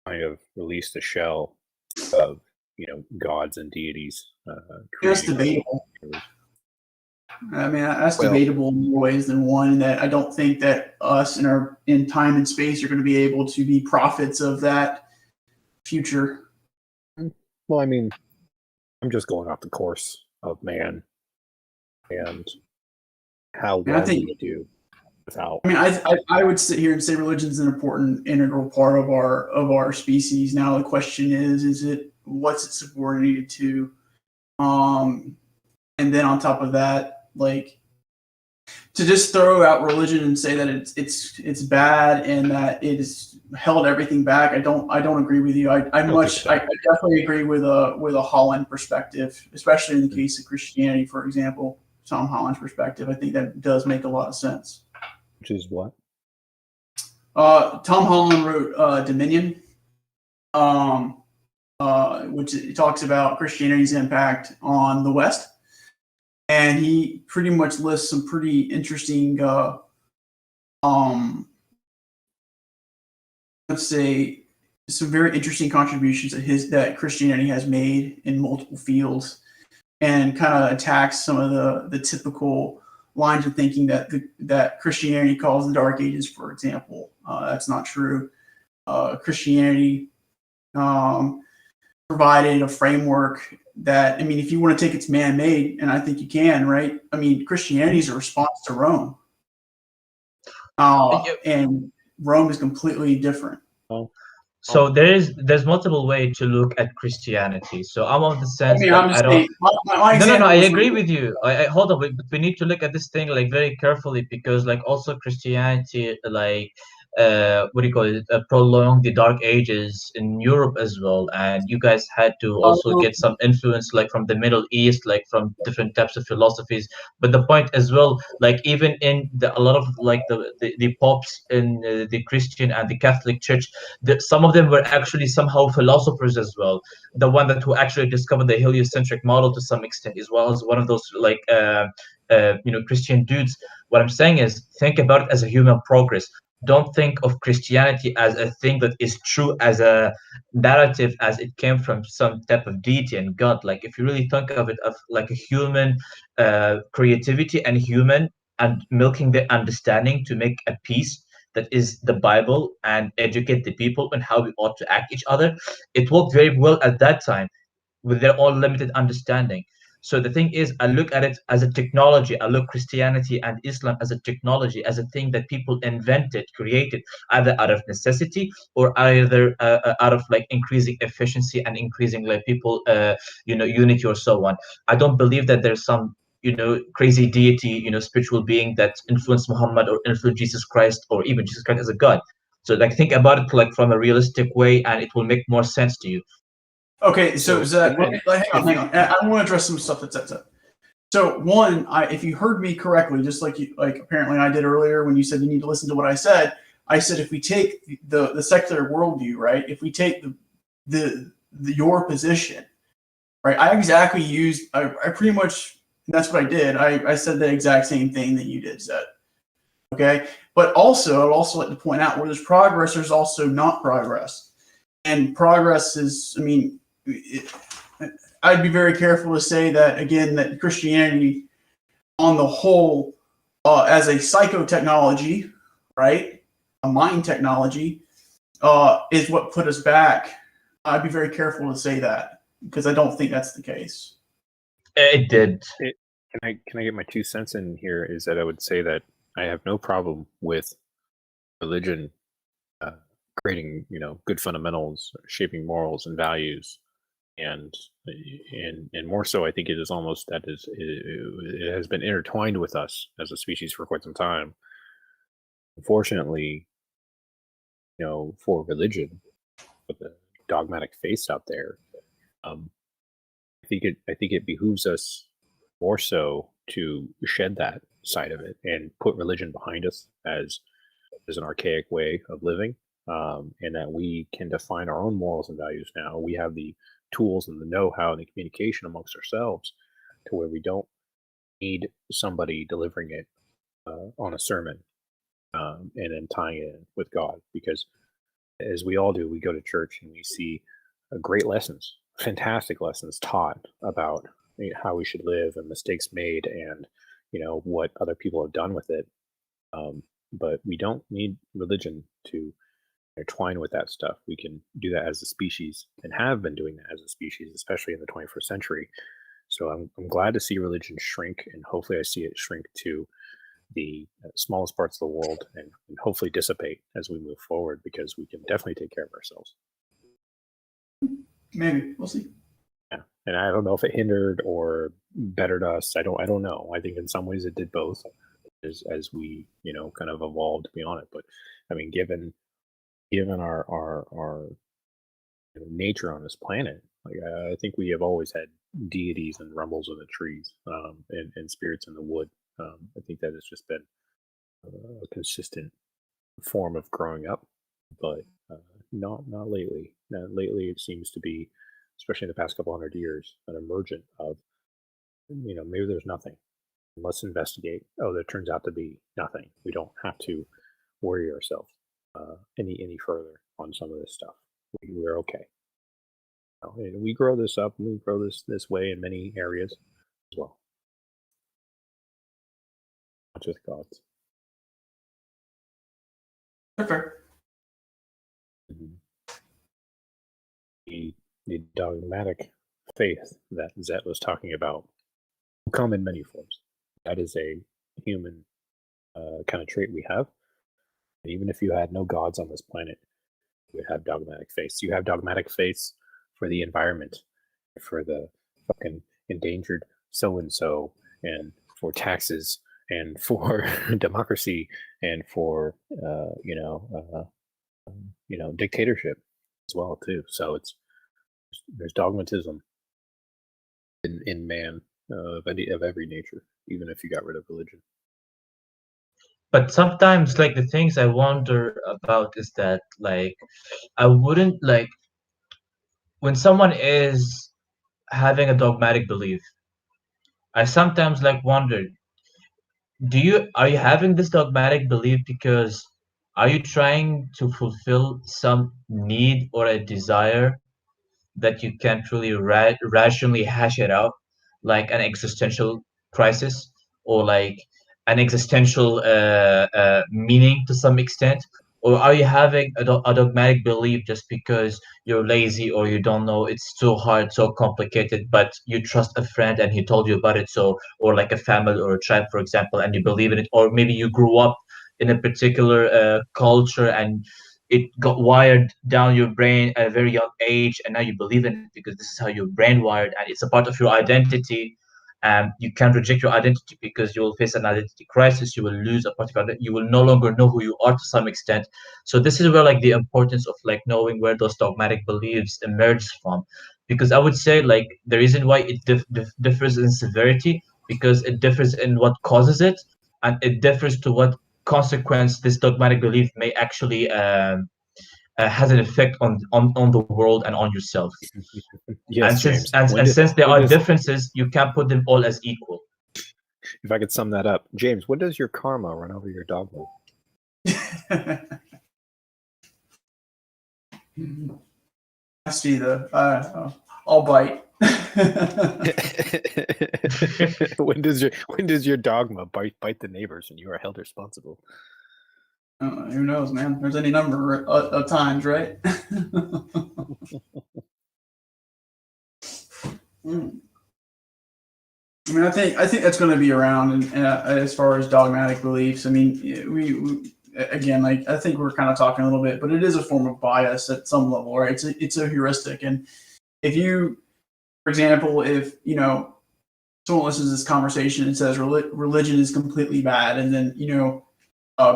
kind of release the shell of gods and deities. That's Creating debatable. I mean, that's Well- debatable in more ways than one. That I don't think that us in time and space are going to be able to be prophets of that future. Well, I mean, I'm just going off the course of man and how Yeah, I well think- we do. without. I mean, I would sit here and say religion is an important integral part of our species. Now the question is it what's it subordinated to? And then on top of that, like to just throw out religion and say that it's bad and that it has held everything back. I don't agree with you. I definitely agree with a Holland perspective, especially in the case of Christianity, for example. Tom Holland's perspective. I think that does make a lot of sense. Which is what? Tom Holland wrote Dominion, which talks about Christianity's impact on the West. And he pretty much lists some pretty interesting, let's say, some very interesting contributions that Christianity has made in multiple fields, and kind of attacks some of the typical lines of thinking that Christianity calls the Dark Ages, for example. That's not true. Christianity provided a framework that, I mean, if you want to take it's man-made, and I think you can, right? I mean, Christianity is a response to Rome. And Rome is completely different. So there's multiple ways to look at Christianity. So I'm of the sense that I don't. No. I agree with you. I hold on, but we need to look at this thing like very carefully, because like also Christianity like what do you call it? Prolonged the Dark Ages in Europe as well, and you guys had to also get some influence like from the Middle East, like from different types of philosophies. But the point as well, like even in a lot of like the popes in the Christian and the Catholic Church, some of them were actually somehow philosophers as well. The one that who actually discovered the heliocentric model to some extent, as well as one of those like Christian dudes. What I'm saying is, think about it as a human progress. Don't think of Christianity as a thing that is true as a narrative, as it came from some type of deity and God. Like if you really think of it of like a human creativity and human and milking the understanding to make a piece that is the Bible and educate the people on how we ought to act each other. It worked very well at that time with their own limited understanding. So the thing is, I look at it as a technology. I look Christianity and Islam as a technology, as a thing that people invented, created, either out of necessity or either out of like increasing efficiency and increasing like people, unity or so on. I don't believe that there's some crazy deity, spiritual being that influenced Muhammad or influenced Jesus Christ or even Jesus Christ as a God. So like think about it like from a realistic way, and it will make more sense to you. Okay, so Zach, hang on. I want to address some stuff that's said. So one, if you heard me correctly, just like apparently I did earlier when you said you need to listen to what I said if we take the secular worldview, right? If we take your position, right? I exactly used. I pretty much that's what I did. I said the exact same thing that you did, Zed. Okay, but also I'd also like to point out where there's progress, there's also not progress, and progress is. I mean. I'd be very careful to say that again, that Christianity on the whole, as a psychotechnology, right, a mind technology, is what put us back. I'd be very careful to say that because I don't think that's the case. It did. Can I get my 2 cents in here? Is that I would say that I have no problem with religion creating good fundamentals, shaping morals and values. And more so, I think it is almost that it has been intertwined with us as a species for quite some time. Unfortunately, for religion, with the dogmatic face out there, I think it behooves us more so to shed that side of it and put religion behind us as an archaic way of living, and that we can define our own morals and values now. We have the tools and the know-how and the communication amongst ourselves to where we don't need somebody delivering it on a sermon and then tying it in with God, because as we all do, we go to church and we see great lessons, fantastic lessons taught about how we should live and mistakes made and what other people have done with it, but we don't need religion to intertwine with that stuff. We can do that as a species and have been doing that as a species, especially in the 21st century. So I'm glad to see religion shrink, and hopefully I see it shrink to the smallest parts of the world and hopefully dissipate as we move forward, because we can definitely take care of ourselves. Maybe we'll see. Yeah, and I don't know if it hindered or bettered us. I don't know. I think in some ways it did both, as we kind of evolved beyond it. But I mean, given our nature on this planet, like I think we have always had deities and rumbles in the trees, and spirits in the wood. I think that has just been a consistent form of growing up, but not lately. Lately, it seems to be, especially in the past couple hundred years, an emergent of maybe there's nothing. Let's investigate. Oh, there turns out to be nothing. We don't have to worry ourselves any further on some of this stuff. We're okay. And we grow this up, and we grow this way in many areas as well, not just gods. Fair. Mhm. The dogmatic faith that Zet was talking about will come in many forms. That is a human kind of trait we have. And even if you had no gods on this planet, you would have dogmatic faiths. You have dogmatic faiths for the environment, for the fucking endangered so and so, and for taxes, and for democracy, and for dictatorship as well too. So there's dogmatism in man of every nature, even if you got rid of religion. But sometimes, like, the things I wonder about is that, like, I wouldn't like when someone is having a dogmatic belief. I sometimes like wonder, are you having this dogmatic belief because are you trying to fulfill some need or a desire that you can't really rationally hash it out, like an existential crisis or like an existential meaning to some extent? Or are you having a dogmatic belief just because you're lazy or you don't know, it's too hard, so complicated, but you trust a friend and he told you about it, so, or like a family or a tribe, for example, and you believe in it? Or maybe you grew up in a particular culture and it got wired down your brain at a very young age, and now you believe in it because this is how your brain wired and it's a part of your identity. And you can't reject your identity because you will face an identity crisis. You will lose a particular, you will no longer know who you are to some extent. So this is where, like, the importance of like knowing where those dogmatic beliefs emerge from, because I would say, like, the reason why it differs in severity, because it differs in what causes it, and it differs to what consequence this dogmatic belief may actually has an effect on the world and on yourself. Yes, And James. since there are differences, you can't put them all as equal. If I could sum that up, James, when does your karma run over your dogma? Nasty though. I'll bite. When does your dogma bite the neighbors and you are held responsible? Who knows, man? There's any number of times, right? I mean, I think that's going to be around, and as far as dogmatic beliefs, I mean, we again, like, I think we're kind of talking a little bit, but it is a form of bias at some level, right? It's a heuristic, and if you, for example, if someone listens to this conversation and says religion is completely bad, and then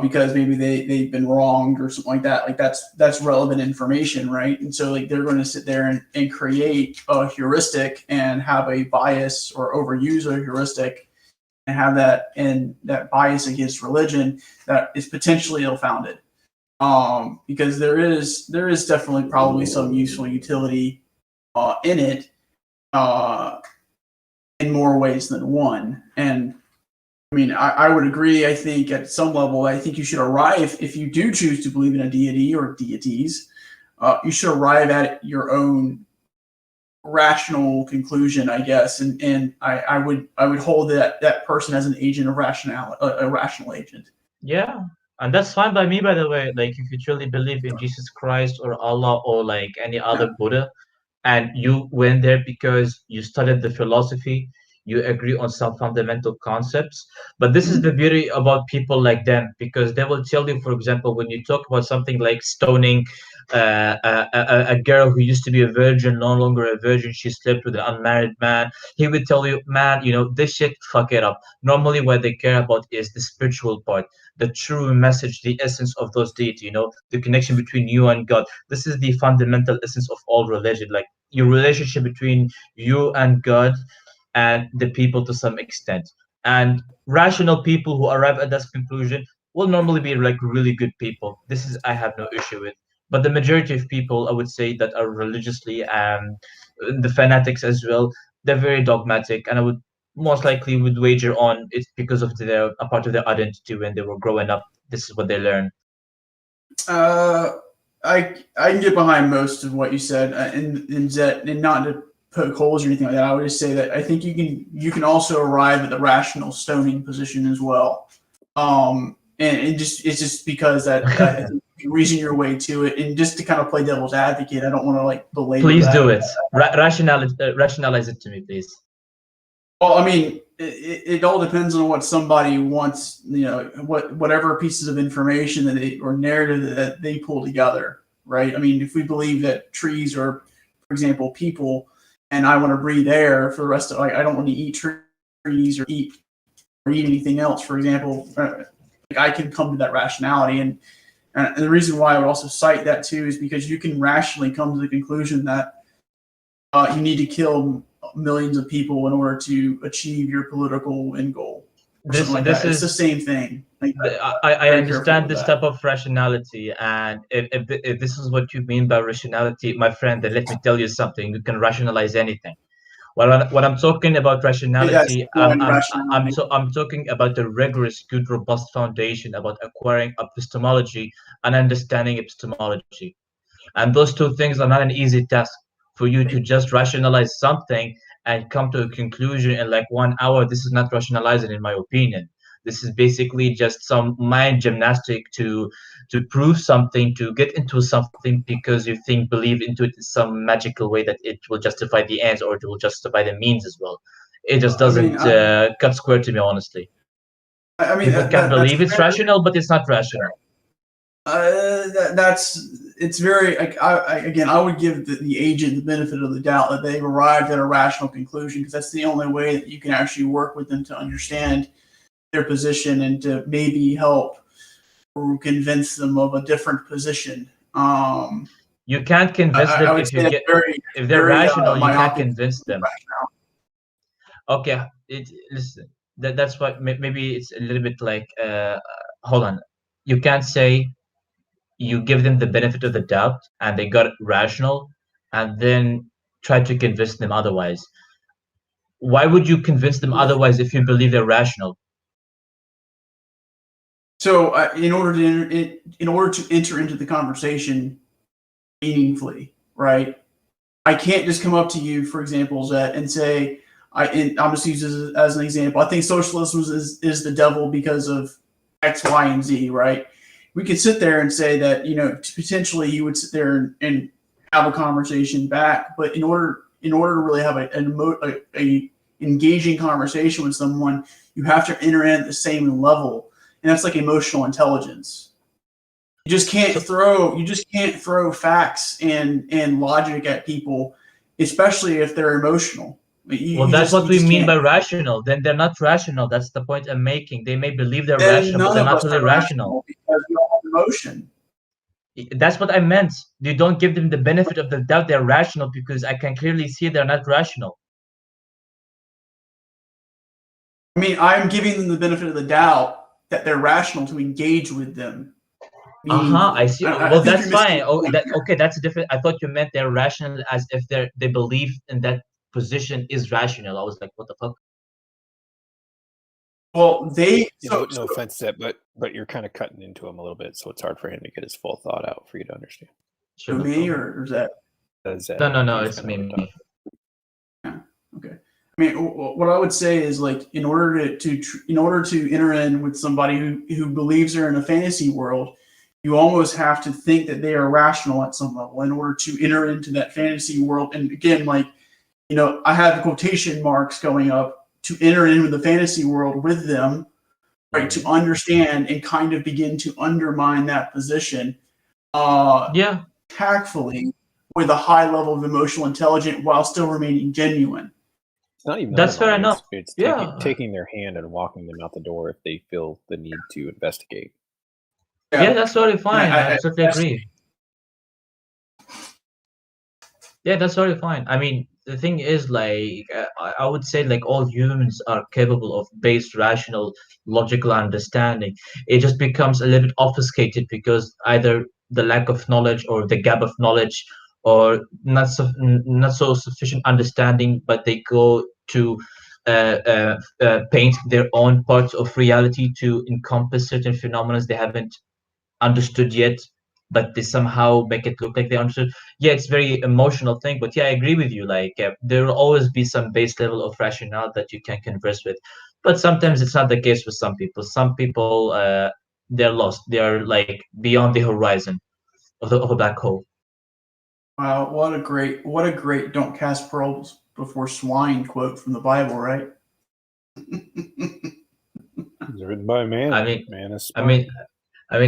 because maybe they've been wronged or something like that, like that's relevant information, right? And so, like, they're going to sit there and create a heuristic and have a bias or overuse a heuristic and have that bias against religion that is potentially ill-founded, because there is definitely probably some useful utility in it in more ways than one. And I mean, I would agree. I think at some level, I think you should arrive, if you do choose to believe in a deity or deities, you should arrive at your own rational conclusion, I guess. And I would hold that person as an agent of rationality, a rational agent. Yeah, and that's fine by me, by the way. Like, if you truly believe in Jesus Christ or Allah or like any other Buddha, and you went there because you studied the philosophy, you agree on some fundamental concepts. But this is the beauty about people like them, because they will tell you, for example, when you talk about something like stoning a girl who used to be a virgin, no longer a virgin, she slept with an unmarried man, he would tell you, man, this shit, fuck it up. Normally what they care about is the spiritual part, the true message, the essence of those deeds, the connection between you and God. This is the fundamental essence of all religion, like your relationship between you and God and the people to some extent. And rational people who arrive at this conclusion will normally be like really good people. This is I have no issue with. But the majority of people, I would say, that are religiously the fanatics as well, they're very dogmatic, and I would most likely would wager on it's because of a part of their identity when they were growing up. This is what they learn. I can get behind most of what you said, and not to poke holes or anything like that. I would just say that I think you can also arrive at the rational stoning position as well. And it's just because that I think you can reason your way to it, and just to kind of play devil's advocate, I don't want to like belabor. Please that. do it. Rationalize it to me, please. Well, I mean, it all depends on what somebody wants. Whatever pieces of information or narrative that they pull together, right? I mean, if we believe that trees are, for example, people, and I want to breathe air for the rest of, I don't want to eat trees or eat anything else, for example. I can come to that rationality, and the reason why I would also cite that too is because you can rationally come to the conclusion that you need to kill millions of people in order to achieve your political end goal. It's the same thing. I understand this type of rationality, and if this is what you mean by rationality, my friend, then let me tell you something. You can rationalize anything. Well, when I'm talking about rationality, I'm talking about the rigorous, good, robust foundation about acquiring epistemology and understanding epistemology. And those two things are not an easy task for you to just rationalize something and come to a conclusion in like 1 hour. This is not rationalizing, in my opinion. This is basically just some mind gymnastic to prove something, to get into something because you believe into it in some magical way that it will justify the ends or it will justify the means as well. It just doesn't cut square to me, honestly. I mean, people can believe it's rational, but it's not rational. It's very I would give the agent the benefit of the doubt that they've arrived at a rational conclusion, because that's the only way that you can actually work with them to understand their position and to maybe help or convince them of a different position. You can't convince them if they're rational. You can't convince them. Okay, listen. That's what maybe it's a little bit like. Hold on, you can't say you give them the benefit of the doubt and they got it rational, and then try to convince them otherwise. Why would you convince them otherwise if you believe they're rational? So, in order to enter into the conversation meaningfully, right? I can't just come up to you, for example, Zet, and say, I'm just using this as an example. I think socialism is the devil because of X, Y, and Z, right? We could sit there and say that, potentially you would sit there and have a conversation back, but in order to really have a engaging conversation with someone, you have to enter in at the same level. And that's like emotional intelligence. You just can't throw facts and logic at people, especially if they're emotional. That's what we mean by rational. Then they're not rational. That's the point I'm making. They may believe they're rational, but they're not really rational. Because we all have emotion. That's what I meant. You don't give them the benefit of the doubt they're rational, because I can clearly see they're not rational. I mean, I'm giving them the benefit of the doubt that they're rational to engage with them. I see. Well, that's fine. Okay, that's different. I thought you meant they're rational as if they believe in that position is rational. I was like, what the fuck? Well, no offense to that, but you're kind of cutting into him a little bit, so it's hard for him to get his full thought out for you to understand. So me or is that? No, it's me. Yeah. Okay. I mean, what I would say is, like, in order to enter in with somebody who believes they're in a fantasy world, you almost have to think that they are rational at some level in order to enter into that fantasy world. And again, like, I have quotation marks going up to enter into the fantasy world with them, right? To understand and kind of begin to undermine that position, Yeah, tactfully, with a high level of emotional intelligence while still remaining genuine. It's not even that's fair undermining. enough. It's Yeah, taking their hand and walking them out the door if they feel the need to investigate. yeah, that's totally And fine. I totally agree. Yeah, that's totally fine. I mean, the thing is, like, I would say, like, all humans are capable of base, rational, logical understanding. It just becomes a little bit obfuscated because either the lack of knowledge or the gap of knowledge, or not so sufficient understanding, but they go to paint their own parts of reality to encompass certain phenomena they haven't understood yet, but they somehow make it look like they understood. Yeah, it's very emotional thing, but yeah, I agree with you. Like, there will always be some base level of rationale that you can converse with, but sometimes it's not the case with some people. Some people, they're lost. They are like beyond the horizon of a black hole. Wow, what a great "Don't cast pearls before swine" quote from the Bible, right? It's written by a man. I mean, Man is I smart. mean,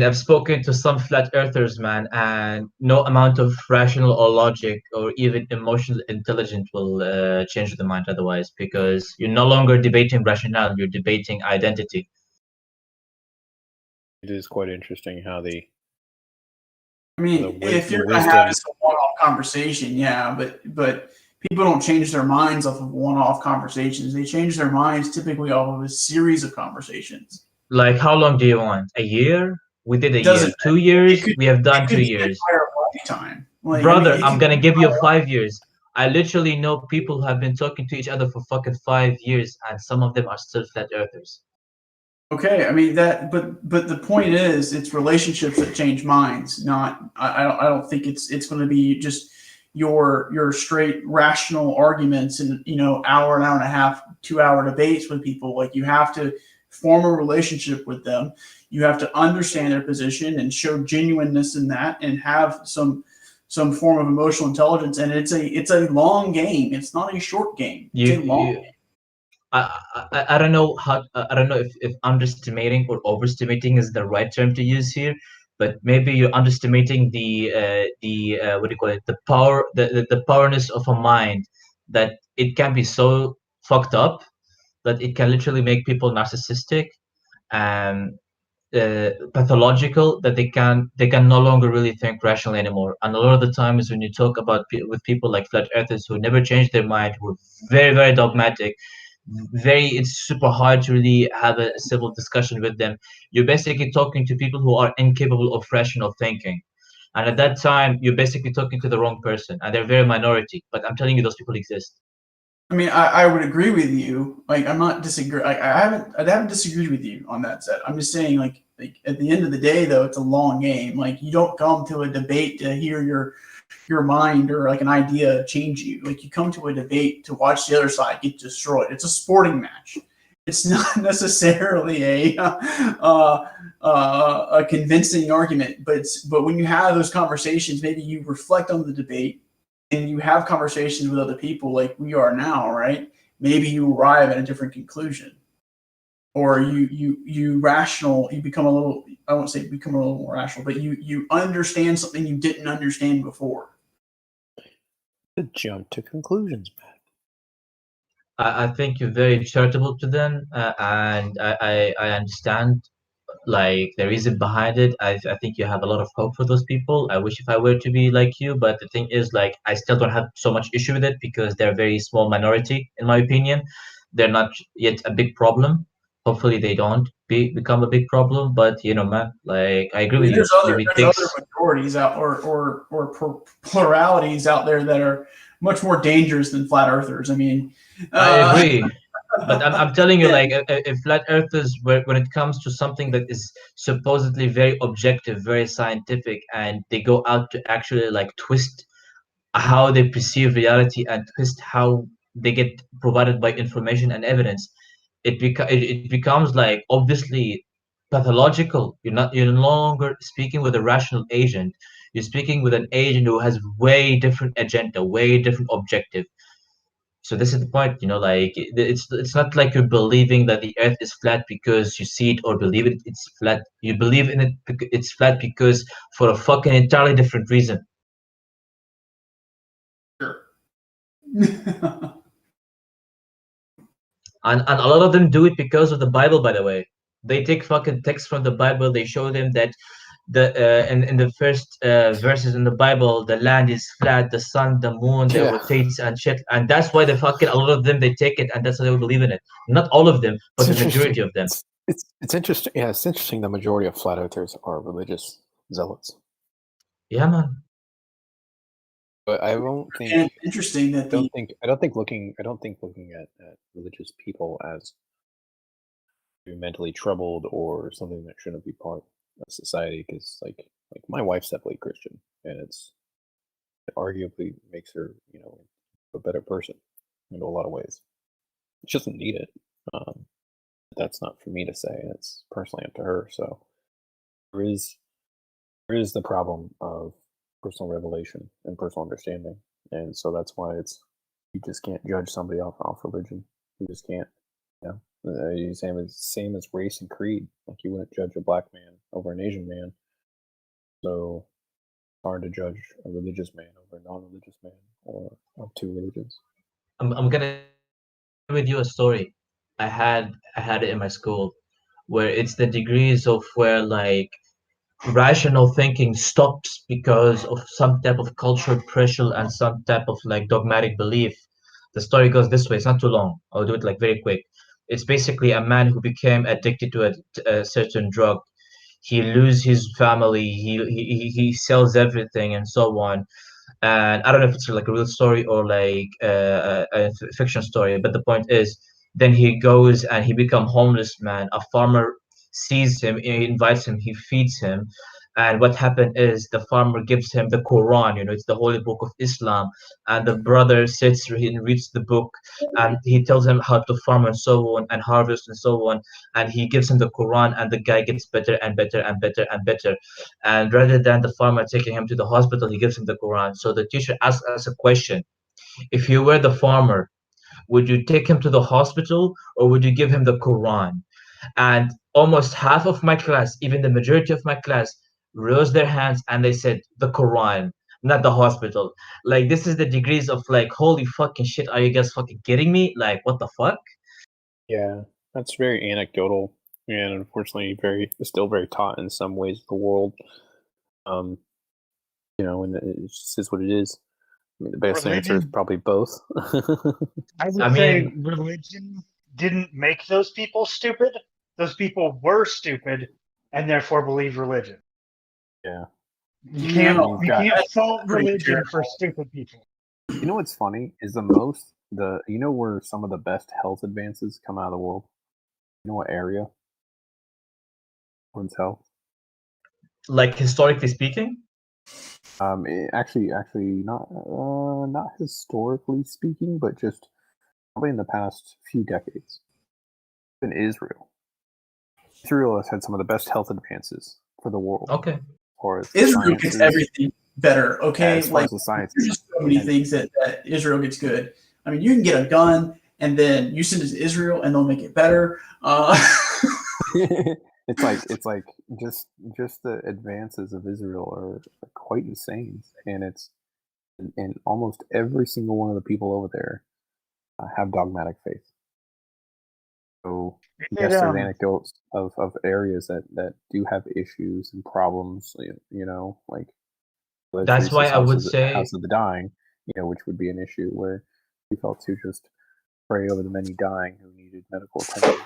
I've spoken to some flat earthers, man, and no amount of rational or logic or even emotional intelligence will change the mind otherwise, because you're no longer debating rationale, you're debating identity. It is quite interesting how the I mean, if the you're gonna wisdom. have just a one-off conversation, yeah, but people don't change their minds off of one-off conversations. They change their minds typically off of a series of conversations. Like, how long do you want? A year? We did a It year. doesn't. 2 years? It We have done could two be an years. entire lifetime. Like, I mean, Brother, it I'm could gonna be give you 5 years. I literally know people who have been talking to each other for fucking 5 years, and some of them are still flat earthers. okay. I mean that, but the point is, it's relationships that change minds. Not, I don't think it's going to be just your straight rational arguments and hour, an hour and a half, 2 hour debates with people. Like, you have to form a relationship with them. You have to understand their position and show genuineness in that, and have some form of emotional intelligence. And it's a long game. It's not a short game. It's a long You I don't know how, I don't know if underestimating or overestimating is the right term to use here, but maybe you're underestimating the what do you call it, the power, the powerness of a mind, that it can be so fucked up that it can literally make people narcissistic and pathological, that they can no longer really think rationally anymore. And a lot of the times when you talk about with people like flat earthers who never change their mind, who are very, very dogmatic, it's super hard to really have a civil discussion with them. You're basically talking to people who are incapable of rational thinking, and at that time you're basically talking to the wrong person, and they're very minority, but I'm telling you, those people exist. I mean, I would agree with you. Like, I'm not disagree. I haven't disagreed with you on that set. I'm just saying, like at the end of the day, though, it's a long game. Like, you don't come to a debate to hear your mind or like an idea change you. Like, you come to a debate to watch the other side get destroyed. It's a sporting match. It's not necessarily a convincing argument, but when you have those conversations, maybe you reflect on the debate and you have conversations with other people like we are now, right? Maybe you arrive at a different conclusion, or you become a little, I won't say become a little more rational, but you understand something you didn't understand before. To jump to conclusions, man. I think you're very charitable to them, and I understand like the reason behind it. I think you have a lot of hope for those people. I wish if I were to be like you, but the thing is, like, I still don't have so much issue with it because they're a very small minority, in my opinion. They're not yet a big problem. Hopefully they don't become a big problem, but man, like, I agree I with mean, you. Maybe it there's other takes. majorities out, or pluralities out there that are much more dangerous than flat earthers. I mean, I uh, agree. But I'm telling you, yeah, like, if flat earthers, when it comes to something that is supposedly very objective, very scientific, and they go out to actually like twist how they perceive reality and twist how they get provided by information and evidence, it becomes like obviously pathological. You're no longer speaking with a rational agent. You're speaking with an agent who has way different agenda, way different objective. So this is the point, like it's not like you're believing that the Earth is flat because you see it or believe it's flat. You believe in it. It's flat because for a fucking entirely different reason. Sure. And a lot of them do it because of the Bible, by the way. They take fucking texts from the Bible. They show them that in the first verses in the Bible, the land is flat, the sun, the moon, they Yeah. rotates and shit, and that's why they fucking a lot of them they take it, and that's why they believe in it. Not all of them, but the majority of them. It's interesting. Yeah, it's interesting. The majority of flat earthers are religious zealots, Yeah, man. but I don't think. And interesting that I don't think looking at religious people as mentally troubled or something that shouldn't be part of society, because like my wife's definitely Christian, and it arguably makes her a better person in a lot of ways. She doesn't need it. That's not for me to say. It's personally up to her. So there is the problem of personal revelation and personal understanding, and so that's why you just can't judge somebody off religion. You just can't. Same as race and creed. Like you wouldn't judge a black man over an Asian man. So it's hard to judge a religious man over a non-religious man or two religions. I'm gonna share with you a story. I had it in my school, where it's the degrees of where like rational thinking stops because of some type of cultural pressure and some type of like dogmatic belief. The story goes this way. It's not too long. I'll do it like very quick. It's basically a man who became addicted to a certain drug. He loses his family. He sells everything and so on. And I don't know if it's like a real story or like a fiction story, but the point is, then he goes and he become homeless man. A farmer sees him, he invites him, he feeds him, and what happened is the farmer gives him the Quran. It's the holy book of Islam, and the brother sits and reads the book, and he tells him how to farm and so on and harvest and so on, and he gives him the Quran, and the guy gets better and better and better and better. And rather than the farmer taking him to the hospital, he gives him the Quran. So the teacher asks us a question: if you were the farmer, would you take him to the hospital or would you give him the Quran? And almost half of my class, even the majority of my class, rose their hands and they said the Quran, not the hospital. Like, this is the degrees of like, holy fucking shit, are you guys fucking kidding me? Like, what the fuck? Yeah, that's very anecdotal, and unfortunately, still very taught in some ways of the world. And it just is what it is. I mean, the best answer is probably both. I would I say mean, religion didn't make those people stupid. Those people were stupid and therefore believe religion. Yeah. You can't No, you can't fault pretty religion for terrible. stupid people. You know what's funny is where some of the best health advances come out of the world. You know what area? Women's health. like historically speaking, Actually, not historically speaking, but just probably in the past few decades. In Israel, Israel has had some of the best health advances for the world. okay. Or Israel gets everything better. Okay, as far like as the science. there's just so many things that Israel gets good. I mean, you can get a gun and then you send it to Israel and they'll make it better. It's like just the advances of Israel are quite insane, and almost every single one of the people over there have dogmatic faith. So yes, there's anecdotes of areas that do have issues and problems. Like That's why I would say, House of the Dying, which would be an issue where we felt to just pray over the many dying who needed medical attention.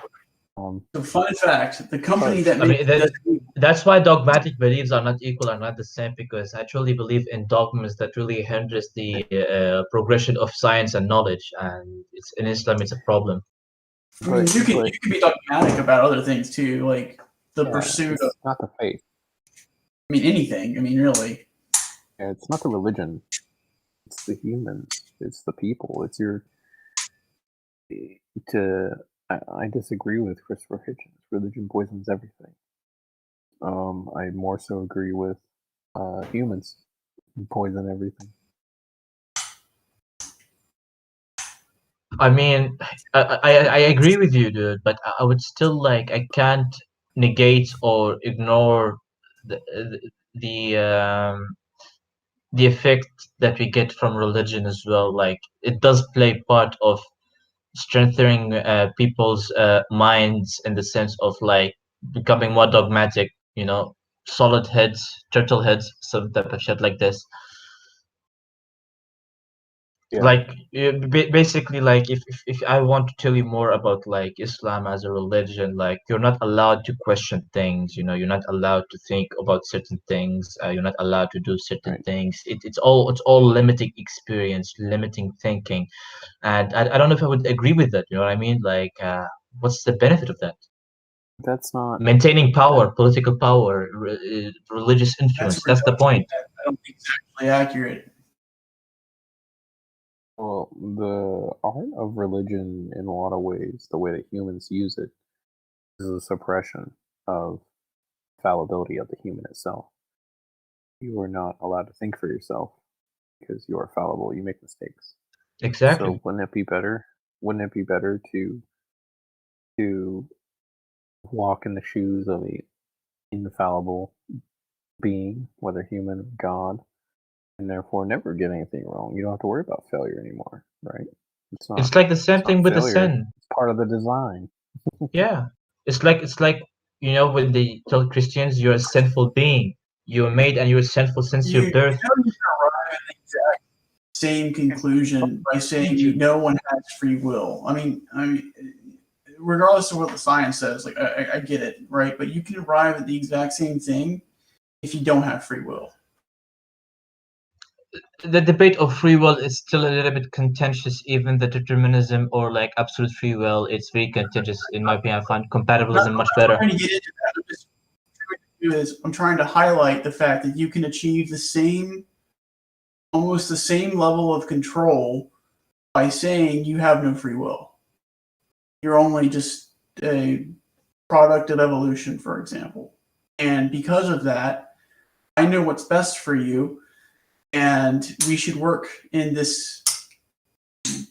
So fun fact: the company that I makes mean, that's why dogmatic beliefs are not equal, are not the same, because I truly believe in dogmas that really hinders the progression of science and knowledge, and in Islam it's a problem. I mean, you can be dogmatic about other things too, like the pursuit of not the faith. I mean, anything. I mean, really. Yeah, it's not the religion. It's the humans. It's the people. It's I disagree with Christopher Hitchens. Religion poisons everything. I more so agree with humans poison everything. I mean, I agree with you, dude, but I would still like I can't negate or ignore the the effect that we get from religion as well. Like it does play part of strengthening people's minds in the sense of like becoming more dogmatic. You know, solid heads, turtle heads, some type of shit like this. Yeah. Like basically like if I want to tell you more about like Islam as a religion, like you're not allowed to question things, you know, you're not allowed to think about certain things, you're not allowed to do certain Right. things. It's all limiting experience, limiting thinking, and I don't know if I would agree with that, you know what I mean? Like what's the benefit of that? That's not. Maintaining power, political power, religious That's influence, where that's the judging point. that I don't think is actually accurate. Well, the art of religion, in a lot of ways, the way that humans use it, is a suppression of fallibility of the human itself. You are not allowed to think for yourself because you are fallible. You make mistakes. Exactly. So wouldn't it be better? Wouldn't it be better to walk in the shoes of a infallible being, whether human or God, and therefore never get anything wrong? You don't have to worry about failure anymore, right? It's not. It's like the same It's thing not with the failure. sin. It's part of the design. Yeah, it's like you know when they tell Christians you're a sinful being, you're made and you're sinful since You your know birth. you can arrive at the exact same conclusion by saying no one has free will. I mean, regardless of what the science says, like I get it, right? But you can arrive at the exact same thing if you don't have free will. The debate of free will is still a little bit contentious, even the determinism or like absolute free will. It's very contentious in my opinion. I find compatibilism much I'm better. trying to get into that. I'm trying to highlight the fact that you can achieve almost the same level of control by saying you have no free will. You're only just a product of evolution, for example. And because of that, I know what's best for you, and we should work in this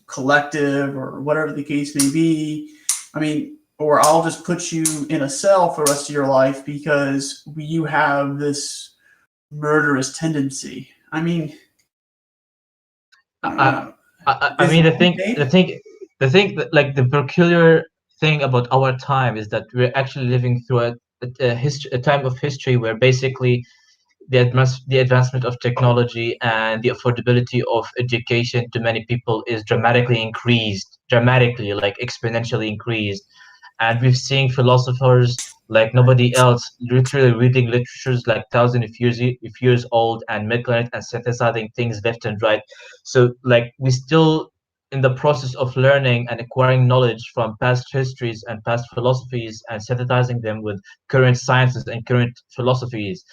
collective or whatever the case may be. I mean, or I'll just put you in a cell for the rest of your life because you have this murderous tendency. I mean, I don't I, know. I Is mean it the thing that like the peculiar thing about our time is that we're actually living through a time of history where basically the advancement of technology and the affordability of education to many people is dramatically increased, dramatically, like exponentially increased. And we've seen philosophers like nobody else literally reading literatures like thousands of years old and making it and synthesizing things left and right. So like we still in the process of learning and acquiring knowledge from past histories and past philosophies and synthesizing them with current sciences and current philosophies.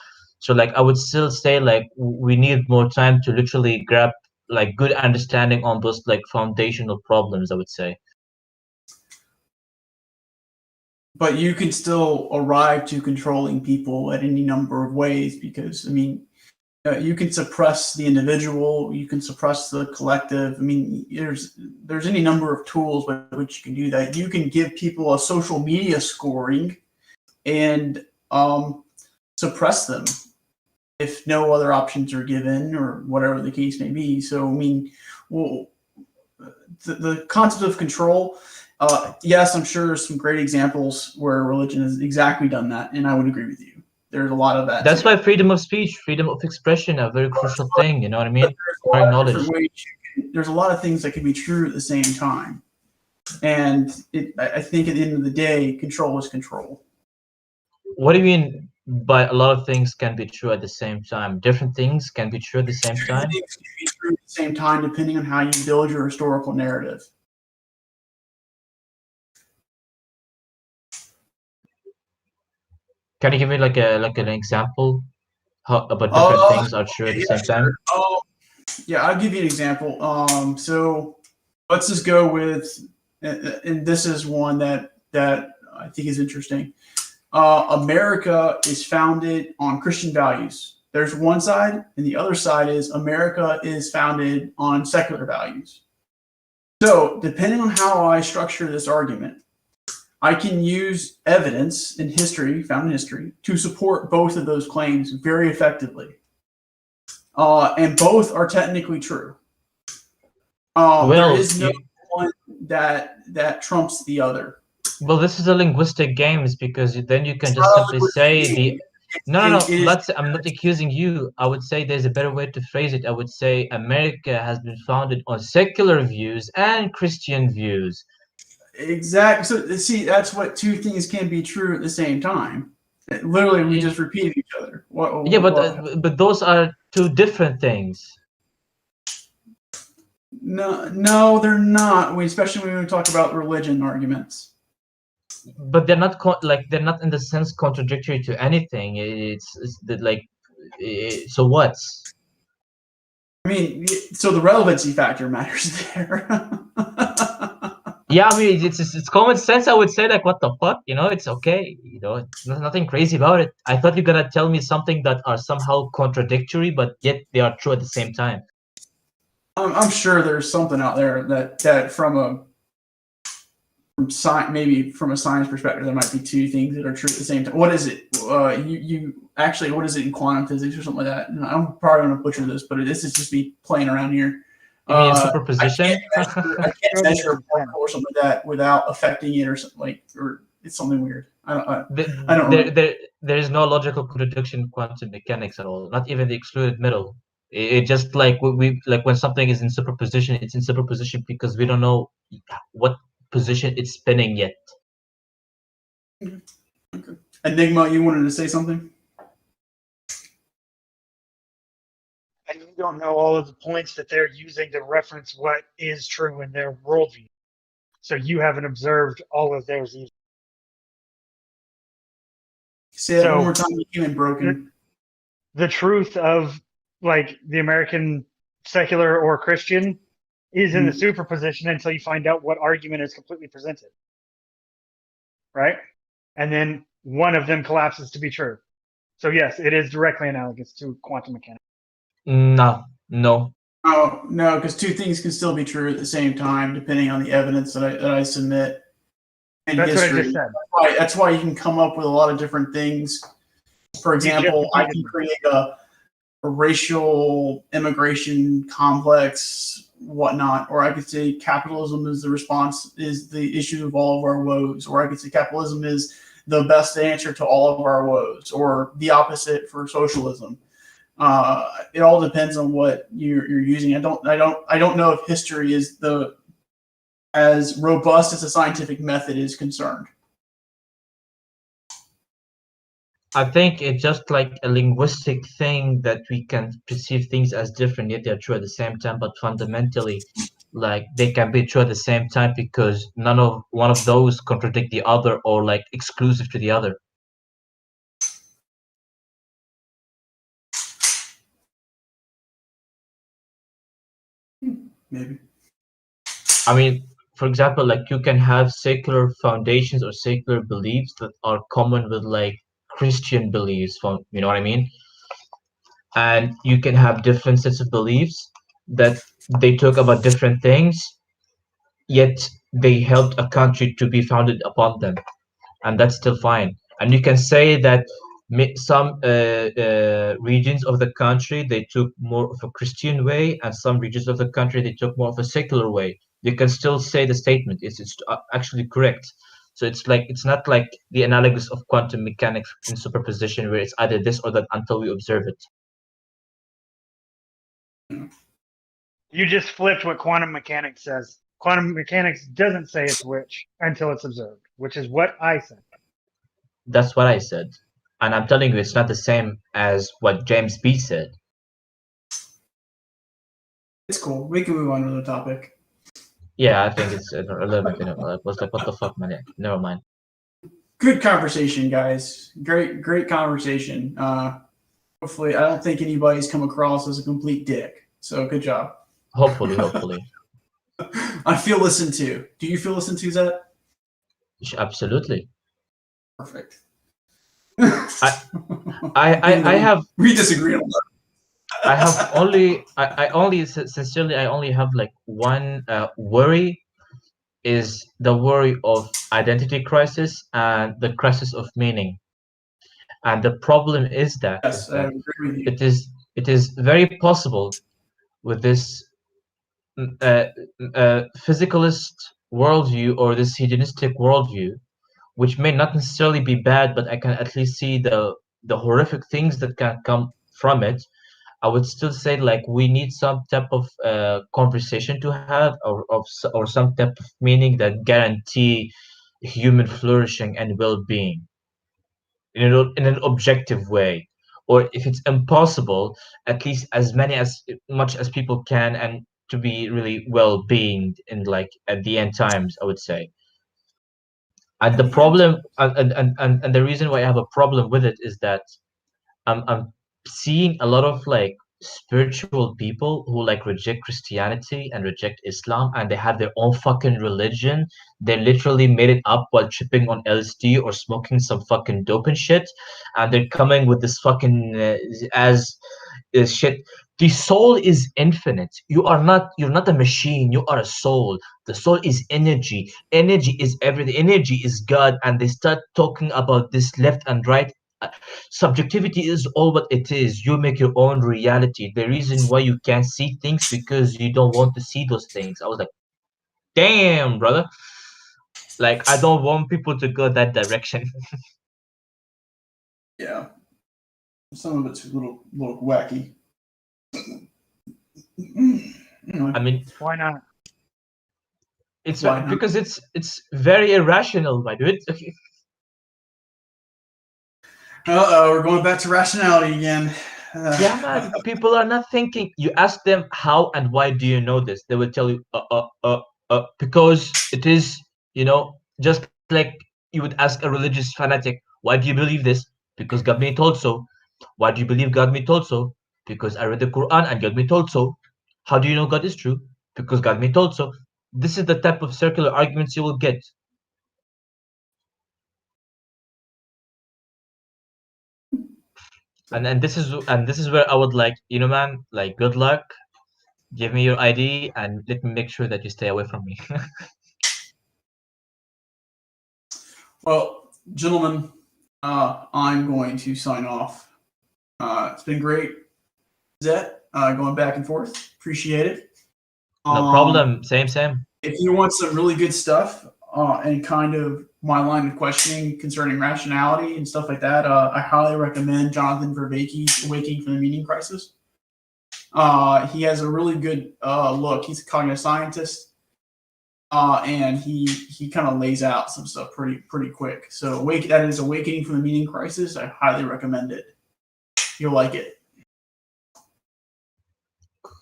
So like I would still say like we need more time to literally grab like good understanding on those like foundational problems, I would say. but you can still arrive to controlling people at any number of ways because, I mean, you can suppress the individual, you can suppress the collective. I mean, there's any number of tools by which you can do that. You can give people a social media scoring and suppress them if no other options are given or whatever the case may be. So, I mean, well, the concept of control. Yes, I'm sure there's some great examples where religion has exactly done that, and I would agree with you. There's a lot of that That's too. why freedom of speech, freedom of expression are a very crucial thing, you know what I But mean? there's a Acquiring lot of knowledge. different ways. There's a lot of things that can be true at the same time, and I think at the end of the day, control is control. What do you mean by a lot of things can be true at the same time? Different things can be true at the same Two time? things can be true at the same time depending on how you build your historical narrative. Can you give me like an example how about different Uh, things are true at the yeah, same sure. time? Yeah, I'll give you an example. So let's just go with, and this is one that I think is interesting. America is founded on Christian values. There's one side, and the other side is America is founded on secular values. So, depending on how I structure this argument, I can use evidence in history, found in history, to support both of those claims very effectively. And both are technically true. There Well, is no one that trumps the other. well, this is a linguistic game, because then you can It's just not a simply linguistic say game. no. It is- I'm not accusing you. I would say there's a better way to phrase it. I would say America has been founded on secular views and Christian views. Exactly. So, see, that's what two things can be true at the same time. Literally, we just repeated each other. Yeah, but those are two different things. No, they're not. Especially when we talk about religion arguments. But they're not they're not in the sense contradictory to anything. So what? I mean, so the relevancy factor matters there. Yeah, I mean, it's common sense. I would say, like, what the fuck, it's okay, there's nothing crazy about it. I thought you're gonna tell me something that are somehow contradictory, but yet they are true at the same time. I'm sure there's something out there that from maybe from a science perspective, there might be two things that are true at the same time. What is it? You actually, what is it in quantum physics or something like that? And I'm probably going to butcher this, but this is just me playing around here. You mean superposition? I can't measure or something like that without affecting it or something or it's something weird. I don't know. There is no logical contradiction in quantum mechanics at all. Not even the excluded middle. It just like we like when something is in superposition, it's in superposition because we don't know what position it's spinning yet. Okay. Enigma, you wanted to say something? And you don't know all of the points that they're using to reference what is true in their worldview. So you haven't observed all of theirs either. Say that one more time. You came in broken. The truth of like the American secular or Christian is in the superposition until you find out what argument is completely presented. Right? And then one of them collapses to be true. So yes, it is directly analogous to quantum mechanics. No. Oh, no, because two things can still be true at the same time, depending on the evidence that I submit. And That's history. what I just said. That's why you can come up with a lot of different things. For example, I can create a racial immigration complex, whatnot, or I could say capitalism is the issue of all of our woes, or I could say capitalism is the best answer to all of our woes, or the opposite for socialism. It all depends on what you're using. I don't know if history is as robust as a scientific method is concerned. I think it's just like a linguistic thing that we can perceive things as different, yet they're true at the same time. But fundamentally, like they can be true at the same time because one of those contradict the other or like exclusive to the other. Maybe. I mean, for example, like you can have secular foundations or secular beliefs that are common with like Christian beliefs, you know what I mean? And you can have different sets of beliefs that they talk about different things, yet they helped a country to be founded upon them, and that's still fine. And you can say that some regions of the country they took more of a Christian way, and some regions of the country they took more of a secular way. You can still say the statement it's actually correct. So it's not like the analogous of quantum mechanics in superposition where it's either this or that until we observe it. You just flipped what quantum mechanics says. Quantum mechanics doesn't say it's which until it's observed, which is what I said. That's what I said. And I'm telling you, it's not the same as what James B said. It's cool. We can move on to the topic. Yeah, I think it's a little bit. I was like, what the fuck, man? Never mind. Good conversation, guys. Great conversation. Hopefully, I don't think anybody's come across as a complete dick. So good job. Hopefully. I feel listened to. Do you feel listened to, Zed? Absolutely. Perfect. I have. We disagree on that. I have only I only sincerely I only have like one worry, is the worry of identity crisis and the crisis of meaning. And the problem is Yes, I that agree with you. it is very possible with this physicalist worldview or this hedonistic worldview, which may not necessarily be bad, but I can at least see the horrific things that can come from it. I would still say like we need some type of conversation to have, or some type of meaning that guarantee human flourishing and well-being in an objective way. Or if it's impossible, at least as many as much as people can, and to be really well-being in like at the end times, I would say. And At the the end. problem, and the reason why I have a problem with it is that I'm seeing a lot of like spiritual people who like reject Christianity and reject Islam, and they have their own fucking religion. They literally made it up while tripping on LSD or smoking some fucking dope and shit, and they're coming with this fucking as is shit. The soul is infinite. You're not a machine. You are a soul. The soul is energy. Energy is everything. Energy is God. And they start talking about this left and right. Subjectivity is all what it is. You make your own reality. The reason why you can't see things because you don't want to see those things. I was like, damn, brother. Like I don't want people to go that direction. Yeah, some of it's a little wacky. Anyway, I mean, Why not? it's why not? because it's very irrational, my dude. We're going back to rationality again. Yeah, man. People are not thinking. You ask them how and why do you know this? They will tell you, because it is, just like you would ask a religious fanatic, why do you believe this? Because God me told so. Why do you believe God me told so? Because I read the Quran and God me told so. How do you know God is true? Because God me told so. This is the type of circular arguments you will get. And this is where I would like, man, like good luck. Give me your ID and let me make sure that you stay away from me. Well, gentlemen, I'm going to sign off. It's been great, Zet, going back and forth. Appreciate it. No Um, problem. Same. if you want some really good stuff and kind of my line of questioning concerning rationality and stuff like that, I highly recommend Jonathan Vervaeke's Awakening from the Meaning Crisis. He has a really good look. He's a cognitive scientist, and he kind of lays out some stuff pretty quick. So that is Awakening from the Meaning Crisis. I highly recommend it. You'll like it.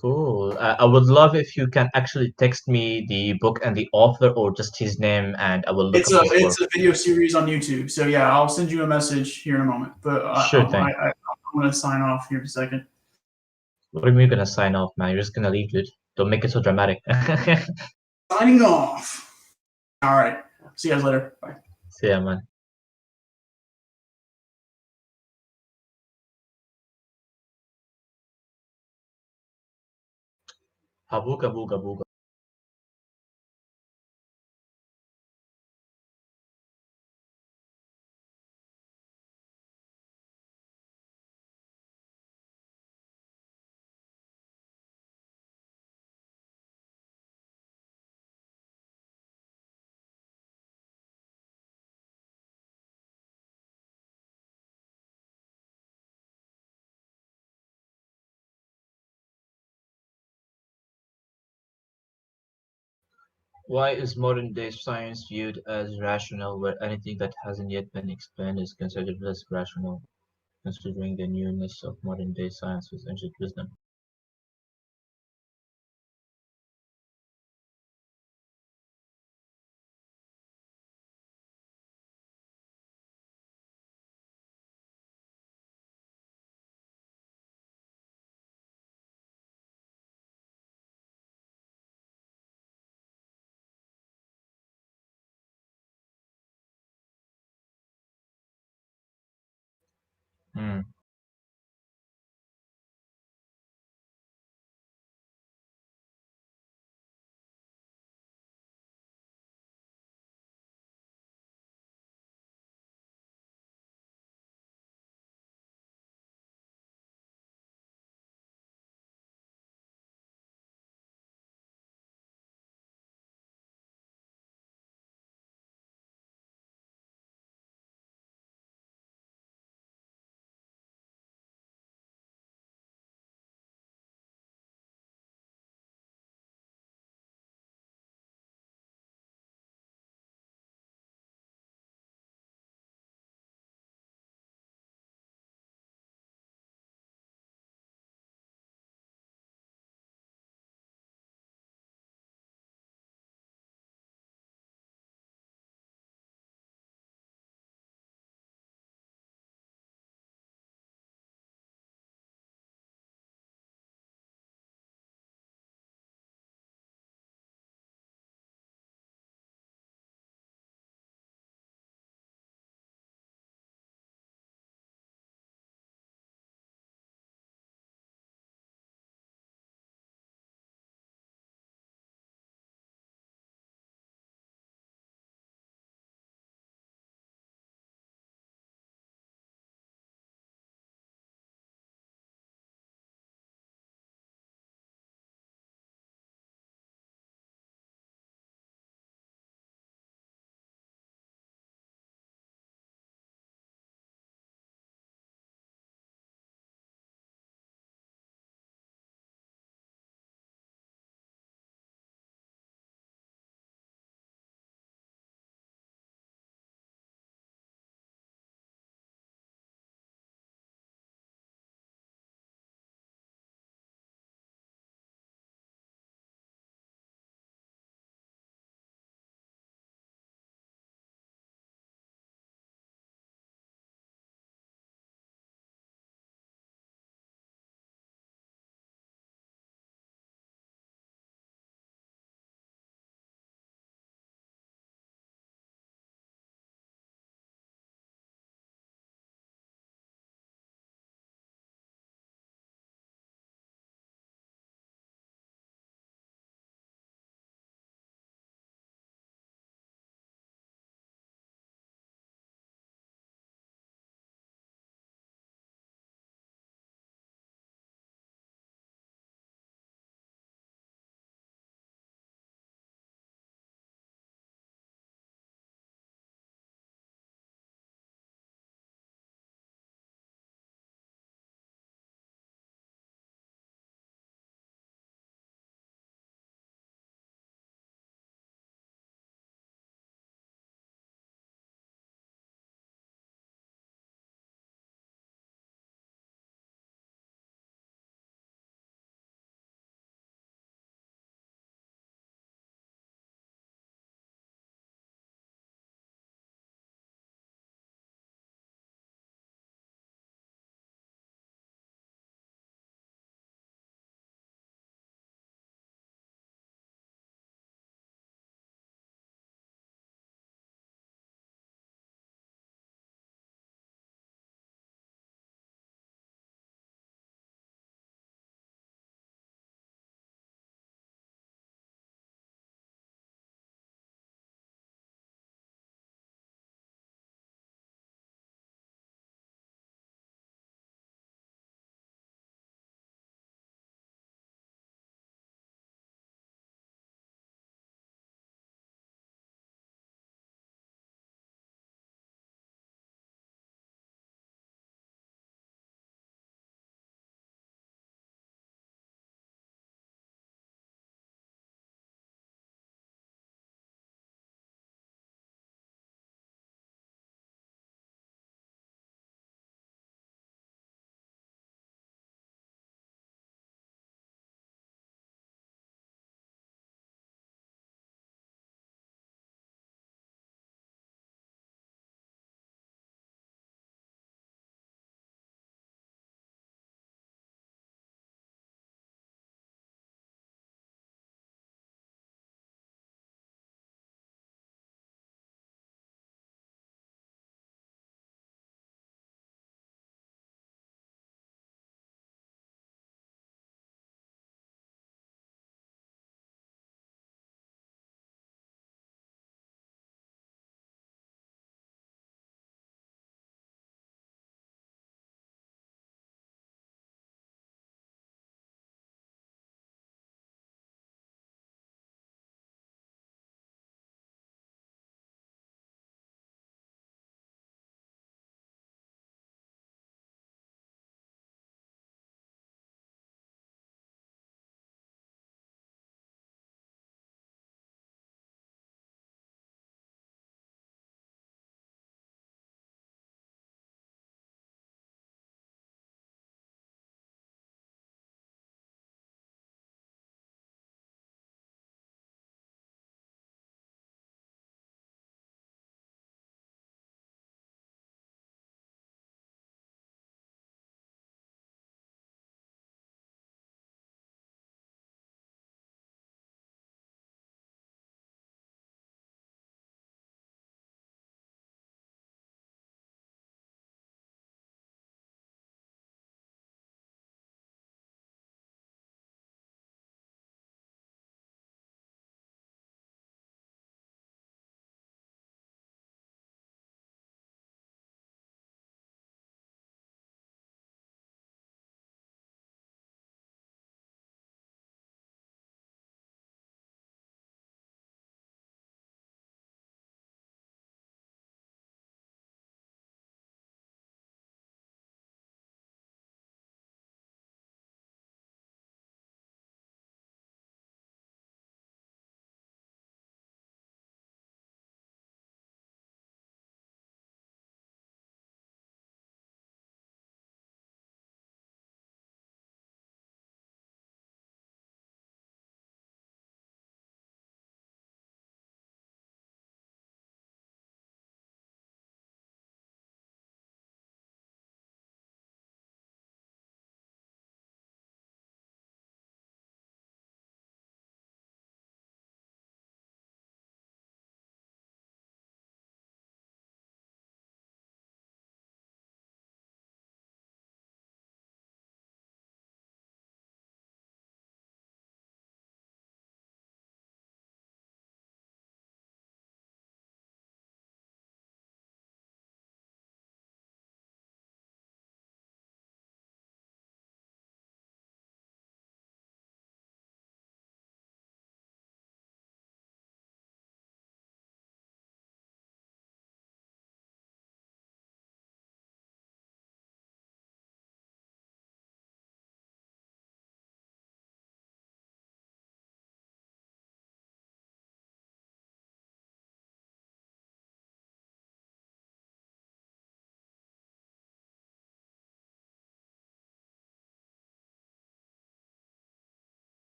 Cool. I would love if you can actually text me the book and the author or just his name, and I will look It's up a his work. it's a video series on YouTube. So yeah, I'll send you a message here in a moment. But Sure thing. I'm going to sign off here in a second. What are you gonna sign off, man? You're just gonna leave, dude. Don't make it so dramatic. Signing off. All right. See you guys later. Bye. See ya, man. Habuga, buga, buga. Why is modern day science viewed as rational, where anything that hasn't yet been explained is considered less rational, considering the newness of modern day science with ancient wisdom? Hmm.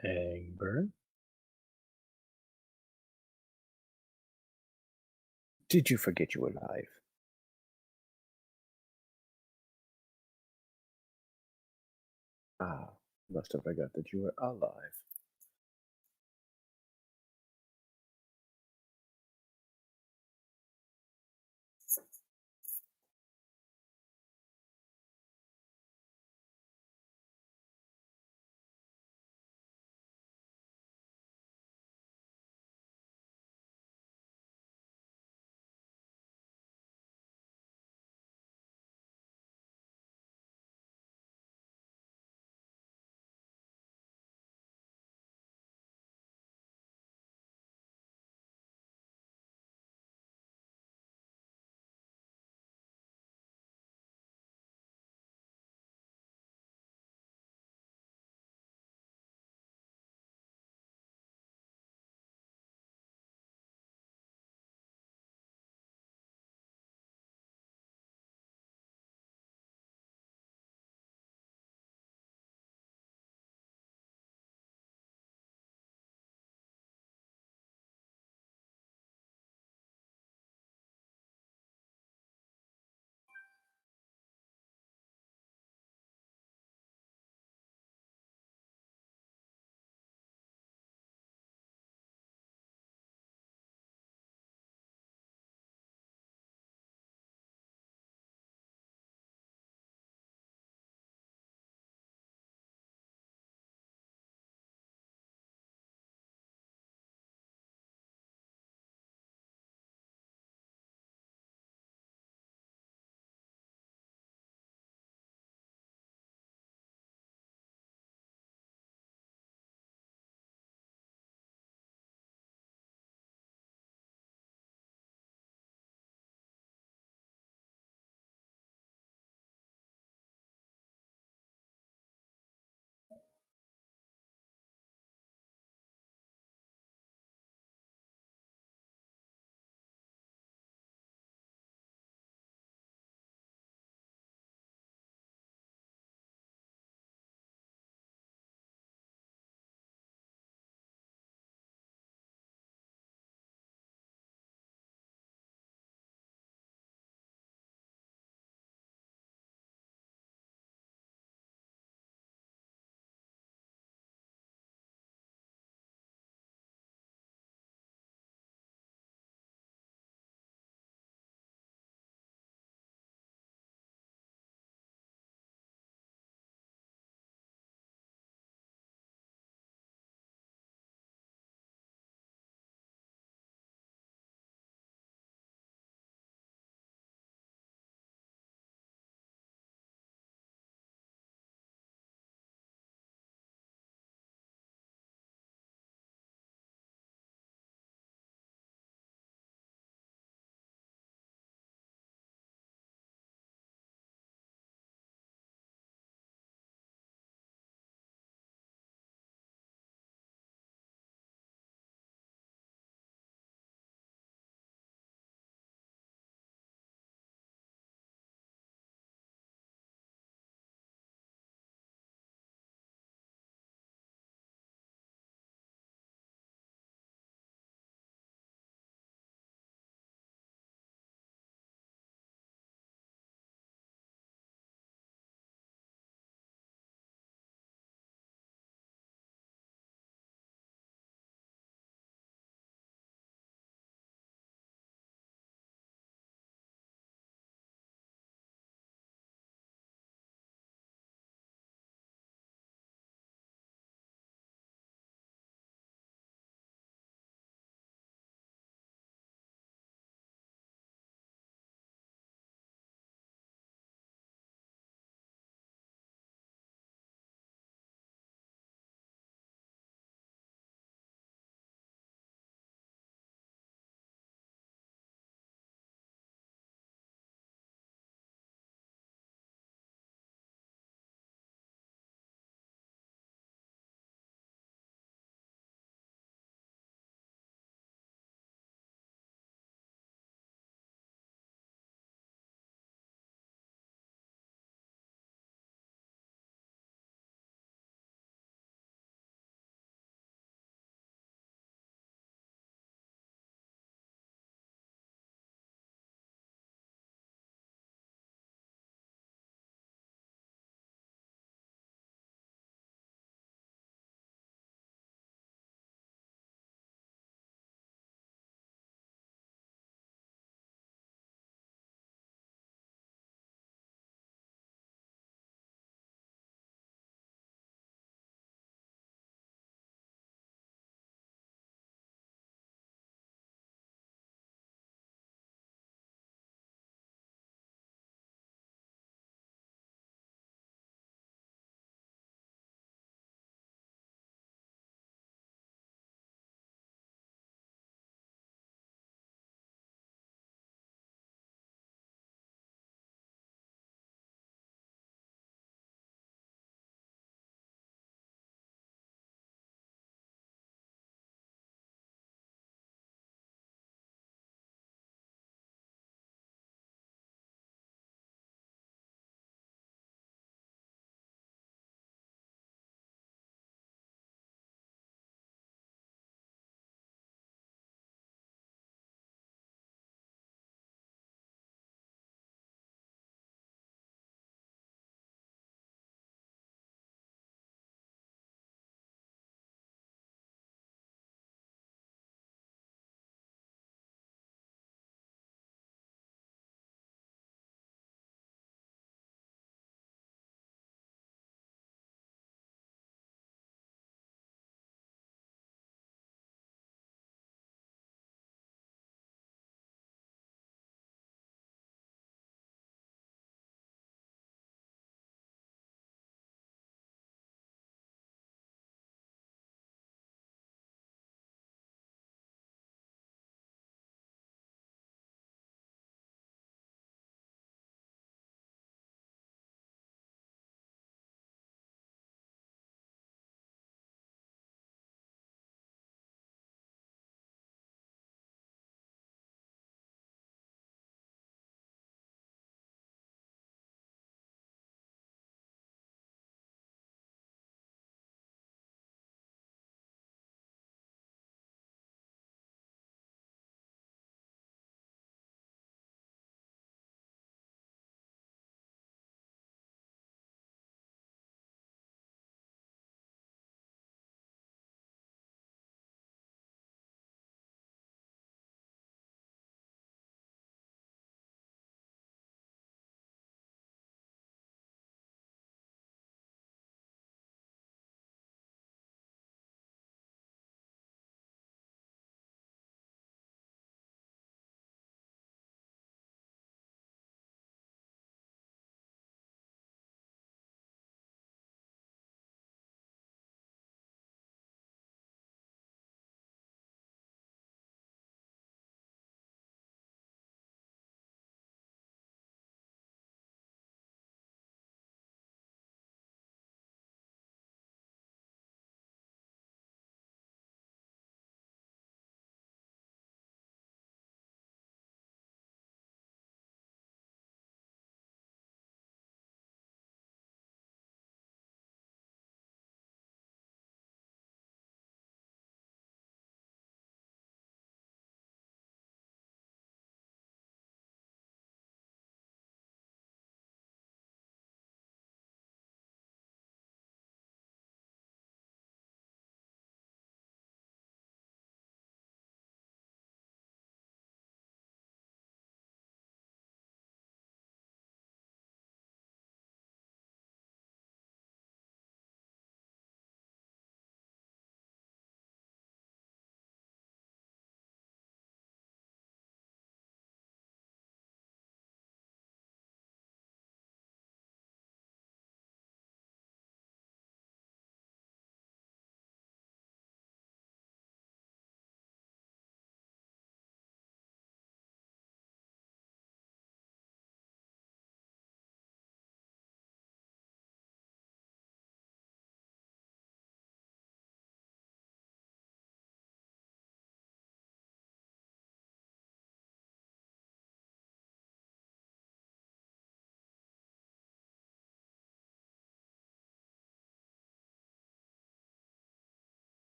Pangburn? Did you forget you were alive? Ah, must have forgot that you were alive.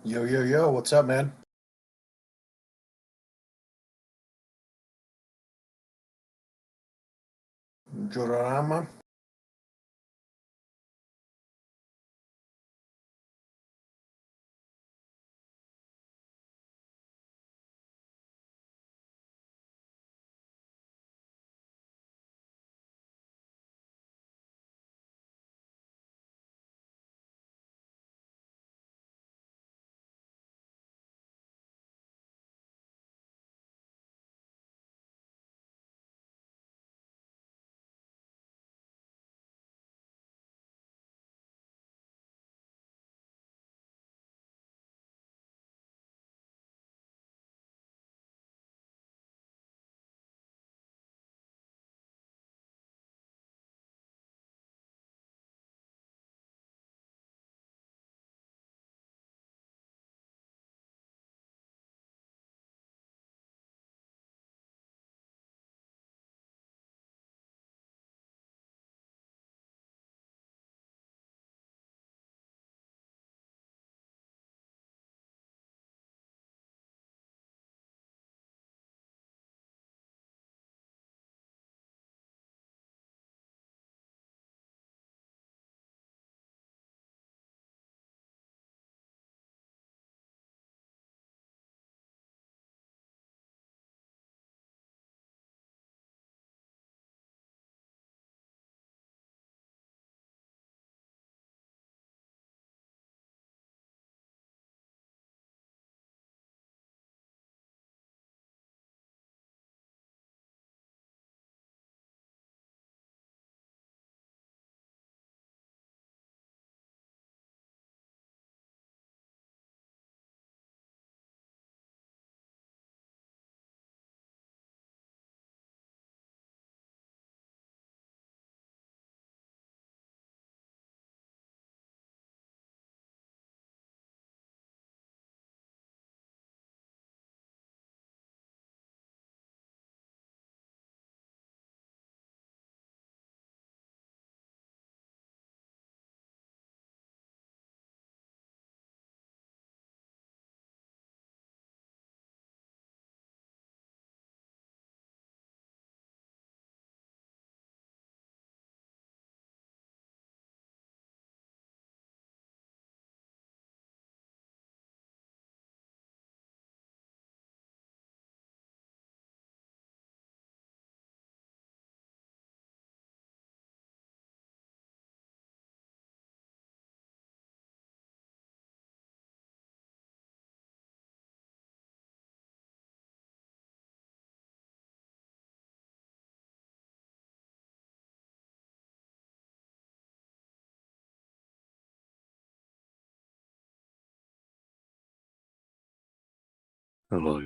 Yo, yo, yo, what's up, man? Jorama? Hello.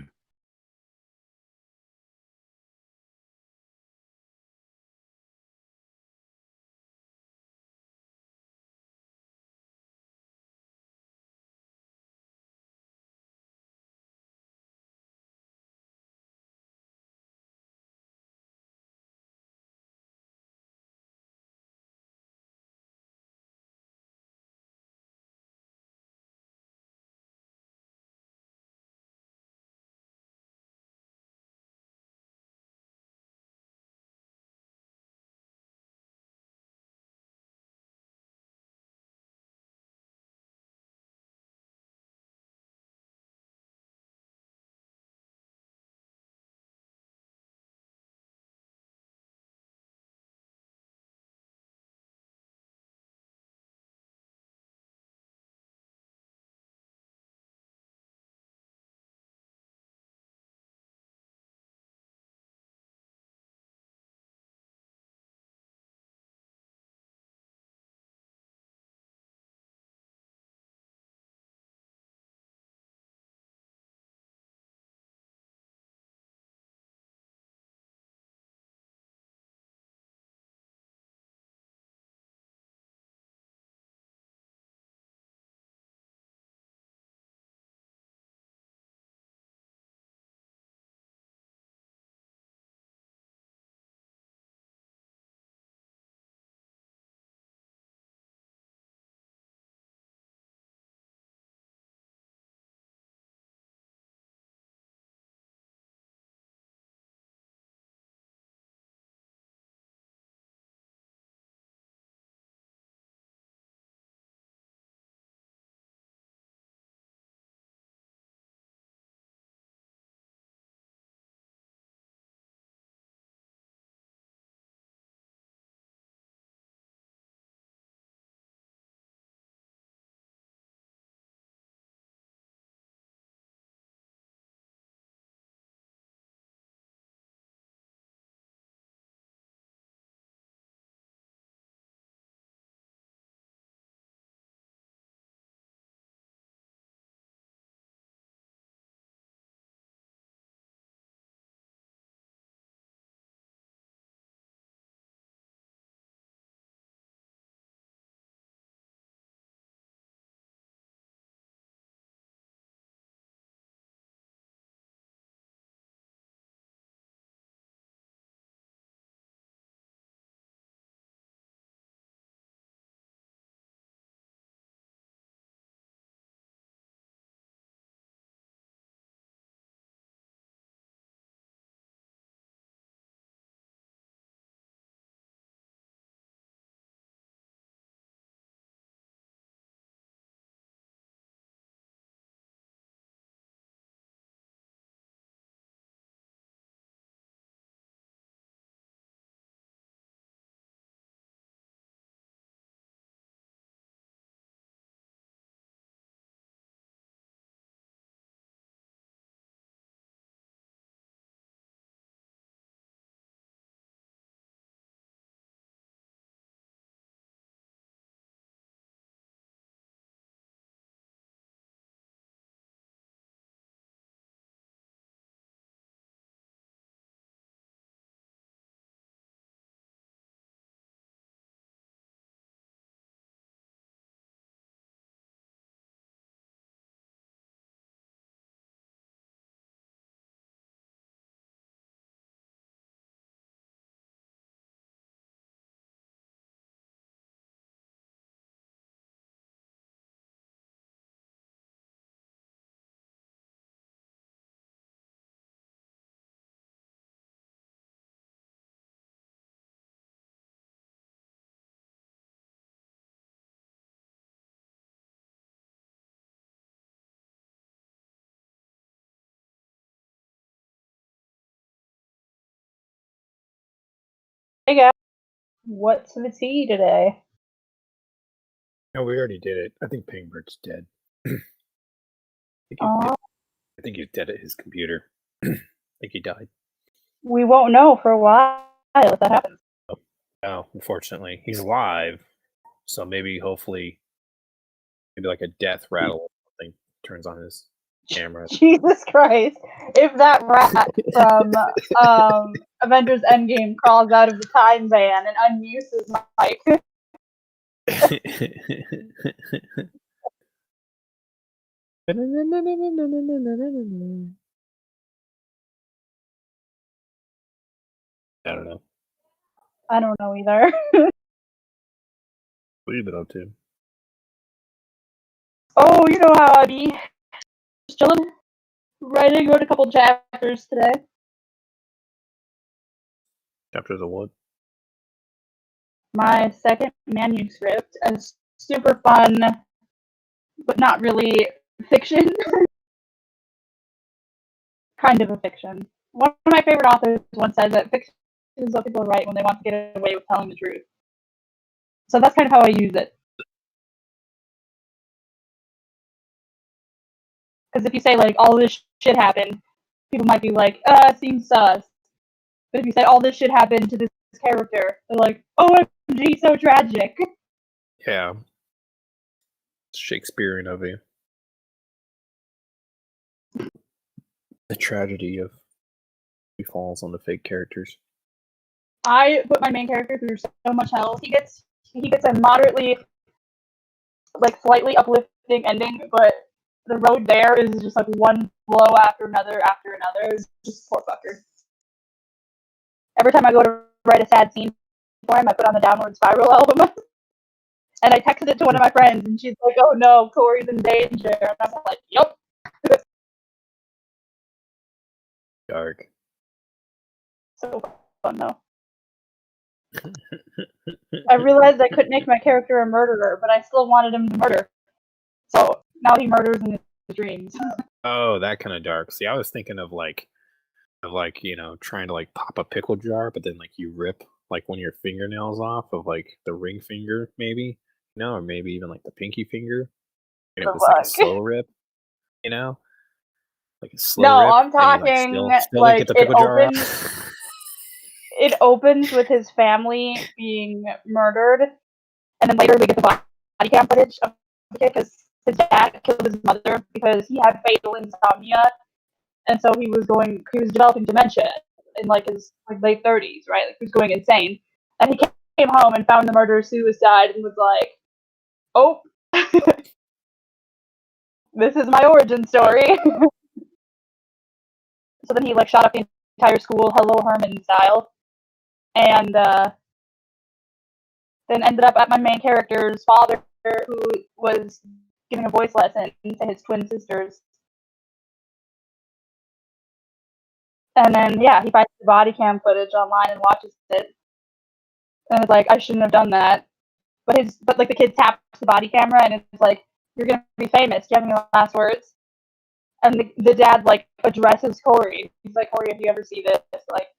guys, what's the tea today? No, we already did it. I think Pangburn's dead. I think he's dead at his computer. I think he died. We won't know for a while if that happens. Oh, unfortunately, he's live, so hopefully, like a death rattle or something turns on his camera. Jesus Christ! If that rat from Avengers Endgame crawls out of the time van and unmutes his mic. I don't know. I don't know either. What have you been up to? Oh, you know how I be. Just chilling. Writing, wrote a couple chapters today. Chapters of what? My second manuscript, a super fun, but not really fiction. Kind of a fiction. One of my favorite authors once said that fiction is what people write when they want to get away with telling the truth. So that's kind of how I use it. Because if you say, like, all this shit happened, people might be like, it seems sus. But if you say, all this shit happened to this character, they're like, OMG, so tragic. Yeah. Shakespearean of you. The tragedy of he falls on the fake characters. I put my main character through so much hell. He gets a moderately, like, slightly uplifting ending, but the road there is just like one blow after another after another. It's just poor fucker. Every time I go to write a sad scene for him, I put on the Downward Spiral album. And I texted it to one of my friends, and she's like, "Oh no, Corey's in danger." And I'm like, "Yep." Dark. So fun though. I realized I couldn't make my character a murderer, but I still wanted him to murder. So now he murders in his dreams. Oh, that kind of dark. See, I was thinking of trying to like pop a pickle jar, but then like you rip like one of your fingernails off of like the ring finger, maybe, or maybe even like the pinky finger. And it was like a slow rip, like a slow No, rip. I'm talking Still like get the pickle jar out. It opens with his family being murdered, and then later we get the body cam footage of the kid because his dad killed his mother because he had fatal insomnia, and so he was developing dementia in like his late 30s, right? Like he was going insane, and he came home and found the murder suicide and was like, "Oh, this is my origin story." So then he like shot up the entire school, Hello Herman style, and then ended up at my main character's father, who was giving a voice lesson to his twin sisters. And then, yeah, he finds the body cam footage online and watches it. And it's like, I shouldn't have done that. But the kid taps the body camera and it's like, "You're gonna be famous. Do you have any last words?" And the dad like addresses Corey. He's like, "Corey, if you ever see this, like,"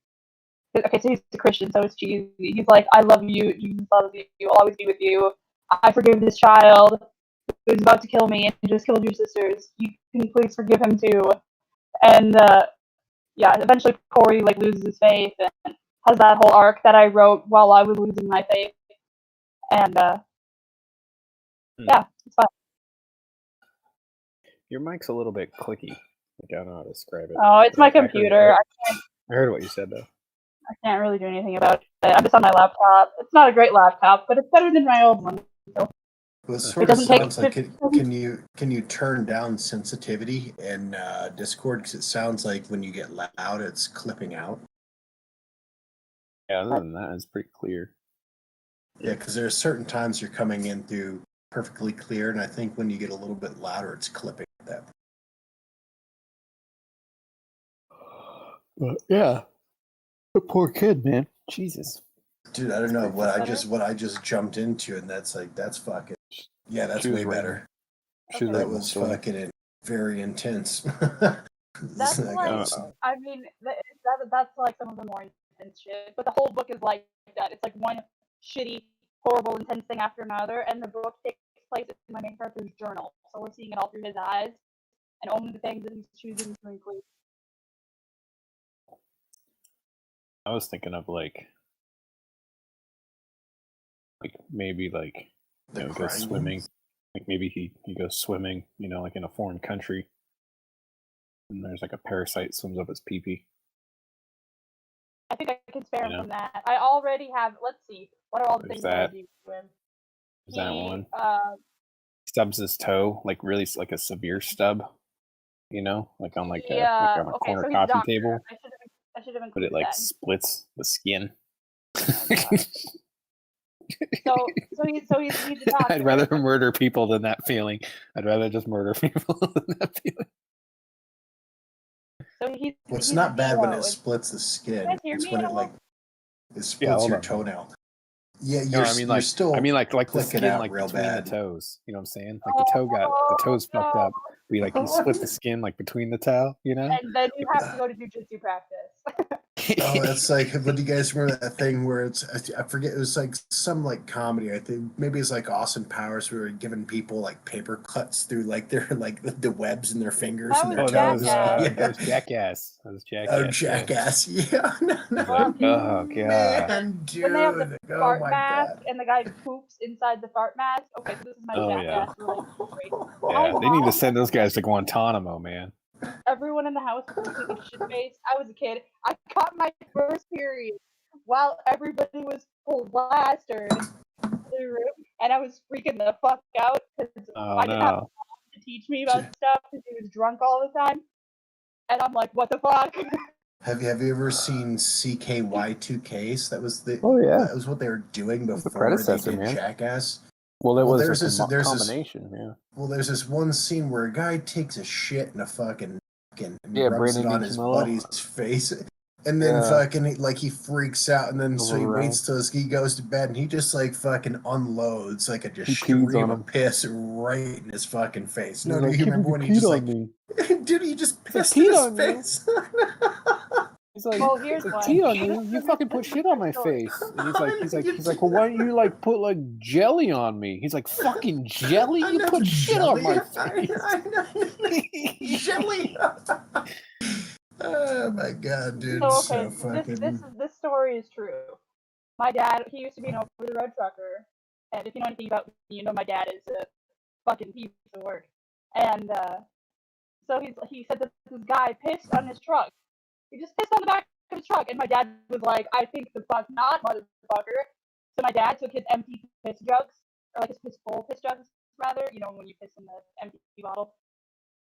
okay, so he's a Christian, so it's cheesy. He's like, "I love you. Jesus loves you. I'll always be with you. I forgive this child who was about to kill me and just killed your sisters. You can please forgive him too." And yeah, eventually Corey like loses his faith and has that whole arc that I wrote while I was losing my faith. And yeah, it's fun. Your mic's a little bit clicky. Like, I don't know how to describe it. Oh, it's my computer. I heard what you said though. I can't really do anything about it. I'm just on my laptop. It's not a great laptop, but it's better than my old one. So. Well, it sort of sounds like can you turn down sensitivity in Discord, because it sounds like when you get loud, it's clipping out. Yeah, other than that, it's pretty clear. Yeah, because there are certain times you're coming in through perfectly clear, and I think when you get a little bit louder, it's clipping that. Yeah, the poor kid, man. Jesus, dude, I don't know what I just jumped into, and that's fucking that's way better. That was fucking very intense. That's like, I mean, that's like some of the more intense shit. But the whole book is like that. It's like one shitty, horrible, intense thing after another, and the book takes place in my main character's journal. So we're seeing it all through his eyes, and only the things that he's choosing to include. I was thinking of like maybe like go swimming. Like maybe he goes swimming, like in a foreign country, and there's like a parasite swims up his pee-pee. I think I can spare him from that. I already have. Let's see. What are all the things that I do with? Is that one? Stubs his toe, like really like a severe stub. Like on like a corner coffee table. I should have included but it like that. splits the skin. So he's a doctor. I'd rather murder people than that feeling. I'd rather just murder people than that feeling. So it's not bad when it splits the skin. It's when it splits your toenail. Yeah, you're still. I mean, like the skin, like real between bad. the toes. You know what I'm saying? Like the toes fucked up. But like you split the skin like between the toe. And then you have to go to jujitsu practice. Oh, that's like. But do you guys remember that thing where it's? I forget. It was like some like comedy. I think maybe it's like Austin Powers. We were giving people like paper cuts through like their like the webs in their fingers and their toes. That was Jackass. That was Jackass. Oh, Jackass! Yeah. Oh god. Man, dude. When they have the fart mask and the guy poops inside the fart mask. Okay, so this is my Jackass relationship. Yeah, they need to send those guys to Guantanamo, man. Everyone in the house was completely shit-faced. I was a kid. I caught my first period while everybody was plastered in the room, and I was freaking the fuck out because I didn't have someone to teach me about stuff because he was drunk all the time. And I'm like, what the fuck? Have you ever seen CKY2Ks? That was that was what they were doing before they did Jackass. Well, there's a combination, yeah. Well, there's this one scene where a guy takes a shit in a fucking napkin and rubs Brandon it on his buddy's face, and then fucking he freaks out, and then so he waits till he goes to bed, and he just like fucking unloads like a stream of piss right in his fucking face. No, do you remember when he just like, dude, he just pissed in his face. He's like, well, here's one. Tea on you. You fucking put shit on my face. And he's like, well, why don't you like put like jelly on me? He's like, fucking jelly? You put shit on my face. Jelly. Oh my god, dude. So fucking. This story is true. My dad, he used to be an over-the-road trucker, and if you know anything about me, you know my dad is a fucking piece of work. And so he said that this guy pissed on his truck. He just pissed on the back of his truck, and my dad was like, I think the fuck not, motherfucker. So my dad took his empty piss jugs, or like his full piss jugs, rather, when you piss in the empty bottle.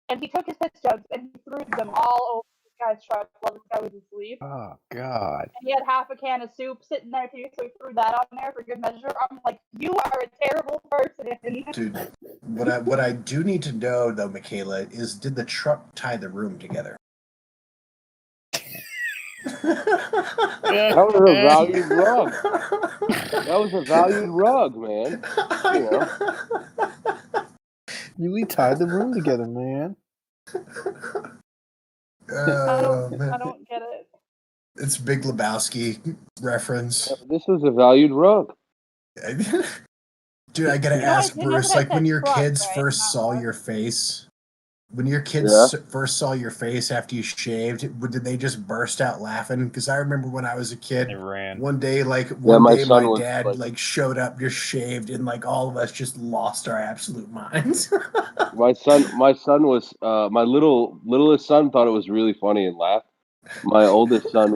And he took his piss jugs and he threw them all over this guy's truck while this guy was asleep. Oh, God. And he had half a can of soup sitting there, too, so he threw that on there for good measure. I'm like, you are a terrible person. Dude, what I do need to know, though, Michaela, is did the truck tie the room together? That was a valued rug. That was a valued rug, man. Really tied the room together, man. I don't get it. It's Big Lebowski reference. This was a valued rug. Dude, I gotta ask Bruce, like when your kids first saw your face. When your kids first saw your face after you shaved, did they just burst out laughing? Because I remember when I was a kid, they ran. One day my dad like showed up just shaved, and like all of us just lost our absolute minds. my son was my littlest son thought it was really funny and laughed. My oldest son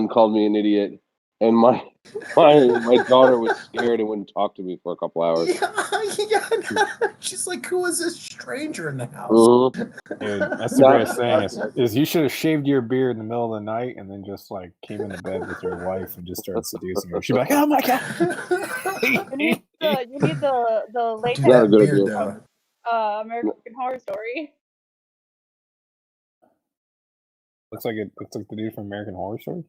called me an idiot, and my daughter was scared and wouldn't talk to me for a couple hours. She's like, "Who is this stranger in the house?" Dude, that's the greatest thing is you should have shaved your beard in the middle of the night and then just like came into bed with your wife and just started seducing her. She'd be like, "Oh my god!" You need the latest American Horror Story. Looks like the dude from American Horror Story.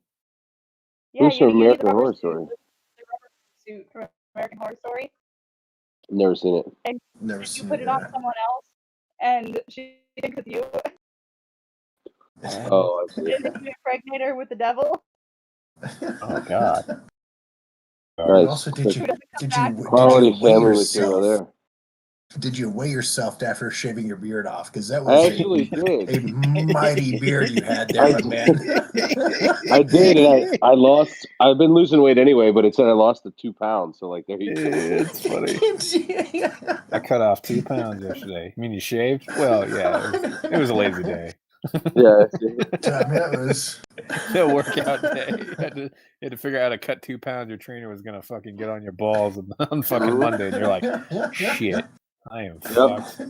Yeah, who's from American Horror Story? The rubber suit from American Horror Story. Never seen it. And you put it on someone else, and she thinks it's you. Oh, I see. And did you impregnate her with the devil? Oh God. Nice. Also, Quality weigh family material yourself? there. Did you weigh yourself after shaving your beard off? Because that I was actually did. a mighty beard you had there, my man. I did, and I lost. I've been losing weight anyway, but it said I lost the 2 pounds. So like, there you go. It's funny. I cut off 2 pounds yesterday. You mean you shaved? Well, yeah, it was a lazy day. Yeah, that was the workout day. You had to figure out how to cut 2 pounds. Your trainer was gonna fucking get on your balls on fucking Monday, and you're like, shit, I am fucked.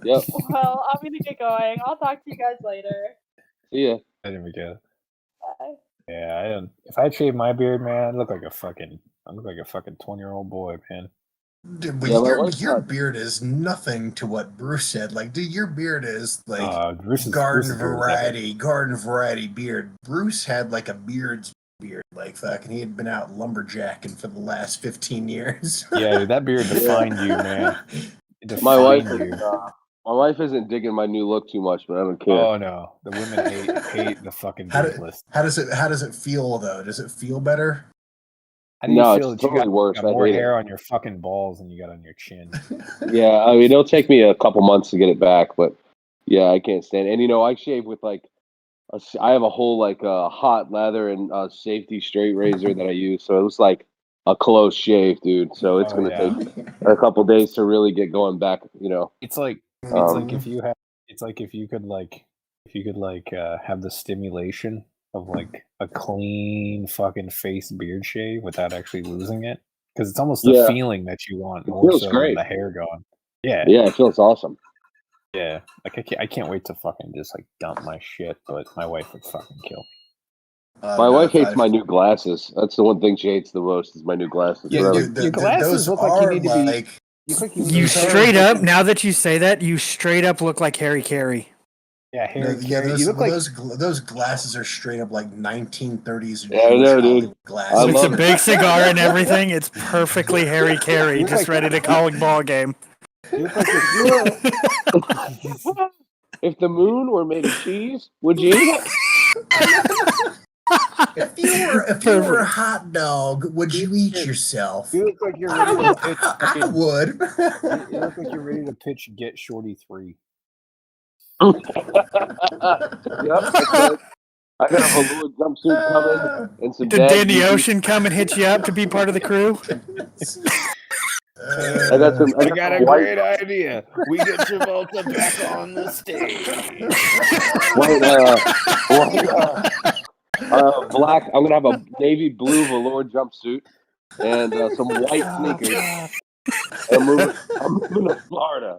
Yep. Well, I'm gonna get going. I'll talk to you guys later. See ya. I didn't get. Bye. Yeah, I don't. If I shaved my beard, man, I look like a fucking 20-year-old boy, man. Dude, but your beard is nothing to what Bruce said. Like, dude, your beard is like Bruce's garden beard is variety beard. Bruce had like a beard, like fucking. He had been out lumberjacking for the last 15 years. Yeah, dude, that beard defined you, man. It My wife, defined you. my wife isn't digging my new look too much, but I don't care. Oh no, the women hate the fucking beardless. How does it feel though? Does it feel better? How do you No, feel it's that you totally worse. got I more hate hair it. on your fucking balls than you got on your chin? Yeah, I mean, it'll take me a couple months to get it back, but yeah, I can't stand it. And I shave with like, I have a whole like hot lather and safety straight razor that I use, so it was like a close shave, dude. So it's gonna take a couple days to really get going back. It's like if you could have the stimulation of like a clean fucking face beard shave without actually losing it, because it's almost the feeling that you want It more feels so great. than the hair gone. Yeah, it feels awesome. Yeah, like I can't wait to fucking just like dump my shit, but my wife would fucking kill me. My wife hates my new glasses. That's the one thing she hates the most is my new glasses. Yeah, your glasses look like you need to be. You straight up, now that you say that, you straight up look like Harry Carey. Yeah, Harry Carey. Those, You look like those glasses are straight up like 1930s. Yeah, I know, dude. Glasses. With a big cigar and everything, it's perfectly Harry Carey, just ready to call a ball game. You look like if the moon were made of cheese, would you eat it? If you were a hot dog, would you eat yourself? You look like you're ready to pitch. I would. You look like you're ready to pitch Get Shorty 3. Yep. I got a velour jumpsuit coming and some. Did Danny Ocean come and hit you up to be part of the crew? I got some. I got a great idea. We get Travolta back on the stage. Black. I'm gonna have a navy blue velour jumpsuit and some white sneakers. I'm moving to Florida.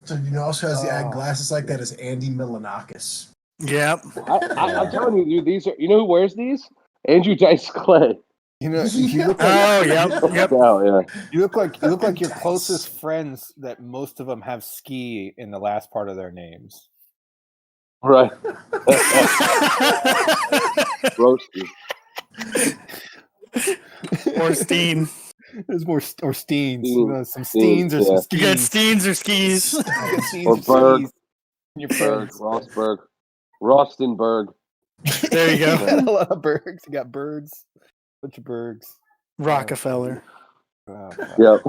So also has the glasses like that is Andy Milonakis. Yep. I'm telling you, dude, these are. You know who wears these? Andrew Dice Clay. You look yep. Oh, yeah. You look like your closest friends that most of them have ski in the last part of their names. Right. Roasty. Or Steen. There's more or Steens. Some Steens or some skis. You got Steens or skis. Or Berg. Your Berg. Rossberg. Rostenberg. There you go. A lot of Bergs. You got birds. Bunch of Bergs. Rockefeller. Yep.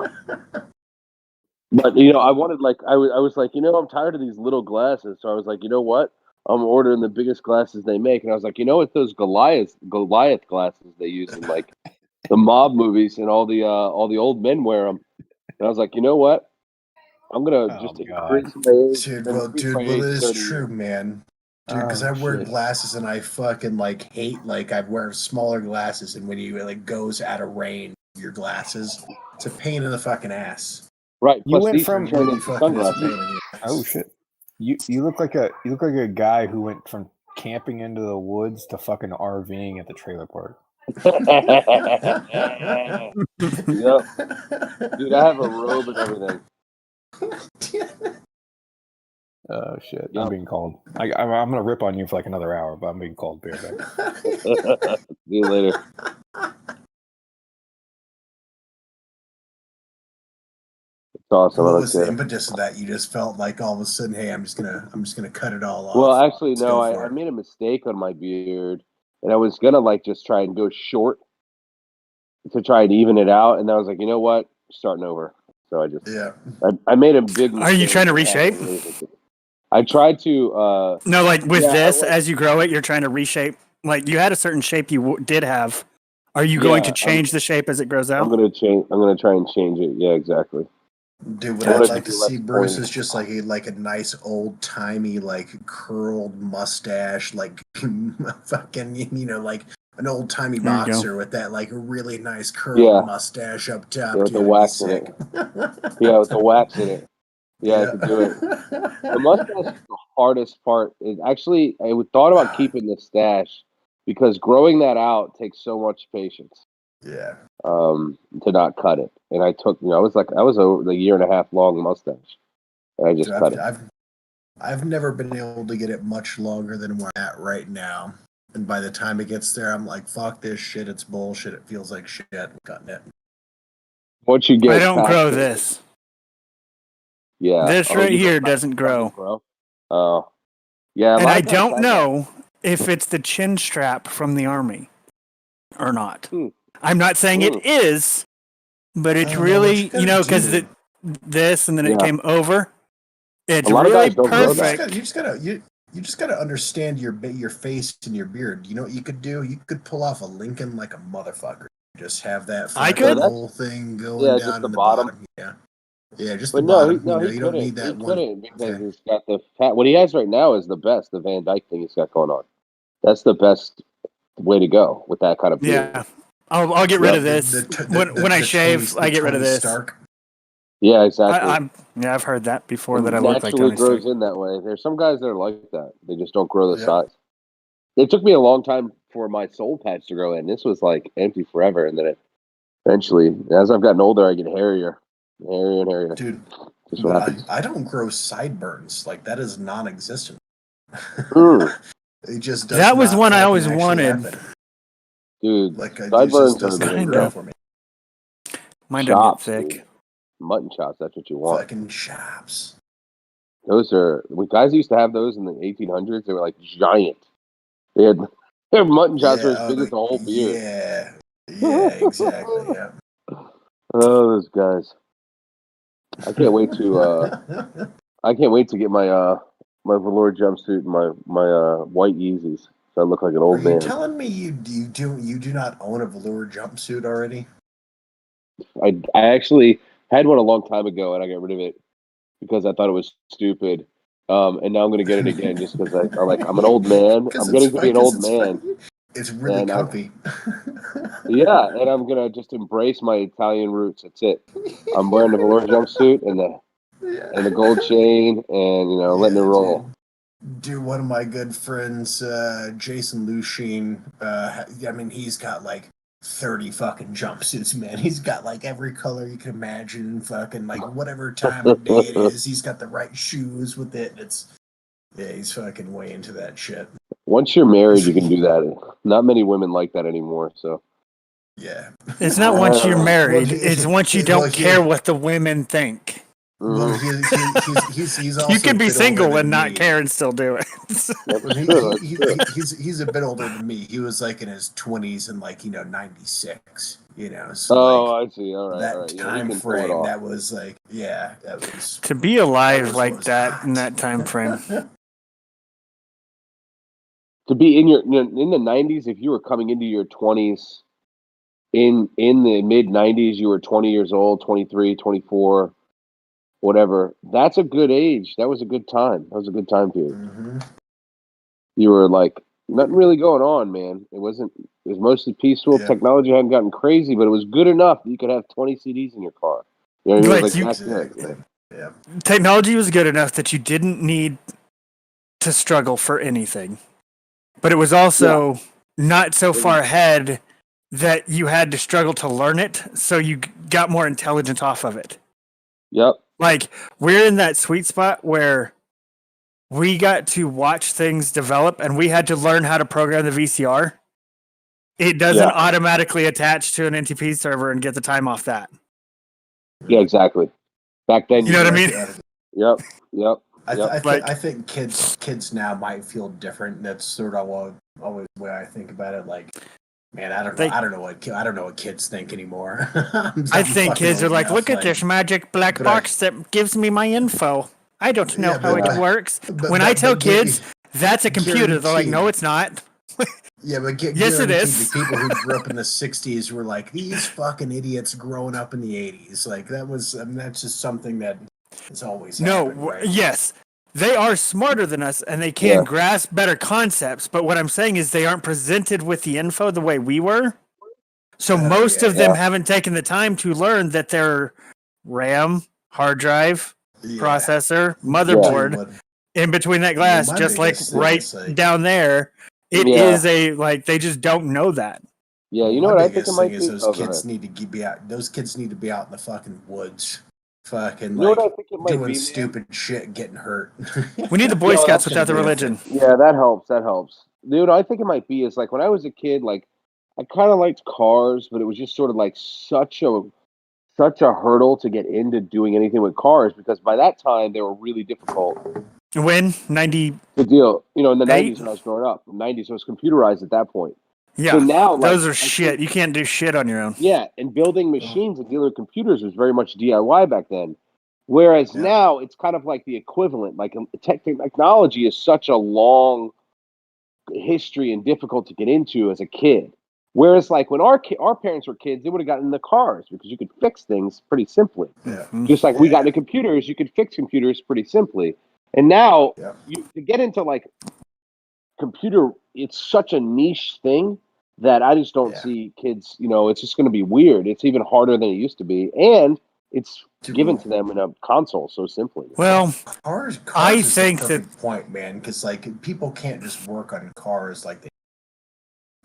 But I wanted I was like, I'm tired of these little glasses. So I was like, you know what? I'm ordering the biggest glasses they make, and I was like, it's those Goliath glasses they use in like the mob movies, and all the old men wear them. And I was like, you know what? I'm gonna just increase my age. Dude, it is true, man. Dude, because I wear glasses and I fucking hate I wear smaller glasses, and when you goes out of range of your glasses, it's a pain in the fucking ass. Right. You went from sunglasses. Oh shit. You look like a guy who went from camping into the woods to fucking RVing at the trailer park. Yep. Dude, I have a robe and everything. Oh shit! Yep. I'm being called. I'm gonna rip on you for like another hour, but I'm being called beer back. See you later. awesome. What I was don't the care. impetus of that? You just felt like all of a sudden, hey, I'm just gonna cut it all off. Well, actually, Let's no. go for I it. made a mistake on my beard, and I was gonna like just try and go short to try and even it out, and I was like, you know what, starting over. So I just I made a big mistake. Are you trying to and I had reshape? really think it. I tried to. No, like with yeah, this, as you grow it, you're trying to reshape. Like you had a certain shape you did have. Are you going to change the shape as it grows out? I'm gonna change. I'm gonna try and change it. Yeah, exactly. Dude, what I I'd want it like be to less see, Bruce, pointy. is just like a nice old timey like curled mustache, like fucking like an old timey There you go. boxer with that like really nice curled mustache up top. Yeah, with the Dude, wax in it. Yeah, with the wax in it. Yeah, I could do it. The mustache is the hardest part. It actually, I thought about keeping the stash because growing that out takes so much patience. Yeah. To not cut it, and I took, I was over the 1.5 year long mustache, and I just cut it. I've never been able to get it much longer than where I'm at right now. And by the time it gets there, I'm like, fuck this shit. It's bullshit. It feels like shit. I'm cutting it. Once you get I don't past grow it, this. Yeah. This right here doesn't grow. Oh. Yeah. And I don't know if it's the chin strap from the army or not. I'm not saying it is, but it's really, because this and then it came over. It's A lot of really guys don't grow that. perfect. You just gotta understand your face and your beard. You know what you could do? You could pull off a Lincoln like a motherfucker. Just have that whole thing going down just in the the bottom. Yeah. Yeah, just But the bottom. he You couldn't. don't need that He one. couldn't because he's got the fat. What he has right now is the best. The Van Dyke thing he's got going on. That's the best way to go with that kind of beard. Yeah. I'll get rid of this. When I shave, I get rid of this. Stark. Yeah, exactly. I've heard that before, It that I look like naturally Tony grows Stark. in that way. There's some guys that are like that. They just don't grow the size. It took me a long time for my soul patch to grow in. This was like empty forever, and then it eventually, as I've gotten older, I get hairier and hairier. Dude, just what happens. I don't grow sideburns. Like that is non-existent. It just does that was not one I fucking always actually wanted. happen. Dude, Like it sideburns just doesn't are even grow for me. Mine chops, doesn't get thick. dude. Mutton chops, that's what you want. Fucking chops. Those are when guys used to have those in the 1800s. They were like giant. Their mutton chops were as big as the whole beard. Yeah, exactly. Yeah. Oh, those guys! I can't wait to get my my velour jumpsuit and my white Yeezys. So I look like an old Are you man. telling me you do not own a velour jumpsuit already? I actually had one a long time ago, and I got rid of it because I thought it was stupid. And now I'm going to get it again just because I'm an old man. I'm getting to be an old man. It's really comfy. Yeah, and I'm going to just embrace my Italian roots. That's it. I'm wearing the velour jumpsuit and the gold chain, and letting it roll. Dude, one of my good friends, Jason Lushine, I mean, he's got like 30 fucking jumpsuits, man. He's got like every color you can imagine, fucking like whatever time of day it is. He's got the right shoes with it. He's fucking way into that shit. Once you're married, you can do that. Not many women like that anymore, so. Yeah. It's not once you're married. It's once you don't care what the women think. Well, he's also you can be a bit single older and than not me. care and still do it. He's a bit older than me. He was like in his 20s and like 96. So I see. All right. That time frame. That was like, that was to be alive like that in that time frame. To be in the 90s, if you were coming into your 20s, in the mid 90s, you were 20 years old, 23, 24. Whatever. That's a good age. That was a good time. That was a good time period. Mm-hmm. You were like, nothing really going on, man. It was mostly peaceful. Yeah. Technology hadn't gotten crazy, but it was good enough that you could have 20 CDs in your car. You know what I mean? That's good. Yeah. Technology was good enough that you didn't need to struggle for anything. But it was also not so far ahead that you had to struggle to learn it, so you got more intelligence off of it. Yep. Like, we're in that sweet spot where we got to watch things develop and we had to learn how to program the VCR. It doesn't automatically attach to an NTP server and get the time off that. Yeah, exactly. Back then, You know what I mean? Yep. I think kids now might feel different. That's sort of always the way I think about it. Like, man, I don't know what kids think anymore. I think kids are old like, enough, look at this magic black but box that gives me my info. I don't know how it works. but- When I but- tell but kids that's a computer, they're like, guaranteed. no, it's not. Yeah, but Yes, it guaranteed is. the people who grew up in the '60s were like these fucking idiots growing up in the '80s. Like that's just something that has always happened, right? Yes, they are smarter than us and they can grasp better concepts. But what I'm saying is they aren't presented with the info the way we were. So most of them haven't taken the time to learn that their RAM, hard drive, processor, motherboard, in between that glass, my just like biggest thing right is, like- down there, it is they just don't know that. Yeah, you My know what I think it biggest might thing is be? those kids need to be out. Those kids need to be out in the fucking woods, fucking You know what I like think it might doing be, man? stupid shit, and getting hurt. We need the Boy No, Scouts that's without the gonna be religion. Yeah, that helps. Dude, I think it might be is like when I was a kid, like I kind of liked cars, but it was just sort of like such a hurdle to get into doing anything with cars because by that time they were really difficult. When 90 The deal, in the Eight? 90s when I was growing up, 90s it was computerized at that point. Yeah, So now, those like, are shit. You can't do shit on your own. Yeah, and building machines and dealing with computers was very much DIY back then. Whereas now it's kind of like the equivalent. Like technology is such a long history and difficult to get into as a kid. Whereas like when our parents were kids, they would have gotten into cars because you could fix things pretty simply. Yeah. Just like we got into computers, you could fix computers pretty simply. And now to get into like computer, it's such a niche thing that I just don't see kids, it's just going to be weird. It's even harder than it used to be. And it's given to them in a console so simply. Well, cars I is the think perfect point, man, because like people can't just work on cars like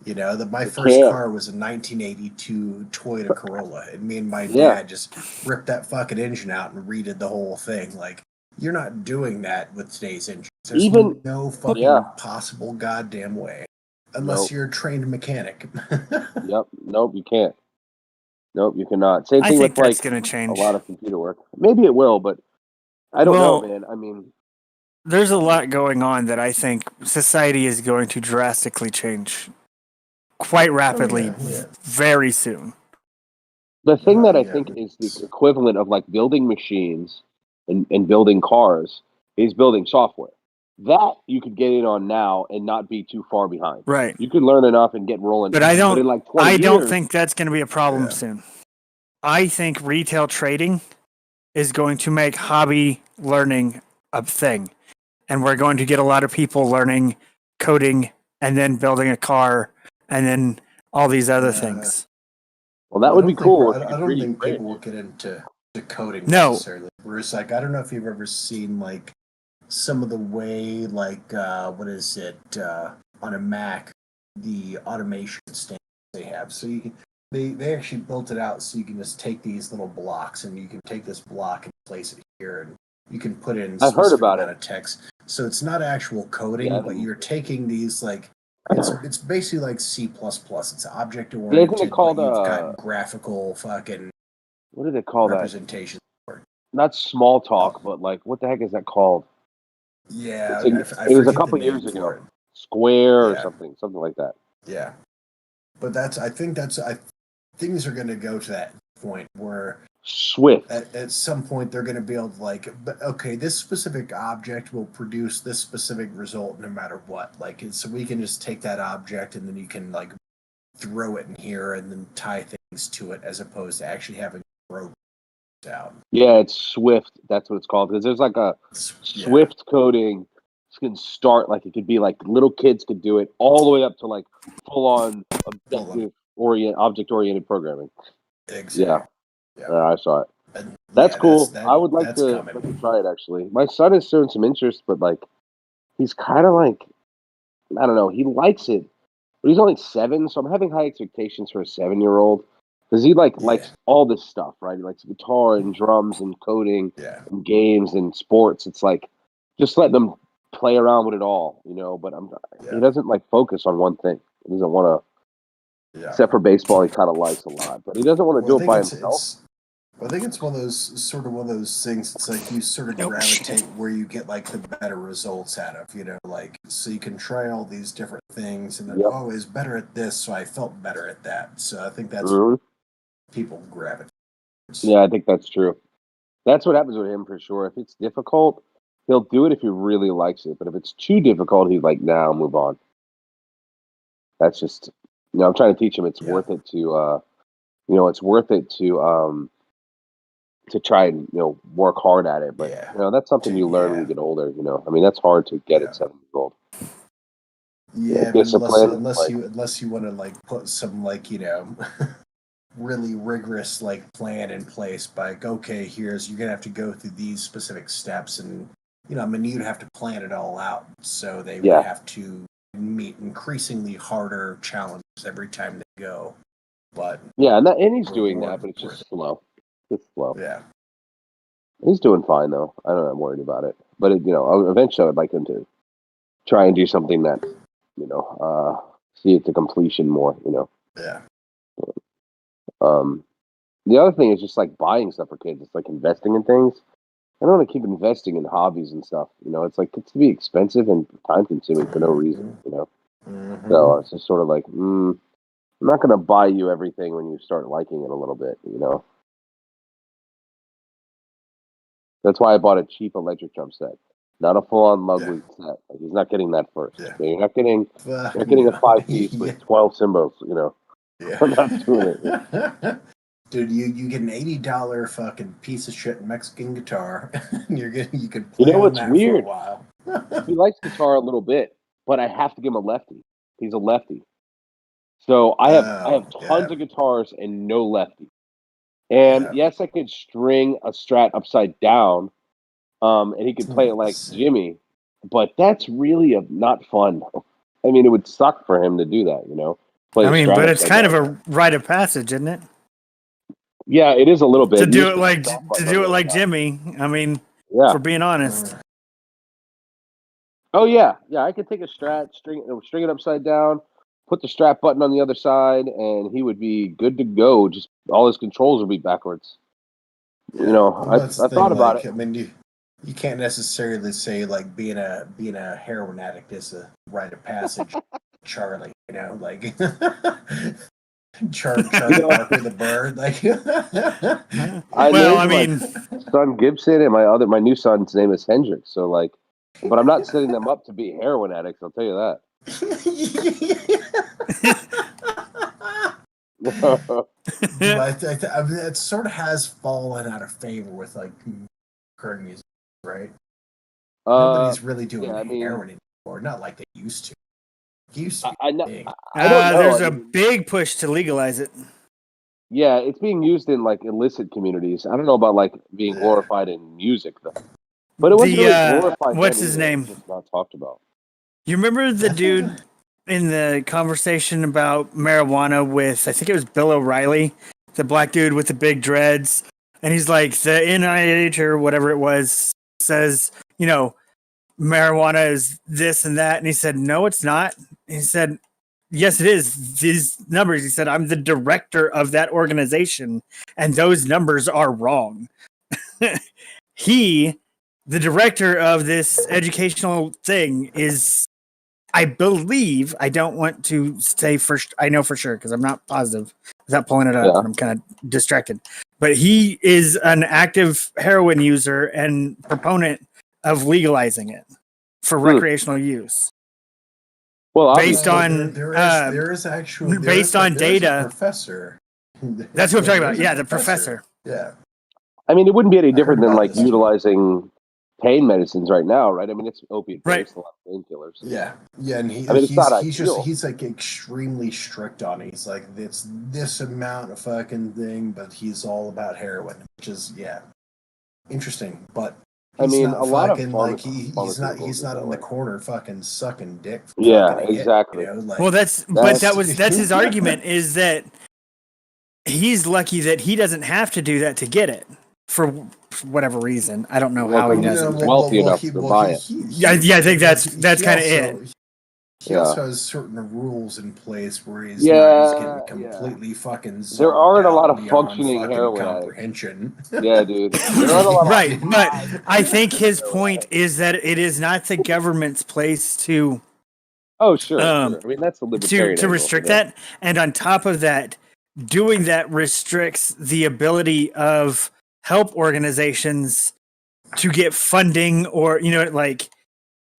my first car was a 1982 Toyota Corolla, and me and my dad just ripped that fucking engine out and redid the whole thing. Like, you're not doing that with today's engines. There's no fucking possible goddamn way, unless you're a trained mechanic. Nope, you can't. Nope, you cannot. Same I thing think with that's like going to change. a lot of computer work. Maybe it will, but I don't know, man. I mean, there's a lot going on that I think society is going to drastically change quite rapidly, very soon. The thing that I think is the equivalent of like building machines and building cars is building software. That you could get in on now and not be too far behind. Right. You could learn enough and get rolling. But I don't. in like 20 I don't years, think that's going to be a problem soon. I think retail trading is going to make hobby learning a thing, and we're going to get a lot of people learning coding and then building a car and then all these other things. Well, that would be cool. I don't think people will get into coding No. necessarily. Whereas, like, I don't know if you've ever seen like some of the way, like, what is it on a Mac, the automation standards they have. So you can, they actually built it out so you can just take these little blocks and you can take this block and place it here and you can put in I've heard about amount of text. So it's not actual coding, but you're taking these like. It's basically like C++. It's object oriented. Isn't it called you've got graphical fucking. What do they call representation? Not small talk, but like what the heck is that called? Yeah, it was a couple years ago. Square or something like that. Yeah, but I think things are going to go to that point where Swift. At some point, they're going to be able to like, but okay, this specific object will produce this specific result no matter what. Like, so we can just take that object and then you can like throw it in here and then tie things to it, as opposed to actually having rope out. Yeah, it's Swift. That's what it's called because there's like a Swift coding. Can start like it could be like little kids could do it all the way up to like full on object oriented programming. Exactly. Yeah, I saw it. That's cool. I would like to try it actually. My son has shown some interest, but like he's kind of like I don't know. He likes it, but he's only 7, so I'm having high expectations for a 7-year-old because he likes all this stuff, right? He likes guitar and drums and coding and games and sports. It's like just letting them play around with it all, but he doesn't like focus on one thing. He doesn't want to, except for baseball, he kind of likes a lot, but he doesn't want to do it by himself. I think it's one of those things. It's like you sort of gravitate where you get like the better results out of, like so you can try all these different things and then Yep. I was better at this, so I felt better at that. So I think that's Mhm. people gravitate. Yeah, I think that's true. That's what happens with him for sure. If it's difficult, he'll do it if he really likes it. But if it's too difficult, he's like, "Now move on." That's just, I'm trying to teach him it's worth it to, it's worth it to try and work hard at it. But that's something you learn when you get older. I mean, that's hard to get at 7 years old. Yeah, but discipline. unless you want to like put some like really rigorous like plan in place. Like, okay, you're gonna have to go through these specific steps, and you'd have to plan it all out. So they would have to meet increasingly harder challenges every time they go. But and he's doing that, but it's just slow. It's slow. Yeah, he's doing fine though. I'm worried about it. But eventually, I'd like him to try and do something that see it to completion more. Yeah. The other thing is just like buying stuff for kids. It's like investing in things. I don't want to keep investing in hobbies and stuff. It's like it's to be expensive and time consuming for no reason. Mm-hmm. So it's just sort of like, I'm not going to buy you everything when you start liking it a little bit. That's why I bought a cheap electric drum set, not a full-on Ludwig set. Like, he's not getting that first. Yeah. You're not getting a 5-piece with 12 cymbals. Yeah. I'm not doing it. Dude, you get an $80 fucking piece of shit Mexican guitar, and you can play on what's that weird? for a while. He likes guitar a little bit, but I have to give him a lefty. He's a lefty, so I have tons of guitars and no lefty. And yes, I could string a Strat upside down, and he could play it like Jimmy, but that's really not fun. I mean, it would suck for him to do that, Play I mean, Strat but it's upside kind down. of a rite of passage, isn't it? Yeah, it is a little bit. To do it like Jimmy. I mean, for being honest. Oh yeah, I could take a Strat, string it upside down, put the Strat button on the other side, and he would be good to go. Just all his controls would be backwards. I thought about it. I mean, you can't necessarily say like being a heroin addict is a rite of passage, Charlie. Like Charlie Parker the bird. Like, I mean, my son Gibson and my new son's name is Hendrix. So like, but I'm not setting them up to be heroin addicts. I'll tell you that. But it sort of has fallen out of favor with like current music, right? Nobody's really doing heroin anymore. Not like they used to. I don't know. There's a big push to legalize it. Yeah, it's being used in like illicit communities. I don't know about like being glorified in music though. But it wasn't really glorified. What's his name? Just not talked about. You remember the dude in the conversation about marijuana with, I think it was Bill O'Reilly, the black dude with the big dreads, and he's like, the NIH or whatever it was says, marijuana is this and that, and he said, no, it's not. He said, yes, it is. These numbers, he said, I'm the director of that organization, and those numbers are wrong. The director of this educational thing is, I believe, I don't want to say I know for sure because I'm not positive without pulling it up. I'm kind of distracted. But he is an active heroin user and proponent of legalizing it for recreational use. Well, based on there is actually based on data. Professor. That's what I'm talking about. Yeah, the professor. Yeah. I mean, it wouldn't be any different than like utilizing pain medicines right now, right? I mean, it's opiate based, a lot of painkillers. Yeah, and he's like extremely strict on it. He's like, it's this amount of fucking thing, but he's all about heroin, which is interesting. But I mean, a lot of like he's not in the corner fucking sucking dick. Yeah, exactly. Well, that's his argument is that he's lucky that he doesn't have to do that to get it for whatever reason. I don't know how he does it. Wealthy enough to buy it. Yeah, I think that's kind of it. he also has certain rules in place where he's Yeah, getting completely fucking zoned there aren't a lot out of beyond functioning fucking heroin addicts. comprehension. Yeah, dude. There aren't a lot of Right, but I think his heroin point addicts. is that it is not the government's place to Oh, sure. I mean, that's a libertarian to angle. restrict that, and on top of that, doing that restricts the ability of help organizations to get funding, or like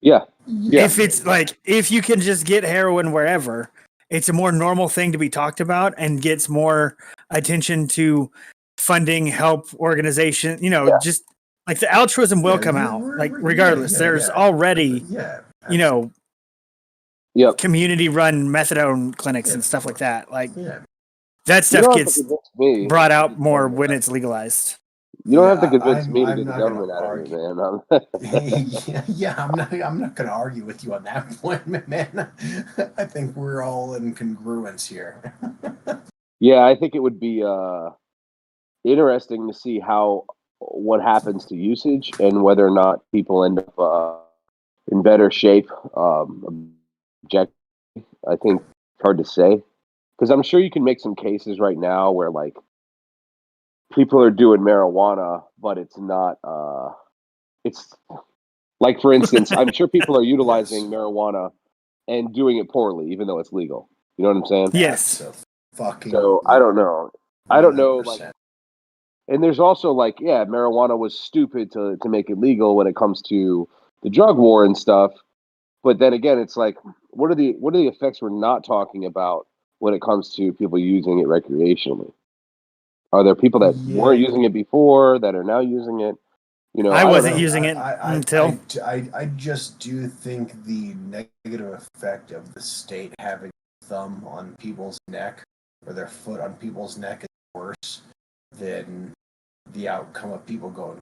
if it's like if you can just get heroin wherever, it's a more normal thing to be talked about and gets more attention to funding help organization, just like the altruism will come out, like regardless. There's already community run methadone clinics and stuff like that. Like that You stuff don't have to gets convince me. brought out more when it's legalized. You don't have to convince me to I'm get the not government gonna out of it, man. yeah, I'm not going to argue with you on that point, man. I think we're all in congruence here. Yeah, I think it would be interesting to see what happens to usage and whether or not people end up in better shape. Object, I think it's hard to say because I'm sure you can make some cases right now where like people are doing marijuana, but it's not. It's like, for instance, I'm sure people are utilizing marijuana and doing it poorly, even though it's legal. You know what I'm saying? Yes. So I don't know. I don't know. Like, and there's also like, yeah, marijuana was stupid to make it legal when it comes to the drug war and stuff. But then again, it's like, what are the effects we're not talking about when it comes to people using it recreationally? Are there people that weren't using it before that are now using it? I wasn't using it until. I just do think the negative effect of the state having a thumb on people's neck or their foot on people's neck is worse than the outcome of people going.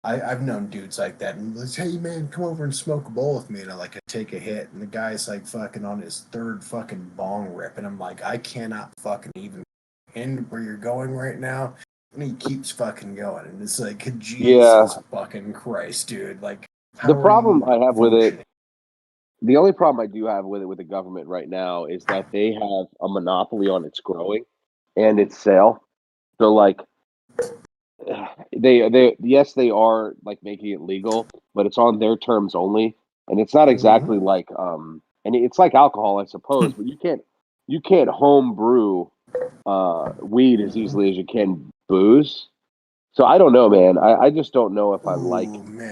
I've known dudes like that, and like, hey man, come over and smoke a bowl with me, and I take a hit, and the guy's like fucking on his third fucking bong rip, and I'm like, I cannot fucking even end where you're going right now. And he keeps fucking going, and it's like, Jesus fucking Christ, dude! Like, the problem I have with it, the only problem I do have with it with the government right now is that they have a monopoly on its growing and its sale. So like, they are like making it legal, but it's on their terms only, and it's not exactly like and it's like alcohol, I suppose, but you can't home brew weed as easily as you can booze. So I don't know, man. I just don't know if I like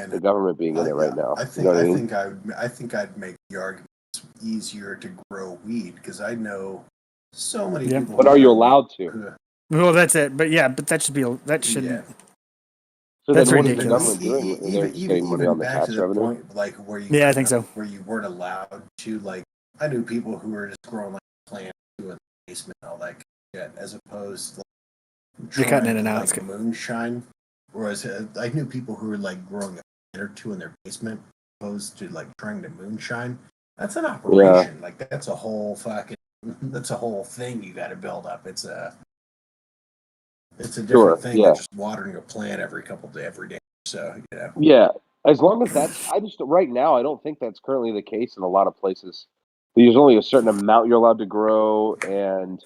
the government being in it right now. I think I'd make the argument it's easier to grow weed because I know so many people. But are you allowed to? Well, that's it. But yeah, but that should be that shouldn't. So that's then what ridiculous. is the government doing? They're just getting money on the back tax to the revenue. point, like where you Yeah, I think so. Where you weren't allowed to, like, I knew people who were just growing like plants in the basement and all that shit, as opposed to You're cutting in and out. like moonshine. Whereas I knew people who were like growing a plant or two in their basement, opposed to like trying to moonshine. That's an operation. Yeah. Like that's a whole thing you got to build up. It's a different thing than just watering a plant every day. So Yeah, as long as that's, right now I don't think that's currently the case in a lot of places. There's only a certain amount you're allowed to grow, and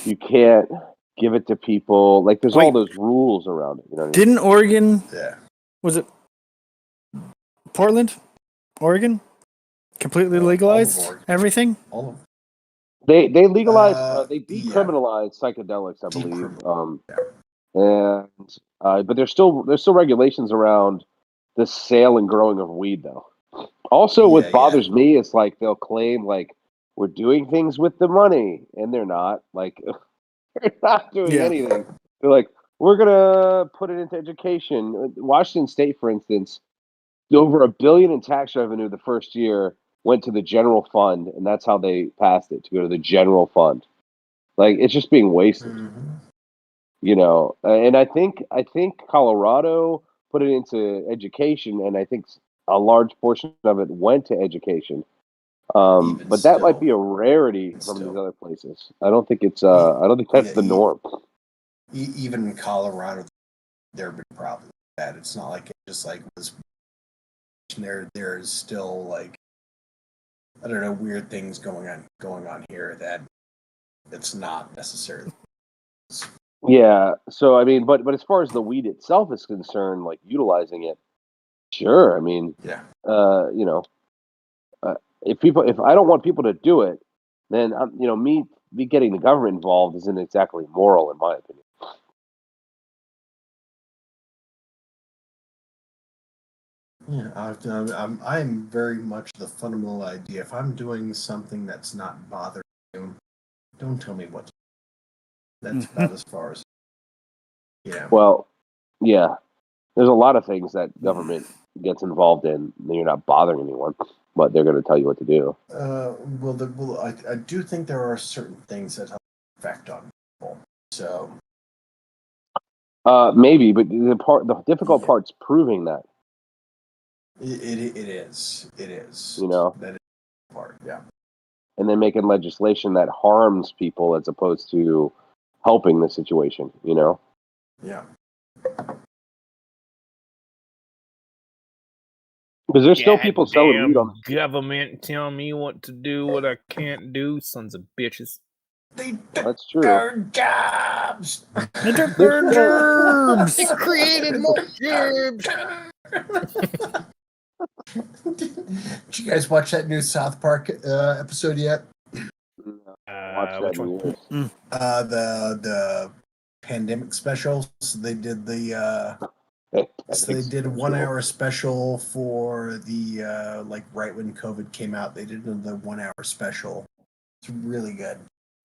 you can't give it to people. Like there's all those rules around it. You know what I mean? Didn't Oregon? Was it Portland, Oregon? Completely legalized everything. All of They legalized, they decriminalized psychedelics, I believe. But there's still regulations around the sale and growing of weed, though. Also, what bothers me is like they'll claim like we're doing things with the money, and they're not. Like they're not doing anything. They're like, we're gonna put it into education. Washington State, for instance, over $1 billion in tax revenue the first year went to the general fund, and that's how they passed it, to go to the general fund. Like it's just being wasted. And I think Colorado put it into education, and I think a large portion of it went to education. But that might be a rarity from these other places. I don't think it's I don't think that's the norm. Even in Colorado, there have been problems with that. It's not like it just like was there is still like I don't know, weird things going on here that it's not necessarily. Yeah. So I mean, but as far as the weed itself is concerned, like utilizing it, sure. I mean, Yeah. you know, if I don't want people to do it, then me getting the government involved isn't exactly moral, in my opinion. Yeah, I'm very much the fundamental idea. If I'm doing something that's not bothering you, don't tell me what to do. That's about as far as. Yeah. Well, yeah. There's a lot of things that government gets involved in. And you're not bothering anyone, but they're going to tell you what to do. I do think there are certain things that have an effect on people. So. Maybe, but the difficult part's proving that. It is. It is. You know. That is the part. Yeah. And then making legislation that harms people as opposed to helping the situation. You know. Yeah. Because there's still people selling weed on the government telling me what to do, what I can't do. Sons of bitches. That's true. Their jobs. They took their jobs. They created more jobs. Did you guys watch that new South Park episode yet? Which one? The pandemic special. So they did a 1 hour special for the right when COVID came out. They did the 1 hour special. It's really good.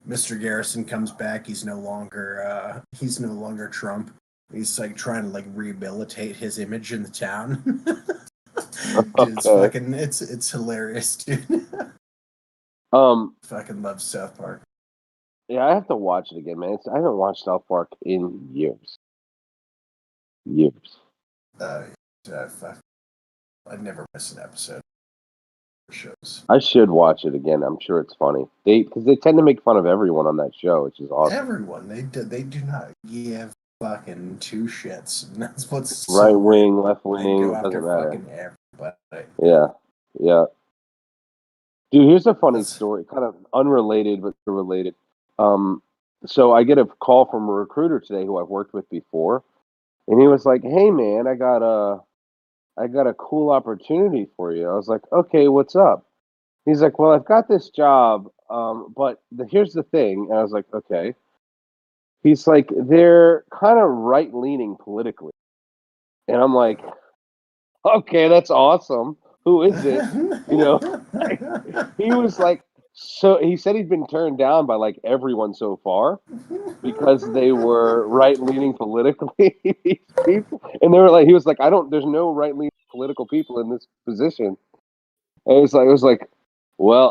Mr. Garrison comes back. He's no longer Trump. He's like trying to like rehabilitate his image in the town. Dude, it's hilarious, dude. Fucking love South Park. Yeah, I have to watch it again, man. I haven't watched South Park in years. I never miss an episode. Shows. I should watch it again. I'm sure it's funny. Because they tend to make fun of everyone on that show, which is awesome. Everyone, they do not give fucking two shits, and that's what's right wing, left wing, go after doesn't matter. Fucking everybody. Yeah. Dude, here's a funny story, kind of unrelated but related. So I get a call from a recruiter today who I've worked with before, and he was like, "Hey, man, I got a cool opportunity for you." I was like, "Okay, what's up?" He's like, "Well, I've got this job, but here's the thing." And I was like, "Okay." He's like, "They're kind of right-leaning politically," and I'm like, "Okay, that's awesome. Who is it?" You know, he was like, so he said he'd been turned down by like everyone so far because they were right-leaning politically. And they were like, he was like, there's no right-leaning political people in this position. And it was like, well,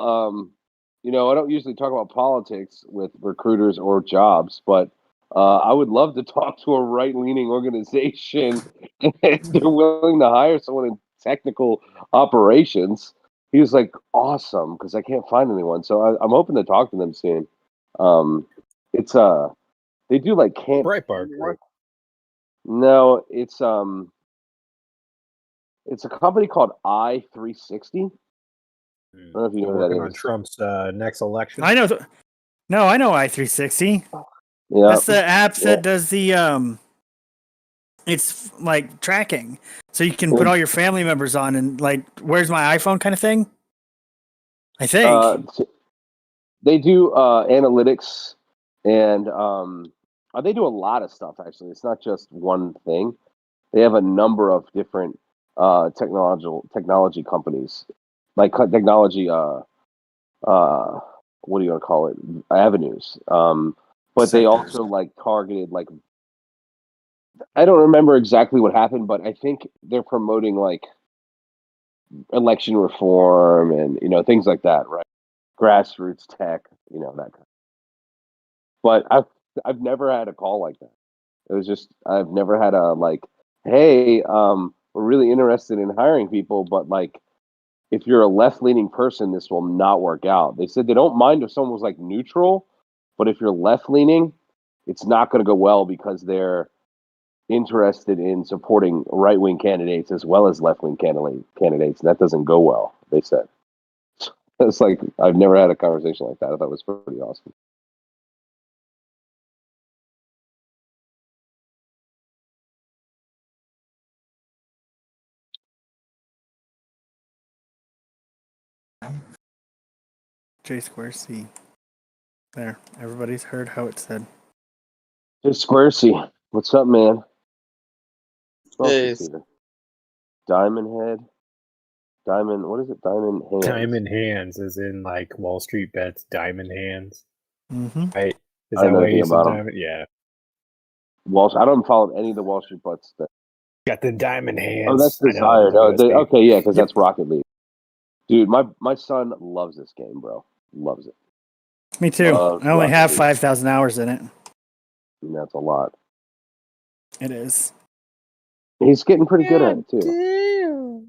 I don't usually talk about politics with recruiters or jobs, but I would love to talk to a right-leaning organization if they're willing to hire someone in technical operations. He was like, awesome, because I can't find anyone. So I'm hoping to talk to them soon. It's they do like camp. Breitbart. No, it's a company called I360. I don't know if you know what that on is. Trump's next election. I know. No, I know i360. Yeah, that's the app that does the It's like tracking, so you can put all your family members on and like, where's my iPhone kind of thing. I think they do analytics, and they do a lot of stuff. Actually, it's not just one thing. They have a number of different technology companies, like technology. What do you want to call it? Avenues. But Sectors. They also like targeted like. I don't remember exactly what happened, but I think they're promoting like election reform and things like that, right? Grassroots tech, that kind of. But I've never had a call like that. It was just I've never had a like, hey, we're really interested in hiring people, but like, if you're a left-leaning person, this will not work out. They said they don't mind if someone was like neutral, but if you're left-leaning, it's not going to go well because they're interested in supporting right-wing candidates as well as left-wing candidates, and that doesn't go well, they said. It's like I've never had a conversation like that. I thought it was pretty awesome. J square C. There. Everybody's heard how it's said. Hey, Squaresy, what's up, man? Hey. Diamond Head. Diamond, what is it? Diamond Hands. Diamond Hands, as in like Wall Street Bets, Diamond Hands. Mm-hmm. Right? Is I that don't know what anything you said, about 'em. Diamond? Yeah. I don't follow any of the Wall Street butts. Got the Diamond Hands. Oh, that's I know, Desired. WSB. Okay, yeah, because that's Rocket League. Dude, my son loves this game, bro. Loves it. Me too. Loves I only Rocket have League. 5,000 hours in it. And that's a lot. It is. He's getting pretty good at it too.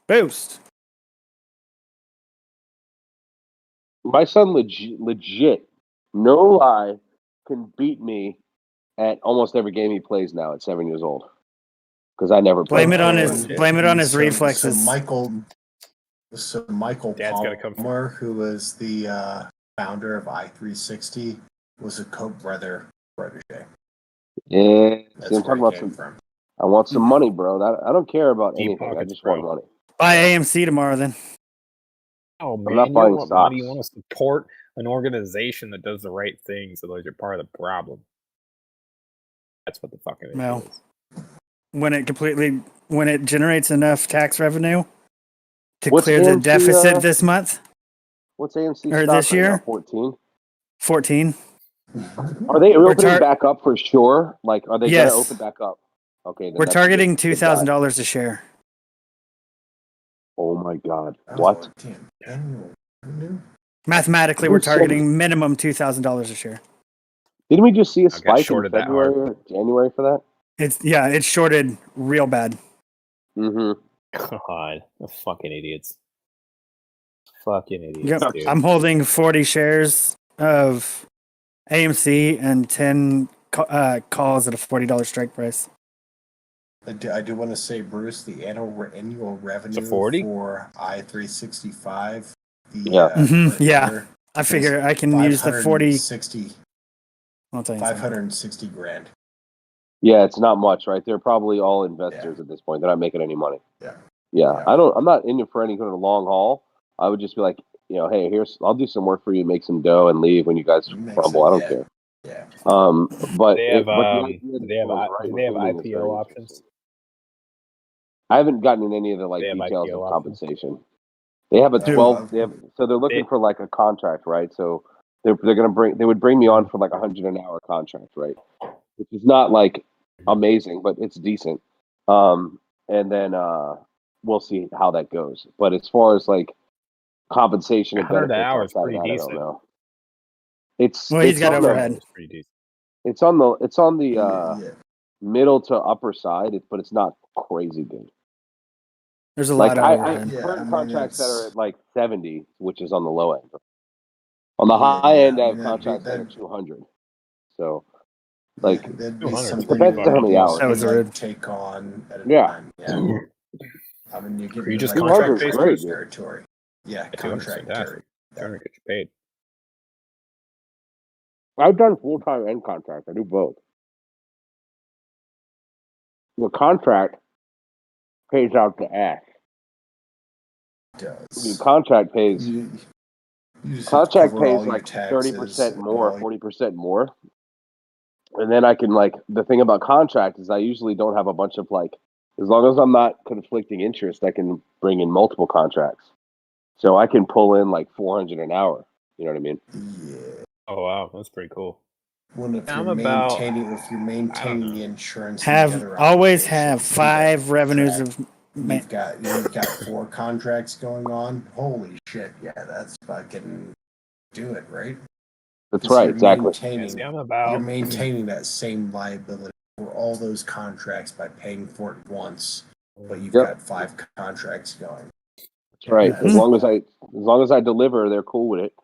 Boost. My son legit, no lie, can beat me at almost every game he plays now at 7 years old. Because I never Blame played. it on his So reflexes. Michael Dad's gotta come Palmer, who was the founder of i360, was a Koch brother protege. Yeah, That's see, I'm where talking he about came some. from. I want some money, bro. I don't care about Deep anything. I pockets, just bro. want money. Buy AMC tomorrow then. Oh man, not you buying don't want money. You stocks. want to support an organization that does the right things, otherwise you're part of the problem. That's what the fucking issue Well, is. when it generates enough tax revenue to What's clear the AMC, deficit this month What's AMC or stock this right now? year, 14. 14. Are they We're opening back up for sure? Like, are they Yes. going to open back up? Okay, then We're that's targeting good. Good buy. $2,000 a share. Oh my god! What? Mathematically, we're targeting minimum $2,000 a share. Didn't we just see a got spike in shorted that hard. February or January for that? It's shorted real bad. Mm-hmm. God, the fucking idiots. Fucking idiots, Yep. dude. I'm holding 40 shares of AMC and 10 calls at a $40 strike price. I do want to say, Bruce, the annual revenue 40? for i365. Yeah. I figure I can use the 40. 560. I'll tell you something. 560 grand. Yeah, it's not much, right? They're probably all investors at this point. They're not making any money. Yeah. I'm not in it for any kind of long haul. I would just be like, hey, I'll do some work for you, make some dough, and leave when you guys crumble. I don't care. Yeah. But They have, do they have IPO options? I haven't gotten any of the They have details IPO of options? compensation. They have a 12. So they're looking for like a contract, right? So they would bring me on for like $100 an hour contract, right? Which is not like amazing, but it's decent. And then we'll see how that goes. But as far as like compensation and 100 benefits, an hour is outside of pretty that, I decent. don't know. It's He's got on the- overhead. It's on the middle to upper side, but it's not crazy good. There's a Like lot of I overhead. heard contracts that are at like 70, which is on the low end. On the high end, I have contracts that are 200. So, like, That'd be 200. something Depends on how many hours. That was you rude. take on at a Yeah. time. Yeah. I mean, you get Are you into just like contract contract based? territory. Yeah, contract territory. 200 gets you paid. I've done full time and contract. I do both. The contract pays out the ass. The contract pays. You just Contract cover all pays your like taxes 30% and more, all 40% more. And then I can the thing about contract is I usually don't have a bunch of as long as I'm not conflicting interest, I can bring in multiple contracts. So I can pull in like 400 an hour. You know what I mean? Yeah. Oh wow, that's pretty cool. Well, if I'm you're about- maintaining the insurance, and the other Always have obligations, 5 revenues of. you've got 4 contracts going on. Holy shit! Yeah, that's fucking do it right. That's 'Cause right, you're exactly. Maintaining, I'm about- you're maintaining that same liability for all those contracts by paying for it once, but you've got 5 contracts going. That's right. As long as I deliver, they're cool with it,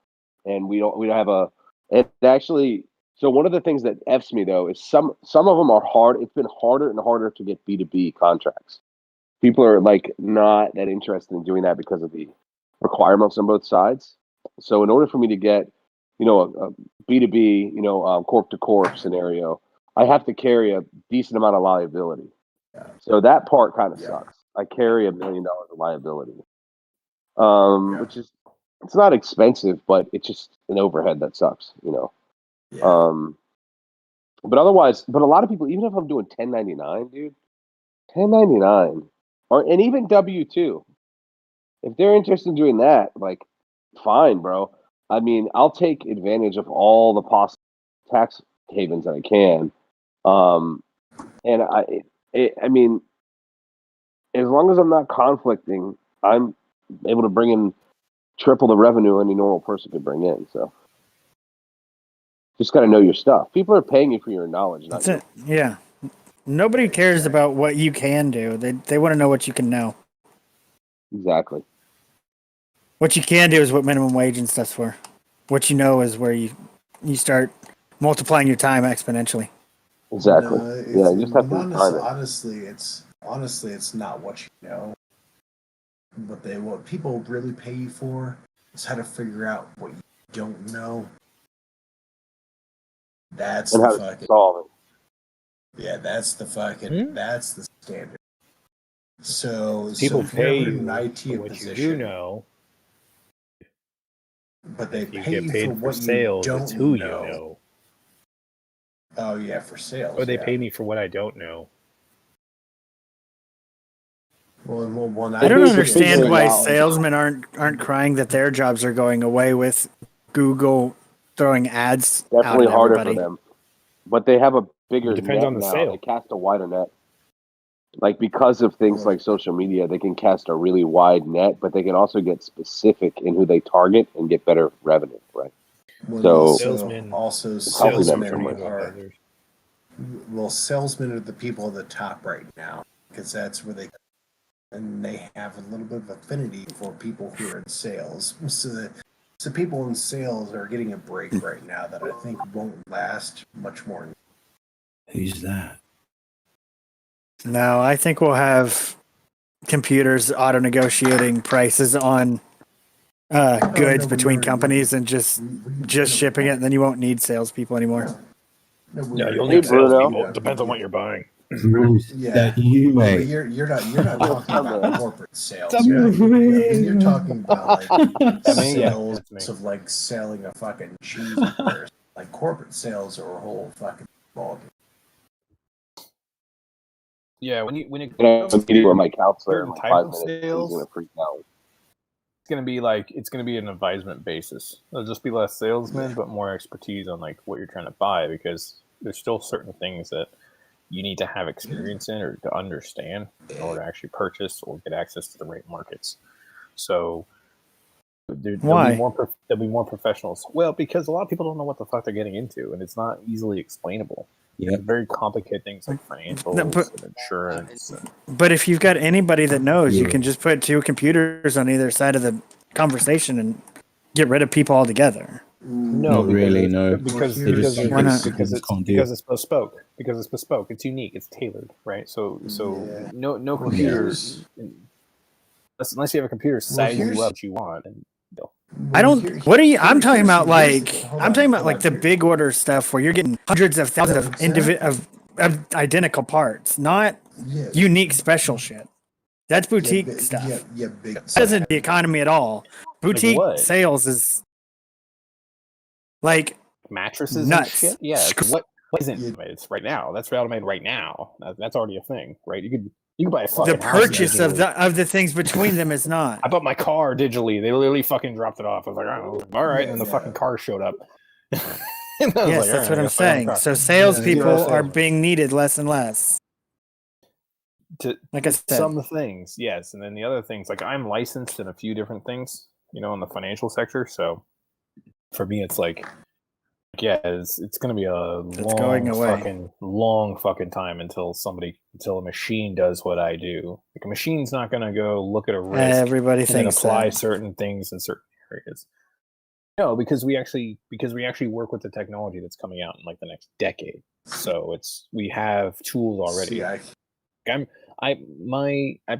and we don't have a. It actually. So one of the things that f's me though is some of them are hard. It's been harder and harder to get B2B contracts. People are not that interested in doing that because of the requirements on both sides. So in order for me to get, a B2B, corp to corp scenario, I have to carry a decent amount of liability. Yeah. So that part kind of sucks. I carry $1 million of liability, which is, it's not expensive, but it's just an overhead that sucks, Yeah. But otherwise, a lot of people, even if I'm doing 1099, dude, 1099, and even W2, if they're interested in doing that, like, fine, bro. I mean, I'll take advantage of all the possible tax havens that I can. And I mean, as long as I'm not conflicting, I'm able to bring in triple the revenue any normal person could bring in. So just got to know your stuff. People are paying you for your knowledge. Not That's it. Yeah. Nobody cares about what you can do. They want to know what you can know. Exactly. What you can do is what minimum wage and stuff's for. What you know is where you start multiplying your time exponentially. Exactly. No, you just have to time it. Honestly, it's not what you know. What people really pay you for is how to figure out what you don't know. That's And the how to fucking solve it. Yeah, that's the fucking that's the standard. So People if pay you're you in an IT for what position, you do know, but they if you pay get you paid for for what sales, you it's don't who know. you know. Oh yeah, for sales. Or they yeah. pay me for what I don't know. Well, I don't understand why out. salesmen aren't crying that their jobs are going away with Google throwing ads Definitely out at harder everybody. for them. But they have a bigger It depends net on the now. sale. They cast a wider net. Like, because of things like social media, they can cast a really wide net, but they can also get specific in who they target and get better revenue, right? So salesmen salesmen are the people at the top right now because that's where they have a little bit of affinity for people who are in sales. So people in sales are getting a break right now that I think won't last much more. Who's that? No, I think we'll have computers auto negotiating prices on goods between companies and just shipping it, and then you won't need salespeople anymore. No, you'll need salespeople. It depends on what you're buying. That you, But mate. you're not talking about corporate sales. You're talking about like sales of like selling a fucking cheeseburger. Like corporate sales are a whole fucking ballgame. Yeah, when it a meeting with my counselor in certain like type 5 of minutes, he's sales, gonna freak out. it's gonna be an advisement basis. There'll just be less salesmen, but more expertise on like what you're trying to buy, because there's still certain things that you need to have experience in or to understand in order to actually purchase or get access to the right markets. So there'll be more professionals. Well, because a lot of people don't know what the fuck they're getting into, and it's not easily explainable. Yeah. Very complicated things like financials and insurance. But if you've got anybody that knows, you can just put two computers on either side of the conversation and get rid of people altogether. No, Not really. No, because it's bespoke. Because it's bespoke. It's unique. It's tailored, right? So no computer, unless you have a computer size you up what you want. And, I don't. What are you? I'm talking about like the big order stuff where you're getting hundreds of thousands of identical parts, not unique special shit. That's boutique stuff. That isn't the economy at all. Boutique sales is like mattresses nuts. And shit. Yeah. What isn't it's right now? That's automated right now. That's already a thing, right? You could buy a fucking the purchase of the things between them is not. I bought my car digitally. They literally fucking dropped it off. I was like, oh, all right, and then the fucking car showed up. Yes, that's what I'm saying. So salespeople are being needed less and less. Like I said, some things, yes, and then the other things, like I'm licensed in a few different things, in the financial sector. So for me, it's like, yeah, it's going to be a long fucking time until a machine does what I do. Like a machine's not going to go look at a risk. Everybody and thinks apply that. certain things in certain areas. No, because we actually work with the technology that's coming out in like the next decade. So we have tools already. I've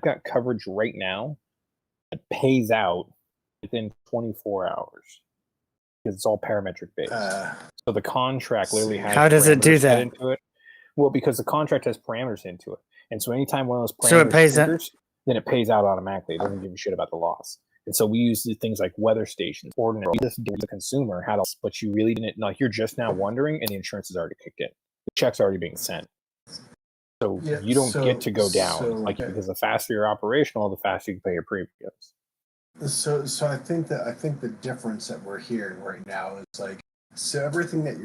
got coverage right now that pays out within 24 hours because it's all parametric based. So the contract literally has. How does it do parameters set that? into it. Well, because the contract has parameters into it, and so anytime one of those parameters So it pays triggers, then it pays out automatically. It doesn't give a shit about the loss. And so we use things like weather stations, ordinary. This gives the consumer how to, but you really didn't. Like you're just now wondering, and the insurance is already kicked in. The check's already being sent. So you don't get to go down, because the faster you're operational, the faster you can pay your premiums. So I think the difference that we're hearing right now is like, so everything that you're